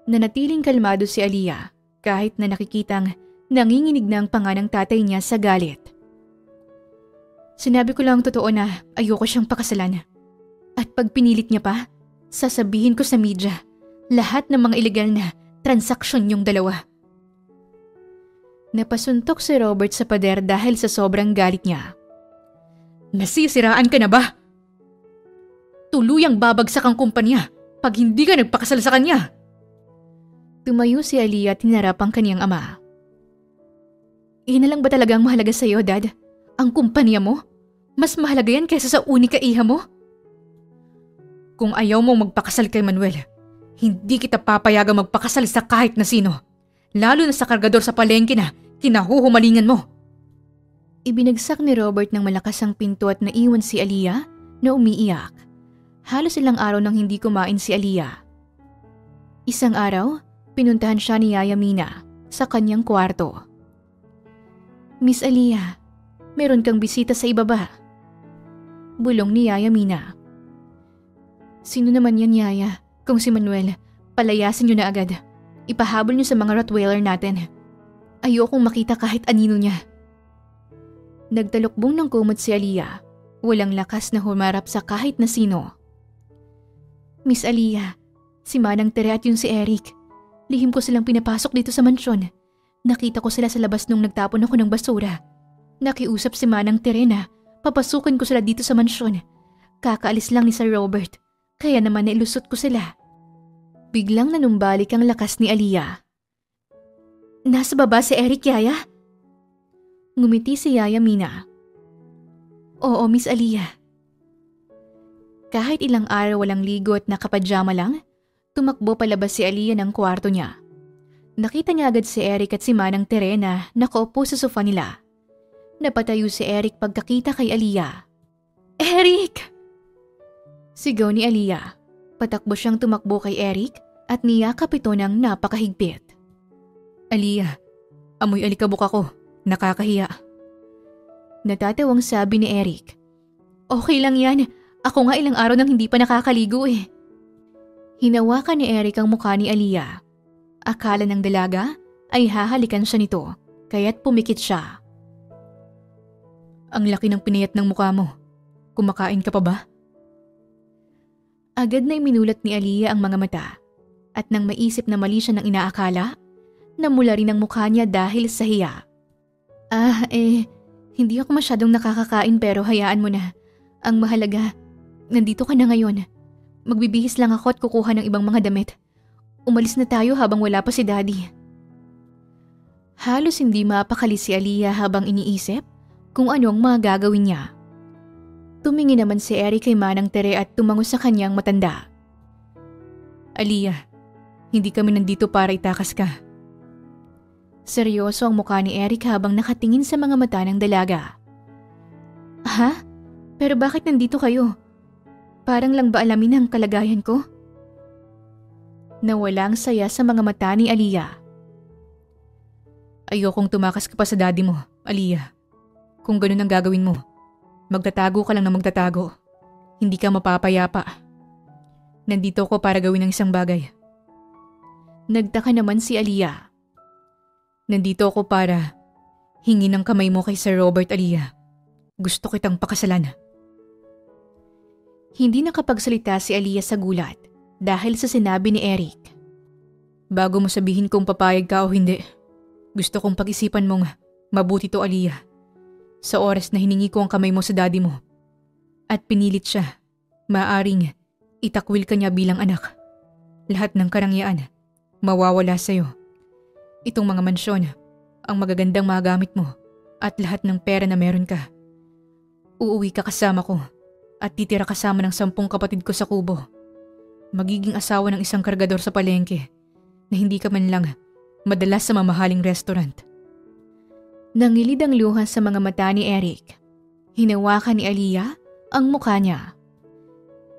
Nanatiling kalmado si Aliyah kahit na nakikitang nanginginig na ang panga ng tatay niya sa galit. Sinabi ko lang totoo na ayoko siyang pakasalan. At pag pinilit niya pa, sasabihin ko sa media lahat ng mga illegal na transaksyon niyong dalawa. Napasuntok si Robert sa pader dahil sa sobrang galit niya. Nasisiraan ka na ba? Tuluyang babagsak ang kumpanya pag hindi ka nagpakasal sa kanya. Tumayo si Aliyah at hinarap ang kaniyang ama. Iyan na lang ba talagang mahalaga sa iyo, Dad? Ang kumpanya mo? Mas mahalaga yan kaysa sa unika iha mo? Kung ayaw mong magpakasal kay Manuel, hindi kita papayagang magpakasal sa kahit na sino. Lalo na sa kargador sa palengke na Kinahuhumalingan mo! Ibinagsak ni Robert ng malakas ang pinto at naiwan si Aliyah na umiiyak. Halos ilang araw nang hindi kumain si Aliyah. Isang araw, pinuntahan siya ni Yaya Mina sa kanyang kwarto. Miss Aliyah, meron kang bisita sa ibaba. Bulong ni Yaya Mina. Sino naman yan, Yaya? Kung si Manuel, palayasin niyo na agad. Ipahabol niyo sa mga Rottweiler natin. Ayokong makita kahit anino niya. Nagtalukbong ng kumot si Aliyah. Walang lakas na humarap sa kahit na sino. Miss Aliyah, si Manang Tere at yung si Eric. Lihim ko silang pinapasok dito sa mansyon. Nakita ko sila sa labas nung nagtapon ako ng basura. Nakiusap si Manang Tere na papasukin ko sila dito sa mansyon. Kakaalis lang ni Sir Robert, kaya naman nailusot ko sila. Biglang nanumbalik ang lakas ni Aliyah. Nasa baba si Eric, Yaya? Ngumiti si Yaya Mina. Oo, Miss Aliyah. Kahit ilang araw walang ligo at nakapadyama lang, tumakbo palabas si Aliyah ng kwarto niya. Nakita niya agad si Eric at si Manang Tere na nakaupo sa sofa nila. Napatayo si Eric pagkakita kay Aliyah. Eric! Sigaw ni Aliyah. Patakbo siyang tumakbo kay Eric at niyakap ito ng napakahigpit. Aliyah, amoy alikabok ako. Nakakahiya. Natatawang sabi ni Eric. Okay lang yan. Ako nga ilang araw nang hindi pa nakakaligo eh. Hinawakan ni Eric ang mukha ni Aliyah. Akala ng dalaga ay hahalikan siya nito, kaya't pumikit siya. Ang laki ng pinayat ng mukha mo. Kumakain ka pa ba? Agad na iminulat ni Aliyah ang mga mata. At nang maisip na mali siya ng inaakala, namula rin ang mukha niya dahil sa hiya. Hindi ako masyadong nakakakain pero hayaan mo na. Ang mahalaga, nandito ka na ngayon. Magbibihis lang ako at kukuha ng ibang mga damit. Umalis na tayo habang wala pa si Daddy. Halos hindi mapakali si Aliyah habang iniisip kung ano ang mga gagawin niya. Tumingin naman si Eric kay Manang Tere at tumango sa kanyang matanda. Aliyah, hindi kami nandito para itakas ka. Seryoso ang mukha ni Eric habang nakatingin sa mga mata ng dalaga. Ha? Pero bakit nandito kayo? Parang lang ba alamin ang kalagayan ko? Nawala ang saya sa mga mata ni Aliyah. Ayokong tumakas ka pa sa daddy mo, Aliyah. Kung ganun ang gagawin mo, magtatago ka lang na magtatago. Hindi ka mapapayapa. Nandito ko para gawin ang isang bagay. Nagtaka naman si Aliyah. Nandito ako para hingin ng kamay mo kay Sir Robert, Aliyah. Gusto kitang pakasalan. Hindi nakapagsalita si Aliyah sa gulat dahil sa sinabi ni Eric. Bago mo sabihin kung papayag ka o hindi, gusto kong pag-isipan mong mabuti to, Aliyah. Sa oras na hiningi ko ang kamay mo sa daddy mo at pinilit siya, maaaring itakwil ka niya bilang anak. Lahat ng karangyaan mawawala sa'yo. Itong mga mansyon, ang magagandang magamit mo at lahat ng pera na meron ka. Uuwi ka kasama ko at titira kasama ng 10 kapatid ko sa kubo. Magiging asawa ng isang kargador sa palengke na hindi ka man lang madalas sa mamahaling restaurant. Nangilid ang luha sa mga mata ni Eric. Hinawakan ni Aliyah ang mukha niya.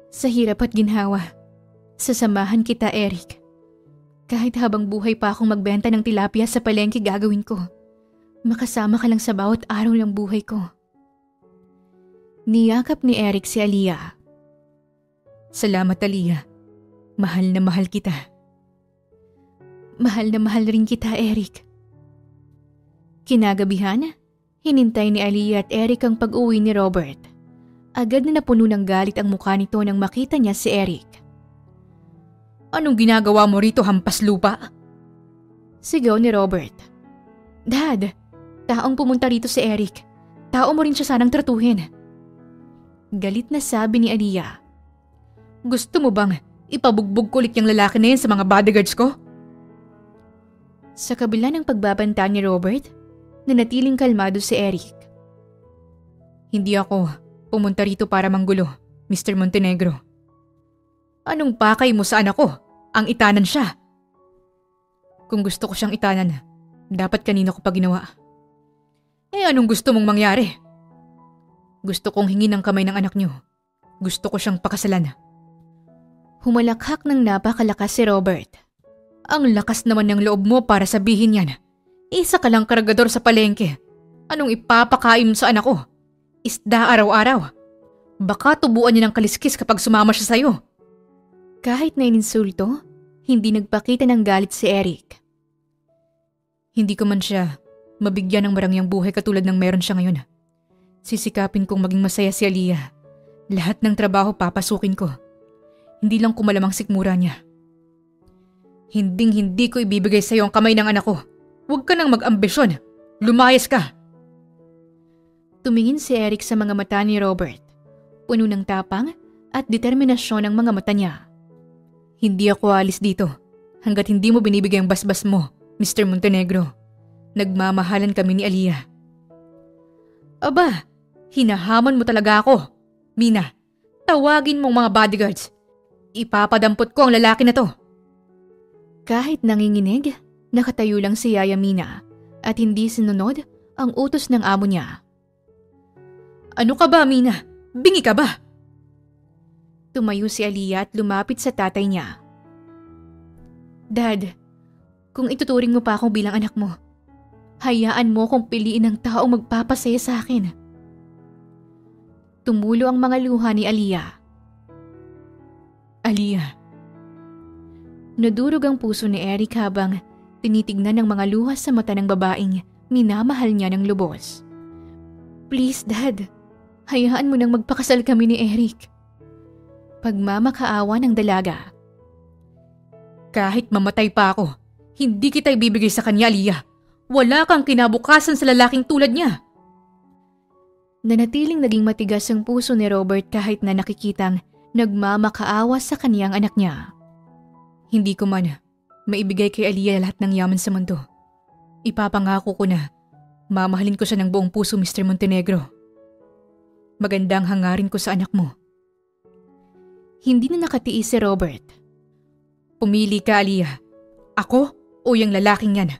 Sa hirap at ginhawa, sasamahan kita, Eric. Kahit habang buhay pa akong magbenta ng tilapia sa palengke gagawin ko. Makasama ka lang sa bawat araw ng buhay ko. Niyakap ni Eric si Aliyah. Salamat, Aliyah. Mahal na mahal kita. Mahal na mahal rin kita, Eric. Kinagabihan, hinintay ni Aliyah at Eric ang pag-uwi ni Robert. Agad na napuno ng galit ang mukha nito nang makita niya si Eric. Anong ginagawa mo rito, hampas lupa? Sigaw ni Robert. Dad, taong pumunta rito si Eric. Tao mo rin siya sanang tratuhin. Galit na sabi ni Aliyah. Gusto mo bang ipabugbog kulit yung lalaki na yan sa mga bodyguards ko? Sa kabila ng pagbabanta ni Robert, nanatiling kalmado si Eric. Hindi ako pumunta rito para manggulo, Mr. Montenegro. Anong pakay mo sa anak ko? Ang itanan siya. Kung gusto ko siyang itanan, Dapat kanina ko pa ginawa. Anong gusto mong mangyari? Gusto kong hingin ang kamay ng anak niyo. Gusto ko siyang pakasalan. Humalakhak ng napakalakas si Robert. Ang lakas naman ng loob mo para sabihin yan. Isa ka lang kargador sa palengke. Anong ipapakain mo sa anak ko? Isda araw-araw. Baka tubuan niya ng kaliskis kapag sumama siya sa'yo. Kahit na ininsulto, hindi nagpakita ng galit si Eric. Hindi ko man siya mabigyan ng marangyang buhay katulad ng meron siya ngayon. Sisikapin kong maging masaya si Aliyah. Lahat ng trabaho papasukin ko. Hindi lang ko malamang sikmura niya. Hindi ko ibibigay sa iyo ang kamay ng anak ko. Huwag ka nang mag-ambisyon. Lumayas ka. Tumingin si Eric sa mga mata ni Robert. Puno ng tapang at determinasyon ang mga mata niya. Hindi ako alis dito hanggat hindi mo binibigay ang basbas mo, Mr. Montenegro. Nagmamahalan kami ni Aliyah. Aba, hinahamon mo talaga ako. Mina, tawagin mong mga bodyguards. Ipapadampot ko ang lalaki na to. Kahit nanginginig, nakatayo lang si Yaya Mina at hindi sinunod ang utos ng amo niya. Ano ka ba, Mina? Bingi ka ba? Tumayo si Aliyah at lumapit sa tatay niya. Dad, kung ituturing mo pa akong bilang anak mo, hayaan mo kung piliin ng taong magpapasaya sa akin. Tumulo ang mga luha ni Aliyah. Aliyah. Nadurog ang puso ni Eric habang tinitignan ng mga luha sa mata ng babaeng minamahal niya ng lubos. Please, Dad. Hayaan mo nang magpakasal kami ni Eric. Pagmamakaawa ng dalaga. Kahit mamatay pa ako, hindi kita ibibigay sa kanya, Aliyah. Wala kang kinabukasan sa lalaking tulad niya. Nanatiling naging matigas ang puso ni Robert kahit na nakikitang nagmamakaawa sa kaniyang anak niya. Hindi ko man maibigay kay Aliyah lahat ng yaman sa mundo. Ipapangako ko na mamahalin ko siya ng buong puso, Mr. Montenegro. Magandang hangarin ko sa anak mo. Hindi na nakatiis si Robert. Pumili ka, Aliyah. Ako o yung lalaking yan.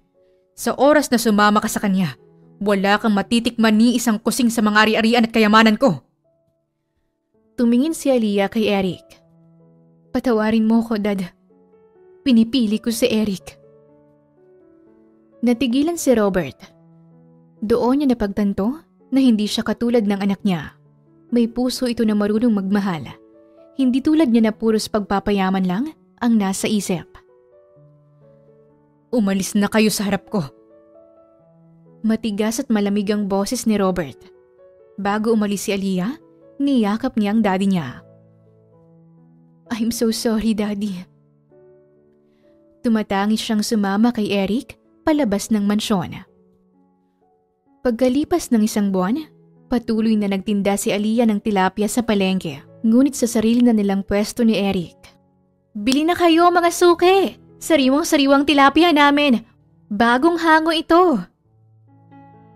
Sa oras na sumama ka sa kanya, wala kang matitikman ni isang kusing sa mga ari-arian at kayamanan ko. Tumingin si Aliyah kay Eric. Patawarin mo ko, Dad. Pinipili ko si Eric. Natigilan si Robert. Doon niya napagtanto na hindi siya katulad ng anak niya. May puso ito na marunong magmahal. Hindi tulad niya na puros pagpapayaman lang ang nasa isip. Umalis na kayo sa harap ko. Matigas at malamig ang boses ni Robert. Bago umalis si Aliyah, niyakap niya ang daddy niya. I'm so sorry, Daddy. Tumatangis siyang sumama kay Eric palabas ng mansyon. Pagkalipas ng isang buwan, patuloy na nagtinda si Aliyah ng tilapia sa palengke, ngunit sa sarili na nilang pwesto ni Eric. Bili na kayo mga suke! Sariwang-sariwang tilapia namin! Bagong hango ito!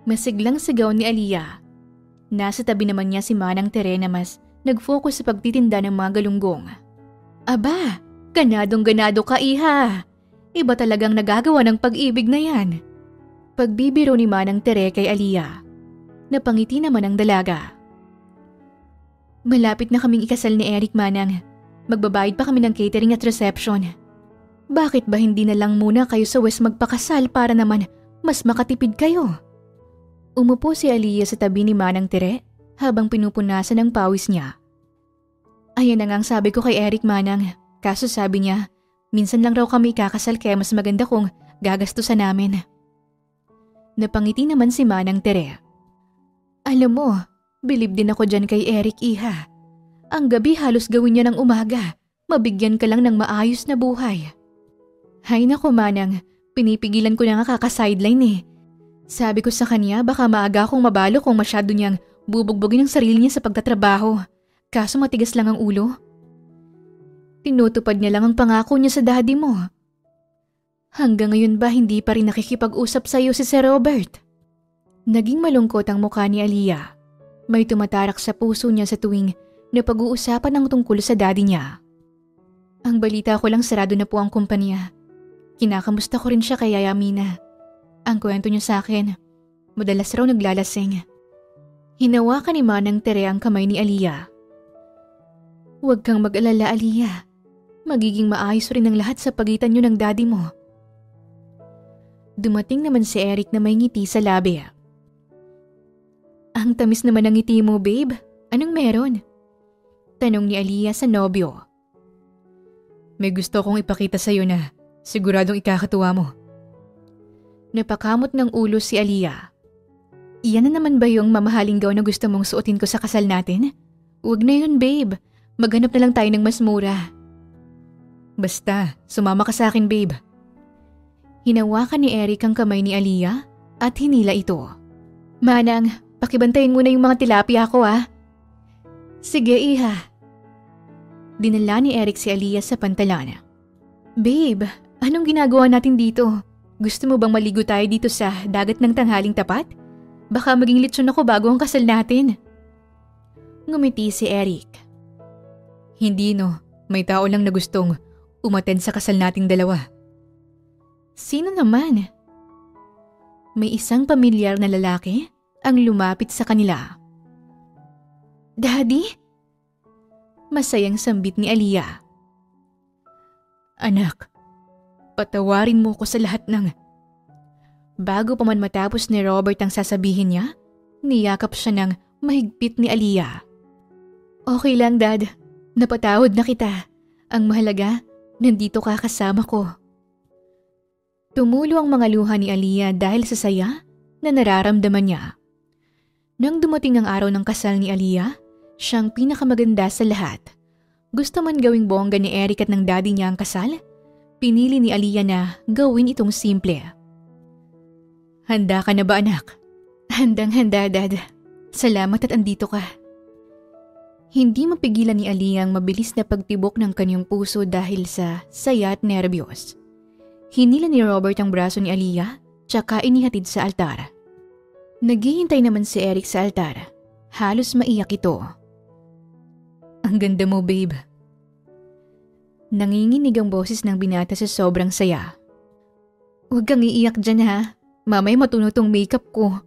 Masiglang sigaw ni Aliyah. Nasa tabi naman niya si Manang Tere na mas nag-focus sa pagtitinda ng mga galunggong. Aba, ganadong-ganado ka, iha! Iba talagang nagagawa ng pag-ibig na yan. Pagbibiro ni Manang Tere kay Aliyah. Napangiti naman ang dalaga. Malapit na kaming ikasal ni Eric, Manang. Magbabayad pa kami ng catering at reception. Bakit ba hindi na lang muna kayo sa West magpakasal para naman mas makatipid kayo? Umupo si Aliyah sa tabi ni Manang Tere habang pinupunasan ang pawis niya. Ayan na nga ang sabi ko kay Eric, Manang. Kaso sabi niya, minsan lang raw kami kakasal kaya mas maganda kung gagastusan namin. Napangiti naman si Manang Tere. Alam mo, bilib din ako dyan kay Eric, iha. Ang gabi halos gawin niya ng umaga. Mabigyan ka lang ng maayos na buhay. Hay nako, Manang, pinipigilan ko na nga kaka-sideline eh. Sabi ko sa kanya baka maaga akong mabalo kung masyado niyang bubugbugin ang sarili niya sa pagtatrabaho. Kaso matigas lang ang ulo. Tinutupad niya lang ang pangako niya sa daddy mo. Hanggang ngayon ba hindi pa rin nakikipag-usap sa iyo si Sir Robert? Naging malungkot ang mukha ni Aliyah. May tumatarak sa puso niya sa tuwing na pag-uusapan ng tungkol sa daddy niya. Ang balita ko lang sarado na po ang kumpanya. Kinakamusta ko rin siya kay Yaya Mina. Ang kwento niya sa akin, madalas raw naglalasing. Hinawakan ni Manang Tere ang kamay ni Aliyah. Huwag kang mag-alala, Aliyah. Magiging maayos rin ang lahat sa pagitan niyo ng daddy mo. Dumating naman si Eric na may ngiti sa labi. Ang tamis naman ng ngiti mo, babe. Anong meron? Tanong ni Aliyah sa nobyo. May gusto kong ipakita sa'yo na siguradong ikakatuwa mo. Napakamot ng ulo si Aliyah. Iyan na naman ba yung mamahaling gown na gusto mong suotin ko sa kasal natin? Huwag na yun, babe. Maghanap na lang tayo ng mas mura. Basta, sumama ka sa akin, babe. Hinawakan ni Eric ang kamay ni Aliyah at hinila ito. Manang, pakibantayin muna yung mga tilapia ko Sige, iha. Dinala ni Eric si Aliyah sa pantalan. Babe, anong ginagawa natin dito? Gusto mo bang maligo tayo dito sa dagat ng tanghaling tapat? Baka maging litsyon ako bago ang kasal natin. Ngumiti si Eric. Hindi no, may tao lang na gustong umattend sa kasal nating dalawa. Sino naman? May isang pamilyar na lalaki ang lumapit sa kanila. Daddy? Masayang sambit ni Aliyah. Anak, patawarin mo ko sa lahat ng... Bago pa man matapos ni Robert ang sasabihin niya, niyakap siya ng mahigpit ni Aliyah. Okay lang, Dad. Napatawad na kita. Ang mahalaga, nandito ka kasama ko. Tumulo ang mga luha ni Aliyah dahil sa saya na nararamdaman niya. Nang dumating ang araw ng kasal ni Aliyah, siyang pinakamaganda sa lahat. Gusto man gawing bongga ni Eric at ng daddy niya ang kasal, pinili ni Aliyah na gawin itong simple. Handa ka na ba, anak? Handang-handa, Dad. Salamat at andito ka. Hindi mapigilan ni Aliyah ang mabilis na pagtibok ng kanyang puso dahil sa saya at nerbiyos. Hinila ni Robert ang braso ni Aliyah, tsaka inihatid sa altar. Naghihintay naman si Eric sa altar. Halos maiyak ito. Ang ganda mo, babe. Nanginginig ang boses ng binata sa sobrang saya. Huwag kang iiyak dyan, ha? Mamay matuno tong makeup ko.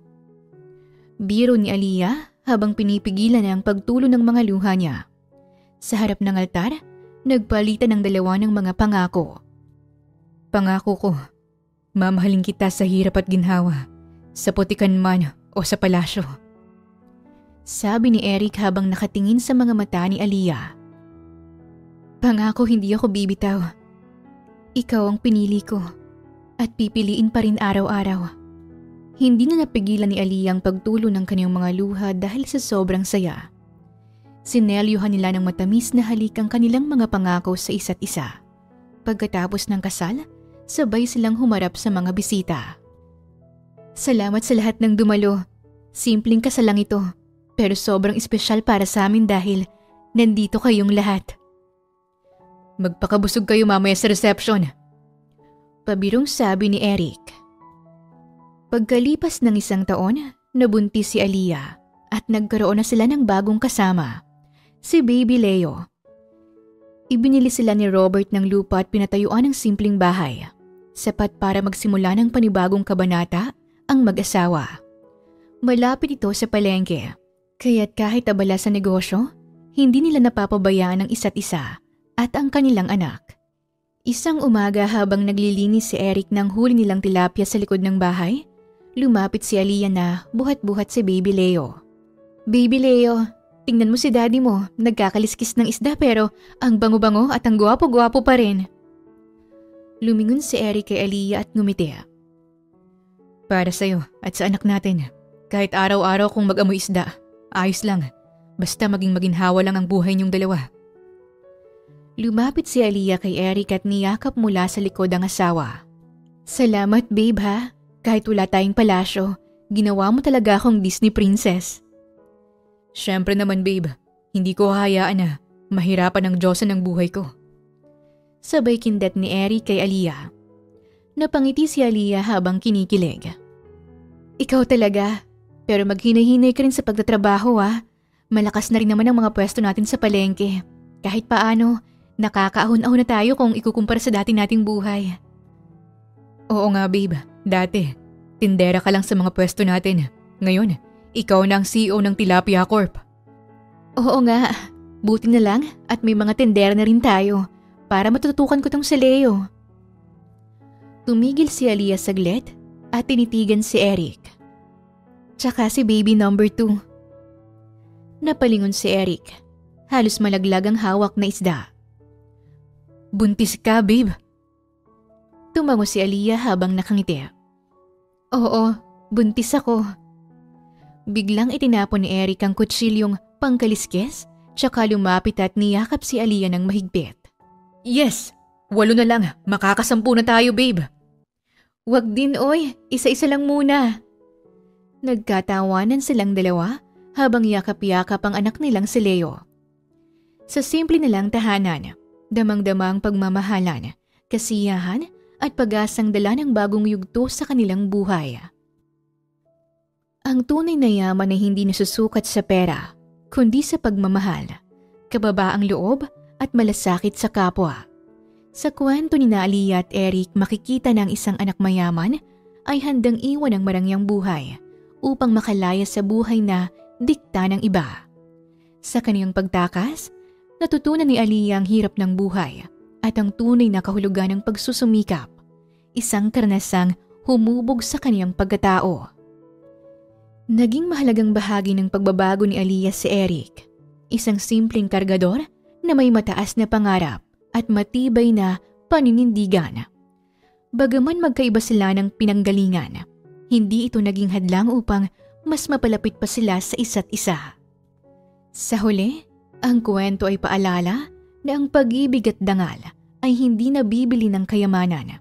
Biro ni Aliyah habang pinipigilan ang pagtulo ng mga luha niya. Sa harap ng altar, nagpalitan ng dalawa ng mga pangako. Pangako ko, mamahalin kita sa hirap at ginhawa, sa putikan man o sa palasyo. Sabi ni Eric habang nakatingin sa mga mata ni Aliyah. Pangako hindi ako bibitaw. Ikaw ang pinili ko. At pipiliin pa rin araw-araw. Hindi na napigilan ni Aliyah ang pagtulo ng kanyang mga luha dahil sa sobrang saya. Sinelyuhan nila ng matamis na halik ang kanilang mga pangako sa isa't isa. Pagkatapos ng kasal, sabay silang humarap sa mga bisita. Salamat sa lahat ng dumalo. Simpleng kasal lang ito, pero sobrang espesyal para sa amin dahil nandito kayong lahat. Magpakabusog kayo mamaya sa reception. Pabirong sabi ni Eric. Pagkalipas ng 1 taon, nabuntis si Aliyah at nagkaroon na sila ng bagong kasama, si Baby Leo. Ibinili sila ni Robert ng lupa at pinatayuan ng simpleng bahay, sapat para magsimula ng panibagong kabanata ang mag-asawa. Malapit ito sa palengke, kaya't kahit abala sa negosyo, hindi nila napapabayaan ang isa't isa at ang kanilang anak. Isang umaga habang naglilinis si Eric ng huli nilang tilapia sa likod ng bahay, lumapit si Aliyah na buhat-buhat si Baby Leo. Baby Leo, tingnan mo si daddy mo, nagkakaliskis ng isda pero ang bango-bango at ang gwapo-gwapo pa rin. Lumingon si Eric kay Aliyah at ngumiti. Para sa'yo at sa anak natin, kahit araw-araw kong mag-amoy isda, ayos lang, basta maging maginhawa lang ang buhay niyong dalawa. Lumapit si Aliyah kay Eric at niyakap mula sa likod ang asawa. Salamat babe ha, kahit wala tayong palasyo, ginawa mo talaga akong Disney princess. Siyempre naman babe, hindi ko hahayaan na mahirapan ang Diyosa ng buhay ko. Sabay kindat ni Eric kay Aliyah. Napangiti si Aliyah habang kinikilig. Ikaw talaga, pero maghinay-hinay ka rin sa pagtatrabaho ha. Malakas na rin naman ang mga pwesto natin sa palengke. Kahit paano, nakakaahon-ahon na tayo kung ikukumpara sa dati nating buhay. Oo nga babe, dati. Tindera ka lang sa mga pwesto natin. Ngayon, ikaw na ang CEO ng Tilapia Corp. Oo nga, buti na lang at may mga tindera na rin tayo para matutukan ko tong si Leo. Tumigil si Aliyah saglit at tinitigan si Eric. Tsaka si baby number 2. Napalingon si Eric. Halos malaglag ang hawak na isda. Buntis ka, babe? Tumango si Aliyah habang nakangiti. Oo, buntis ako. Biglang itinapon ni Eric ang kutsilyong pangkaliskis tsaka lumapit at niyakap si Aliyah ng mahigpit. Yes! 8 na lang. Makakasampu na tayo, babe. Wag din oy, isa-isa lang muna. Nagkatawanan silang dalawa habang yakap-yakap ang anak nilang si Leo. Sa simple nilang tahanan, damang-dama ang pagmamahalan, kasiyahan at pag-asang dala ng bagong yugto sa kanilang buhay. Ang tunay na yaman ay hindi nasusukat sa pera, kundi sa pagmamahal, kababaang loob at malasakit sa kapwa. Sa kwento ni Aliyah at Eric, makikita na ang isang anak mayaman ay handang iwan ang marangyang buhay upang makalaya sa buhay na dikta ng iba. Sa kaniyang pagtakas, natutunan ni Aliyah ang hirap ng buhay at ang tunay na kahulugan ng pagsusumikap, isang karanasang humubog sa kaniyang pagkatao. Naging mahalagang bahagi ng pagbabago ni Aliyah si Eric, isang simpleng kargador na may mataas na pangarap at matibay na paninindigan. Bagaman magkaiba sila ng pinanggalingan, hindi ito naging hadlang upang mas mapalapit pa sila sa isa't isa. Sa huli, ang kwento ay paalala na ang pag-ibig at dangal ay hindi nabibili ng kayamanan.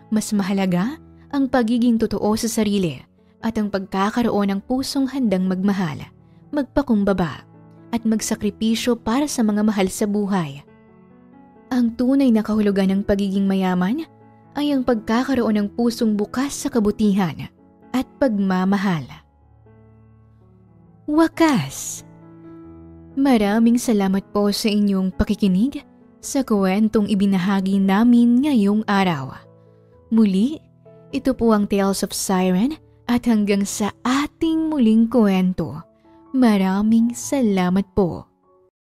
Mas mahalaga ang pagiging totoo sa sarili at ang pagkakaroon ng pusong handang magmahal, magpakumbaba at magsakripisyo para sa mga mahal sa buhay. Ang tunay na kahulugan ng pagiging mayaman ay ang pagkakaroon ng pusong bukas sa kabutihan at pagmamahal. Wakas! Maraming salamat po sa inyong pakikinig sa kwentong ibinahagi namin ngayong araw. Muli, ito po ang Tales of Siren at hanggang sa ating muling kwento. Maraming salamat po.